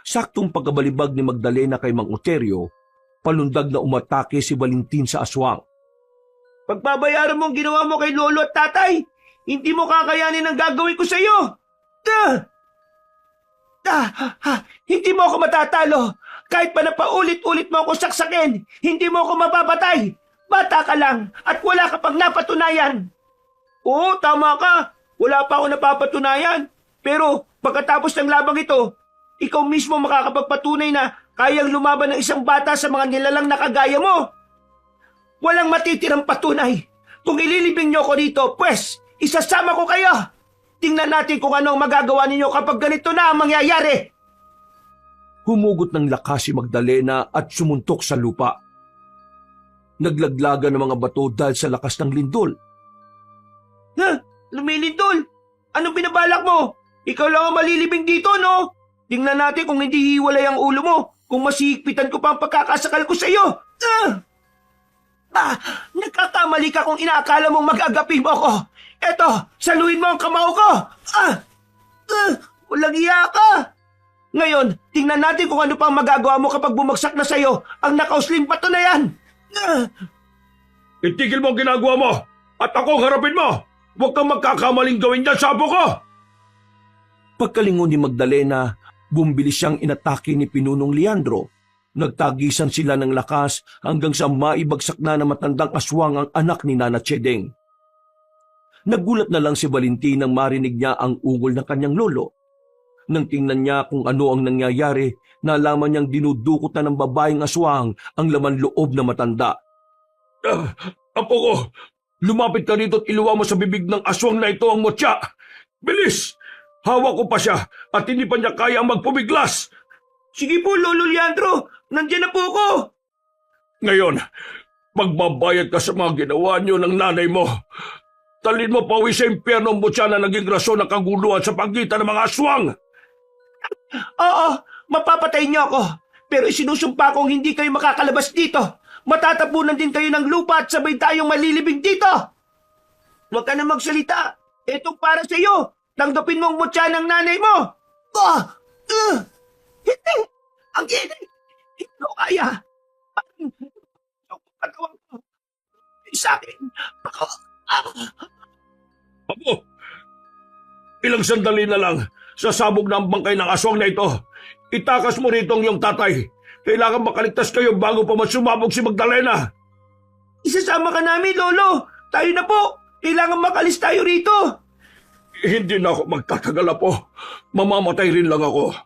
Saktong pagkabalibag ni Magdalena kay Mang Oterio, palundag na umatake si Valentin sa aswang. Pagbabayaran mo ang ginawa mo kay Lolo at Tatay, hindi mo kakayanin ang gagawin ko sa iyo! Hindi mo ako matatalo! Kahit pa na paulit-ulit mo ako saksakin, hindi mo ako mapapatay! Bata ka lang at wala ka pang napatunayan! Oo, tama ka! Wala pa ako napapatunayan! Pero pagkatapos ng labang ito, ikaw mismo makakapagpatunay na kayang lumaban ng isang bata sa mga nilalang na kagaya mo! Walang matitirang patunay! Kung ililibing niyo ako dito, pues, isasama ko kayo! Tingnan natin kung ano ang magagawa ninyo kapag ganito na ang mangyayari! Humugot ng lakas si Magdalena at sumuntok sa lupa. Naglaglagan ng mga bato dahil sa lakas ng lindol. Lumilindol! Anong binabalak mo? Ikaw lang ang malilibing dito, no? Tingnan natin kung hindi hiwalay ang ulo mo, kung masihigpitan ko pa ang pagkakasakal ko sa iyo! Nagkakamali ka kung inaakala mong mag-agapi mo ako! Eto, saluhin mo ang kamao ko! Walang iya ka! Ngayon, tingnan natin kung ano pang magagawa mo kapag bumagsak na sa'yo ang nakausling bato na yan! Itigil mo ang ginagawa mo at ako harapin mo! Huwag kang magkakamaling gawin yan sa abo ko! Pagkalingon ni Magdalena, bumbilis siyang inatake ni Pinunong Leandro. Nagtagisan sila ng lakas hanggang sa maibagsak na matandang aswang ang anak ni Nana Cheding. Nagulat na lang si Valentin nang marinig niya ang ungol ng kanyang lolo. Nang tingnan niya kung ano ang nangyayari, nalaman niyang dinudukot na ng babaeng aswang ang laman loob na matanda. Apo ko, lumapit ka rito at iluwa mo sa bibig ng aswang na ito ang mutya. Bilis! Hawak ko pa siya at hindi pa niya kaya magpumiglas. Sige po, Lolo Leandro! Nandiyan na po ako! Ngayon, magbabayad ka sa mga ginawa niyo ng nanay mo. Talin mo pawi sa impyerno ang mutya na naging rason ng kaguluhan sa pagitan ng mga aswang. Oo, mapapatay niyo ako. Pero isinusumpa kong hindi kayo makakalabas dito. Matatapunan din kayo ng lupa at sabay tayong malilibing dito. Huwag ka na magsalita. Ito para sa iyo. Tanggapin mo ang mutya ng nanay mo. Hindi. Ang init. Hindi ko kaya. Ang katawan ko. Sa akin. Ako. Apo, ilang sandali na lang, sasabog na ang bangkay ng aswang na ito. Itakas mo rito ang iyong tatay. Kailangan makaligtas kayo bago pa sumabog si Magdalena. Isasama ka namin, Lolo. Tayo na po. Kailangan makalis tayo rito. Hindi na ako magtatagal, Apo. Mamamatay rin lang ako.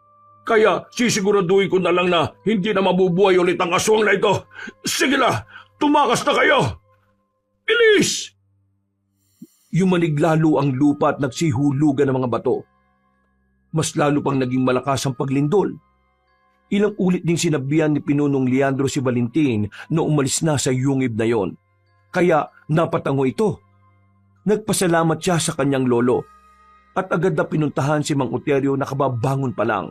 Kaya sisiguraduhin ko na lang na hindi na mabubuhay ulit ang aswang na ito. Sige na, tumakas na kayo. Bilis! Yumanig lalo ang lupa at nagsihulugan ng mga bato. Mas lalo pang naging malakas ang paglindol. Ilang ulit ding sinabihan ni Pinunong Leandro si Valentin na umalis na sa yungib na yon. Kaya napatango ito. Nagpasalamat siya sa kanyang lolo at agad na pinuntahan si Mang Oterio na kababangon pa lang.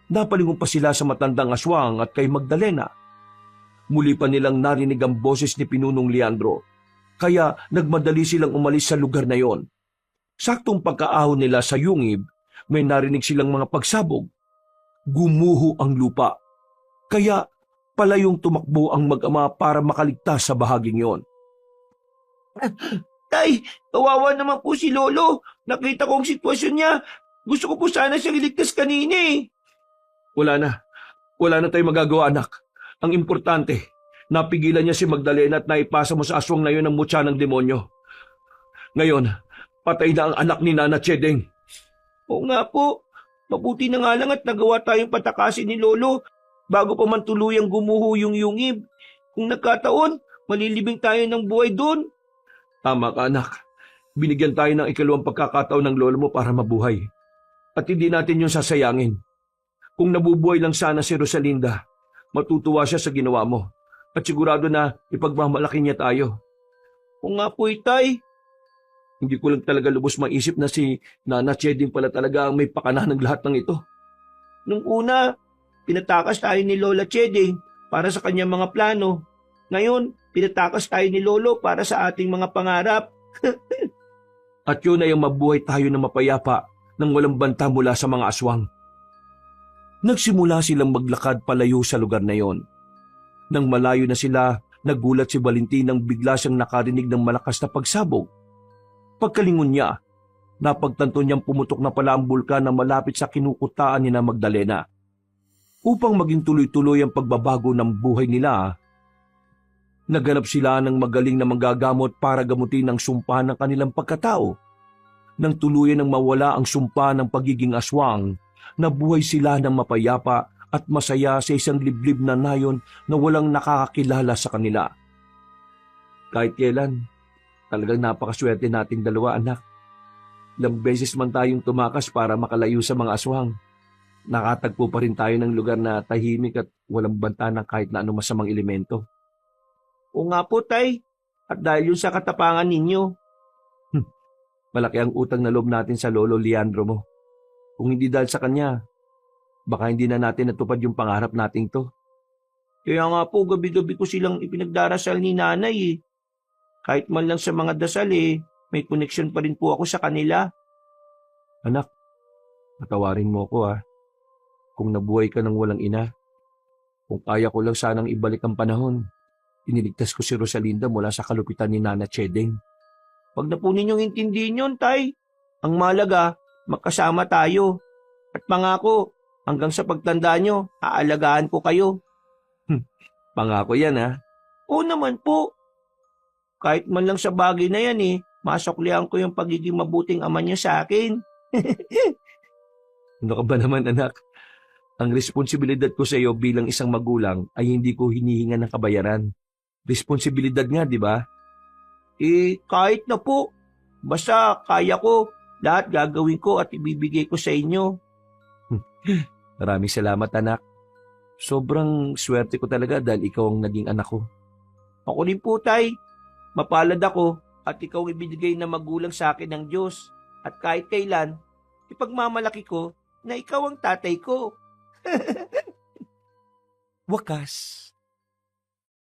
Napalingon pa sila sa matandang aswang at kay Magdalena. Muli pa nilang narinig ang boses ni Pinunong Leandro. Kaya nagmadali silang umalis sa lugar na yon. Saktong pagkaahon nila sa yungib, may narinig silang mga pagsabog. Gumuho ang lupa. Kaya palayong tumakbo ang mag-ama para makaligtas sa bahaging yon. Tay, kawawa naman po si Lolo. Nakita ko ang sitwasyon niya. Gusto ko po sana siyang iligtas kanina eh. Wala na tayong magagawa, anak. Ang importante, napigilan niya si Magdalena at naipasa mo sa aswang na yun ang mutya ng demonyo. Ngayon, patay na ang anak ni Nana Chedeng. Oo nga po. Mabuti na nga lang at nagawa tayong patakasin ni Lolo bago pa man tuluyang gumuho yung yungib. Kung nagkataon, malilibing tayo ng buhay doon. Tama ka, anak. Binigyan tayo ng ikalawang pagkakataon ng lolo mo para mabuhay. At hindi natin yun sasayangin. Kung nabubuhay lang sana si Rosalinda, matutuwa siya sa ginawa mo. At sigurado na ipagmamalaki niya tayo. Oo nga po, Itay. Hindi ko lang talaga lubos maisip na si Nana Cheding pala talaga ang may pakana ng lahat ng ito. Nung una, pinatakas tayo ni Lola Cheding para sa kanyang mga plano. Ngayon, pinatakas tayo ni Lolo para sa ating mga pangarap. At yun ay ang mabuhay tayo na mapayapa nang walang banta mula sa mga aswang. Nagsimula silang maglakad palayo sa lugar na yon. Nang malayo na sila, nagulat si Valentin nang bigla siyang nakarinig ng malakas na pagsabog. Pagkalingon niya, napagtanto niyang pumutok na pala ang bulkan na malapit sa kinukutaan ni na Magdalena. Upang maging tuloy-tuloy ang pagbabago ng buhay nila, naghanap sila ng magaling na manggagamot para gamutin ang sumpa ng kanilang pagkatao. Nang tuluyan ng mawala ang sumpa ng pagiging aswang, nabuhay sila ng mapayapa at masaya sa isang liblib na nayon na walang nakakakilala sa kanila. Kahit kailan, talagang napakaswerte nating dalawa, anak. Ilang beses man tayong tumakas para makalayo sa mga aswang. Nakatagpo pa rin tayo ng lugar na tahimik at walang banta ng kahit na anong masamang elemento. Oo nga po, Tay. At dahil yun sa katapangan ninyo. Malaki ang utang na loob natin sa lolo Leandro mo. Kung hindi dahil sa kanya, baka hindi na natin natupad yung pangarap nating to. Kaya nga po, gabi-gabi ko silang ipinagdarasal ni nanay eh. Kahit man lang sa mga dasal eh, may koneksyon pa rin po ako sa kanila. Anak, patawarin mo ko Kung nabuhay ka ng walang ina, kung kaya ko lang sanang ibalik ang panahon, iniligtas ko si Rosalinda mula sa kalupitan ni Nana Chedeng. Wag na po ninyong intindihin yun, Tay. Ang malaga, magkasama tayo. At pangako, hanggang sa pagtanda nyo, aalagaan ko kayo. Pangako yan Oo naman po. Kahit man lang sa bagay na yan masuklihan ko yung pagiging mabuting ama niyo sa akin. Ano ka ba naman, anak? Ang responsibilidad ko sa iyo bilang isang magulang ay hindi ko hinihinga ng kabayaran. Responsibilidad nga, di ba? Kahit na po. Basta kaya ko, lahat gagawin ko at ibibigay ko sa inyo. Maraming salamat, anak. Sobrang swerte ko talaga dahil ikaw ang naging anak ko. Ako rin po, Tay. Mapalad ako at ikaw ibinigay na magulang sa akin ng Diyos. At kahit kailan, ipagmamalaki ko na ikaw ang tatay ko. Wakas,